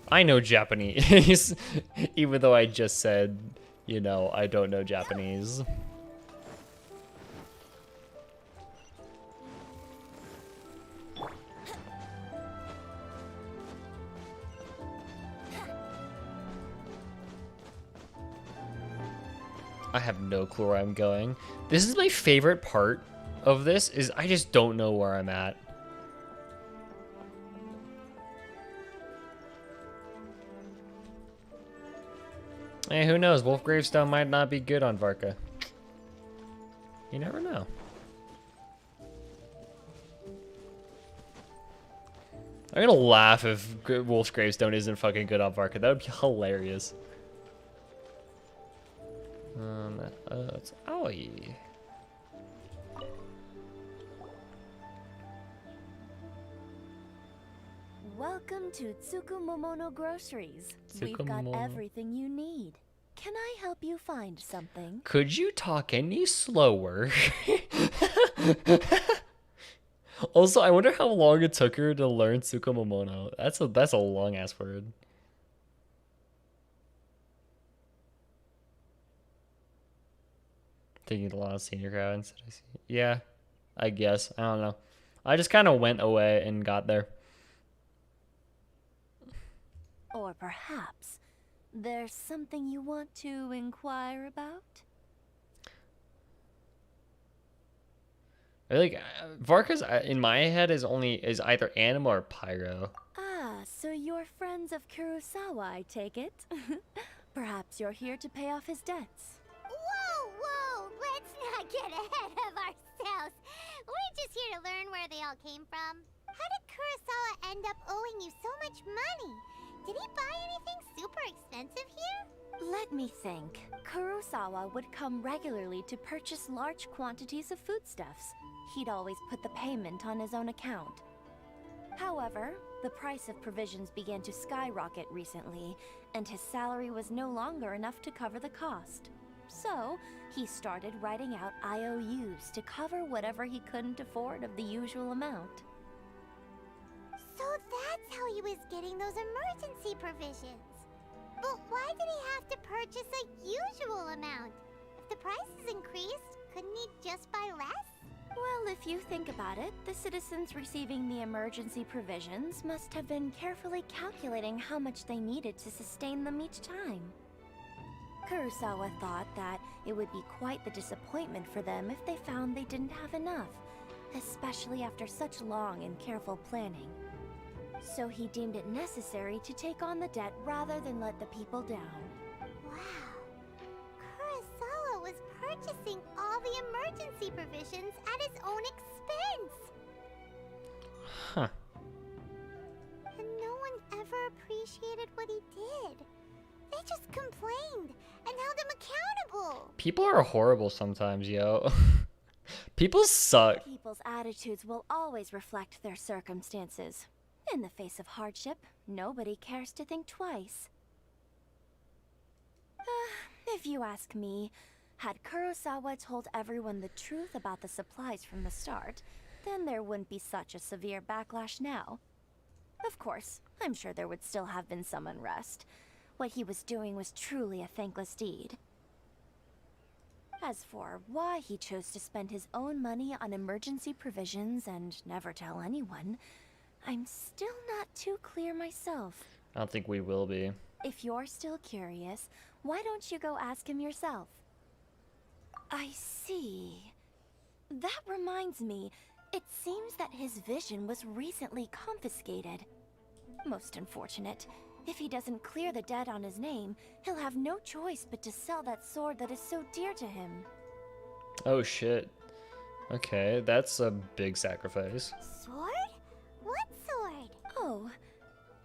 I know Japanese, even though I just said, you know, I don't know Japanese. I have no clue where I'm going. This is my favorite part of this, is I just don't know where I'm at. Hey, who knows? Wolf Gravestone might not be good on Varka. You never know. I'm gonna laugh if Wolf's Gravestone isn't fucking good on Varka. That would be hilarious. It's Aoi. Welcome to Tsukumomono Groceries. We've got Tsukumomono. everything you need. Can I help you find something? Could you talk any slower? Also, I wonder how long it took her to learn Tsukumomono. That's a long ass word. Taking the long senior crowd instead of yeah, I guess. I don't know. I just kind of went away and got there. Or perhaps there's something you want to inquire about? I think Varka's in my head is either anima or pyro. Ah, so you're friends of Kurosawa, I take it. Perhaps you're here to pay off his debts. Whoa, let's not get ahead of ourselves. We're just here to learn where they all came from. How did Kurosawa end up owing you so much money? Did he buy anything super expensive here? Let me think. Kurosawa would come regularly to purchase large quantities of foodstuffs. He'd always put the payment on his own account. However, the price of provisions began to skyrocket recently, and his salary was no longer enough to cover the cost. So, he started writing out IOUs to cover whatever he couldn't afford of the usual amount. So that's how he was getting those emergency provisions. But why did he have to purchase a usual amount? If the prices increased, couldn't he just buy less? Well, if you think about it, the citizens receiving the emergency provisions must have been carefully calculating how much they needed to sustain them each time. Kurosawa thought that it would be quite the disappointment for them if they found they didn't have enough, especially after such long and careful planning. So he deemed it necessary to take on the debt rather than let the people down. Wow. Kurosawa was purchasing all the emergency provisions at his own expense. Huh. And no one ever appreciated what he did. They just complained and held him accountable. People are horrible sometimes, yo. People suck. People's attitudes will always reflect their circumstances. In the face of hardship, nobody cares to think twice. If you ask me, had Kurosawa told everyone the truth about the supplies from the start, then there wouldn't be such a severe backlash now. Of course, I'm sure there would still have been some unrest. What he was doing was truly a thankless deed. As for why he chose to spend his own money on emergency provisions and never tell anyone, I'm still not too clear myself. I don't think we will be. If you're still curious, why don't you go ask him yourself? I see. That reminds me, it seems that his vision was recently confiscated. Most unfortunate. If he doesn't clear the debt on his name, he'll have no choice but to sell that sword that is so dear to him. Oh shit. Okay, that's a big sacrifice. Sword? What sword? Oh,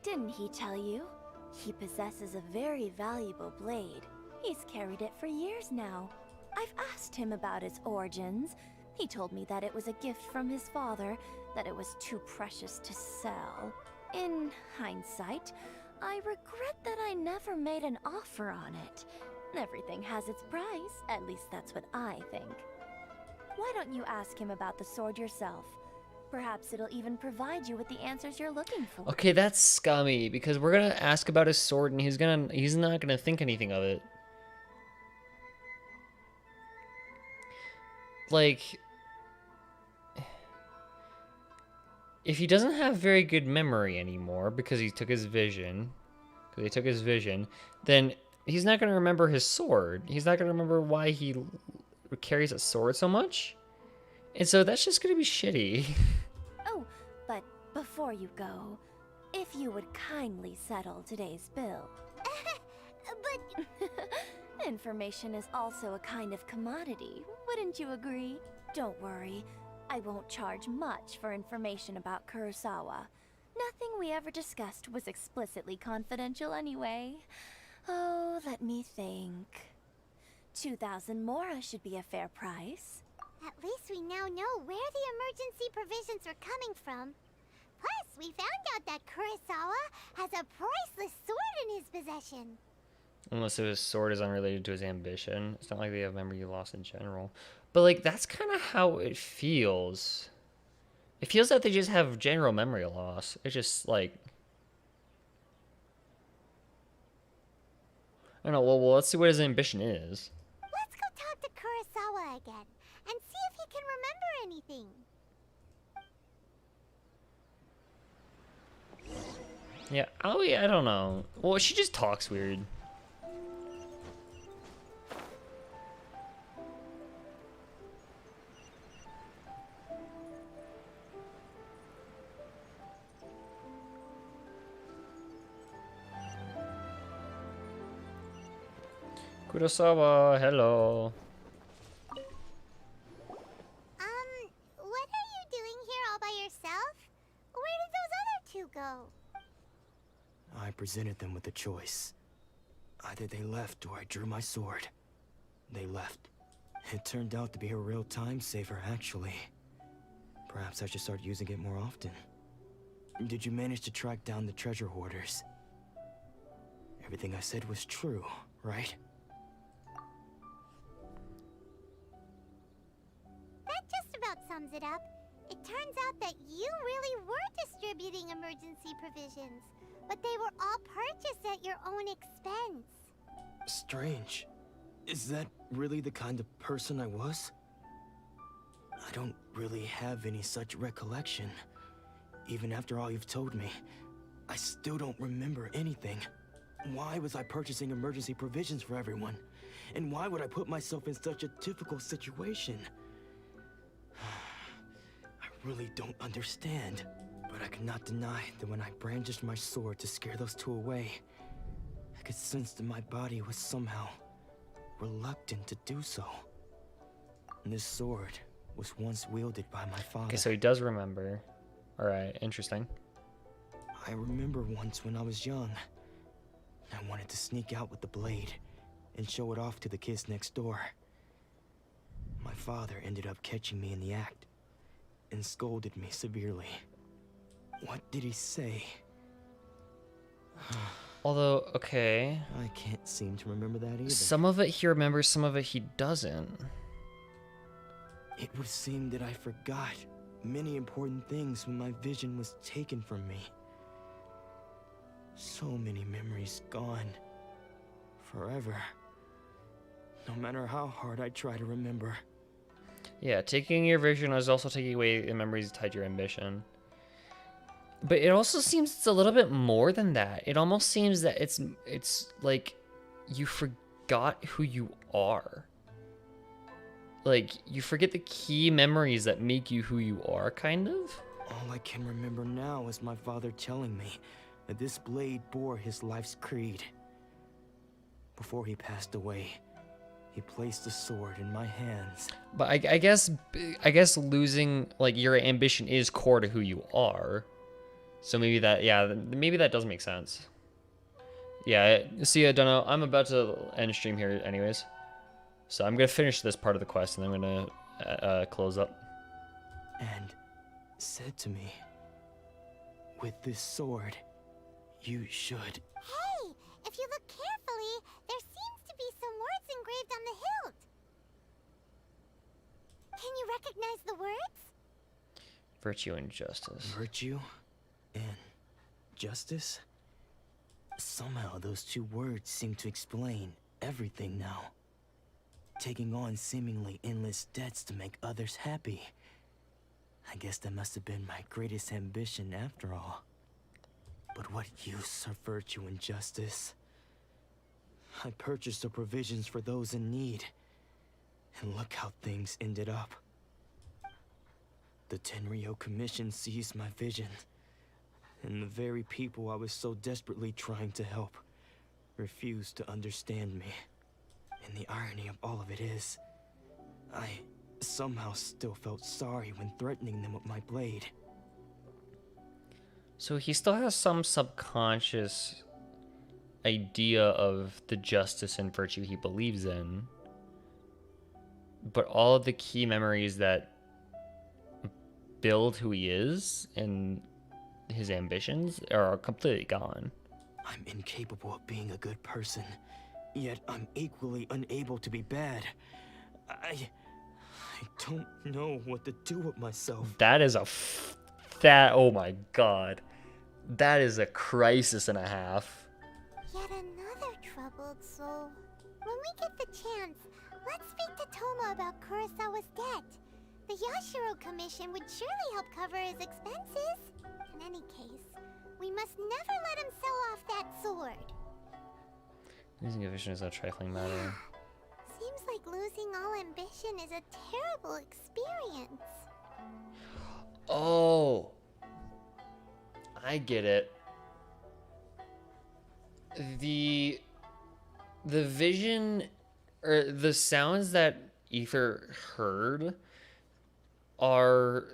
didn't he tell you? He possesses a very valuable blade. He's carried it for years now. I've asked him about its origins. He told me that it was a gift from his father, that it was too precious to sell. In hindsight, I regret that I never made an offer on it. Everything has its price, at least that's what I think. Why don't you ask him about the sword yourself? Perhaps it'll even provide you with the answers you're looking for. Okay, that's scummy because we're gonna ask about his sword and he's not gonna think anything of it. Like, if he doesn't have very good memory anymore because he took his vision, then he's not gonna remember his sword. He's not gonna remember why he carries a sword so much, and so that's just gonna be shitty. Oh, but before you go, if you would kindly settle today's bill. But... Information is also a kind of commodity, wouldn't you agree? Don't worry, I won't charge much for information about Kurosawa. Nothing we ever discussed was explicitly confidential anyway. Oh, let me think. 2,000 mora should be a fair price. At least we now know where the emergency provisions are coming from. Plus, we found out that Kurosawa has a priceless sword in his possession. Unless his sword is unrelated to his ambition. It's not like they have memory loss in general. But, like, that's kind of how it feels. It feels that they just have general memory loss. It's just, like... I don't know, well, let's see what his ambition is. Let's go talk to Kurosawa again, and see if he can remember anything. Yeah, I don't know. Well, she just talks weird. Kurosawa, hello. What are you doing here all by yourself? Where did those other two go? I presented them with a choice. Either they left or I drew my sword. They left. It turned out to be a real time saver, actually. Perhaps I should start using it more often. Did you manage to track down the treasure hoarders? Everything I said was true, right? That just about sums it up. It turns out that you really were distributing emergency provisions, but they were all purchased at your own expense. Strange. Is that really the kind of person I was? I don't really have any such recollection. Even after all you've told me, I still don't remember anything. Why was I purchasing emergency provisions for everyone? And why would I put myself in such a difficult situation? I really don't understand. But I cannot deny that when I brandished my sword to scare those two away, I could sense that my body was somehow reluctant to do so. And this sword was once wielded by my father. Okay, so he does remember. Alright, interesting. I remember once when I was young, I wanted to sneak out with the blade and show it off to the kids next door. My father ended up catching me in the act and scolded me severely. What did he say? Although, okay. I can't seem to remember that either. Some of it he remembers, some of it he doesn't. It would seem that I forgot many important things when my vision was taken from me. So many memories gone. Forever. No matter how hard I try to remember. Yeah, taking your vision is also taking away the memories tied to your ambition. But it also seems it's a little bit more than that. It almost seems that it's like you forgot who you are. Like, you forget the key memories that make you who you are, kind of? All I can remember now is my father telling me that this blade bore his life's creed. Before he passed away, he placed the sword in my hands. But I guess losing, like, your ambition is core to who you are. So maybe that, yeah, maybe that does make sense. Yeah, see, I don't know. I'm about to end stream here anyways. So I'm going to finish this part of the quest, and then I'm going to close up. And said to me, with this sword, you should... Hey, if you look carefully, there seems to be some words engraved on the hilt. Can you recognize the words? Virtue and justice. Virtue and justice? Somehow those two words seem to explain everything now. Taking on seemingly endless debts to make others happy. I guess that must have been my greatest ambition after all. But what use are virtue and justice? I purchased the provisions for those in need. And look how things ended up. The Tenryo Commission seized my vision. And the very people I was so desperately trying to help refused to understand me. And the irony of all of it is, I somehow still felt sorry when threatening them with my blade. So he still has some subconscious idea of the justice and virtue he believes in. But all of the key memories that build who he is and his ambitions are completely gone. I'm incapable of being a good person. Yet I'm equally unable to be bad. I don't know what to do with myself. That is oh my god. That is a crisis and a half. Yet another troubled soul. When we get the chance, let's speak to Toma about Kurosawa's debt. The Yashiro Commission would surely help cover his expenses. In any case, we must never let him sell off that sword. Losing a vision is a trifling matter. Seems like losing all ambition is a terrible experience. Oh, I get it. The vision or the sounds that Ether heard are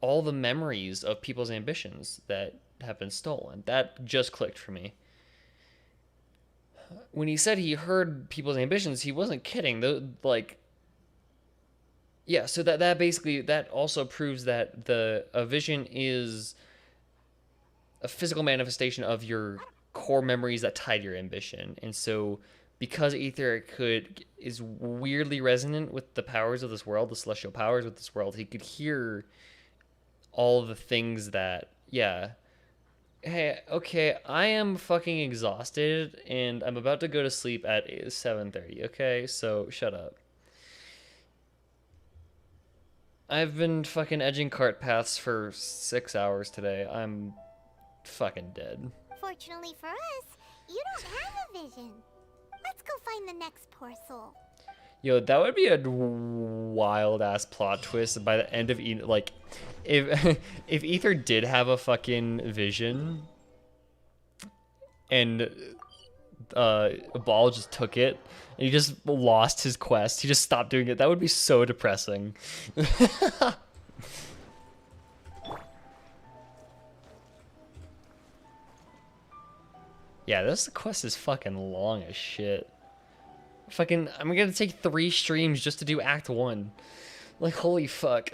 all the memories of people's ambitions that have been stolen. That just clicked for me. When he said he heard people's ambitions, he wasn't kidding. Yeah, so that basically, that also proves that a vision is a physical manifestation of your core memories that tied your ambition. And so because Ether is weirdly resonant with the powers of this world, the celestial powers of this world, he could hear all the things that, yeah. Hey, okay, I am fucking exhausted, and I'm about to go to sleep at 7:30, okay? So, shut up. I've been fucking edging cart paths for 6 hours today. I'm fucking dead. Fortunately for us, you don't have a vision. Let's go find the next poor soul. Yo, that would be a wild-ass plot twist by the end of like, if Ether did have a fucking vision and Ball just took it and he just lost his quest, he just stopped doing it, that would be so depressing. Yeah, this quest is fucking long as shit. Fucking, I'm gonna take 3 streams just to do Act 1. Like, holy fuck.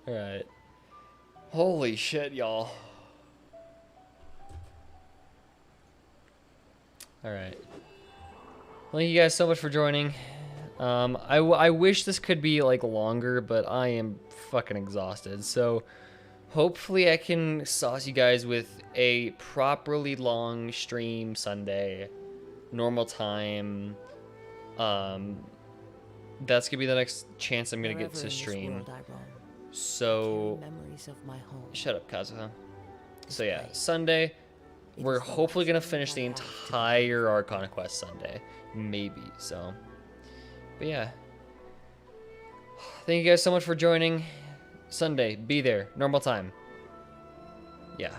Alright. Holy shit, y'all. Alright. Thank you guys so much for joining. I wish this could be like longer, but I am fucking exhausted. So hopefully I can sauce you guys with a properly long stream Sunday, normal time. That's gonna be the next chance I'm gonna get to stream. So shut up, Kazuha. So yeah, Sunday. We're hopefully gonna finish the entire Arcana Quest Sunday, maybe. So, but yeah. Thank you guys so much for joining. Sunday, be there, normal time. Yeah.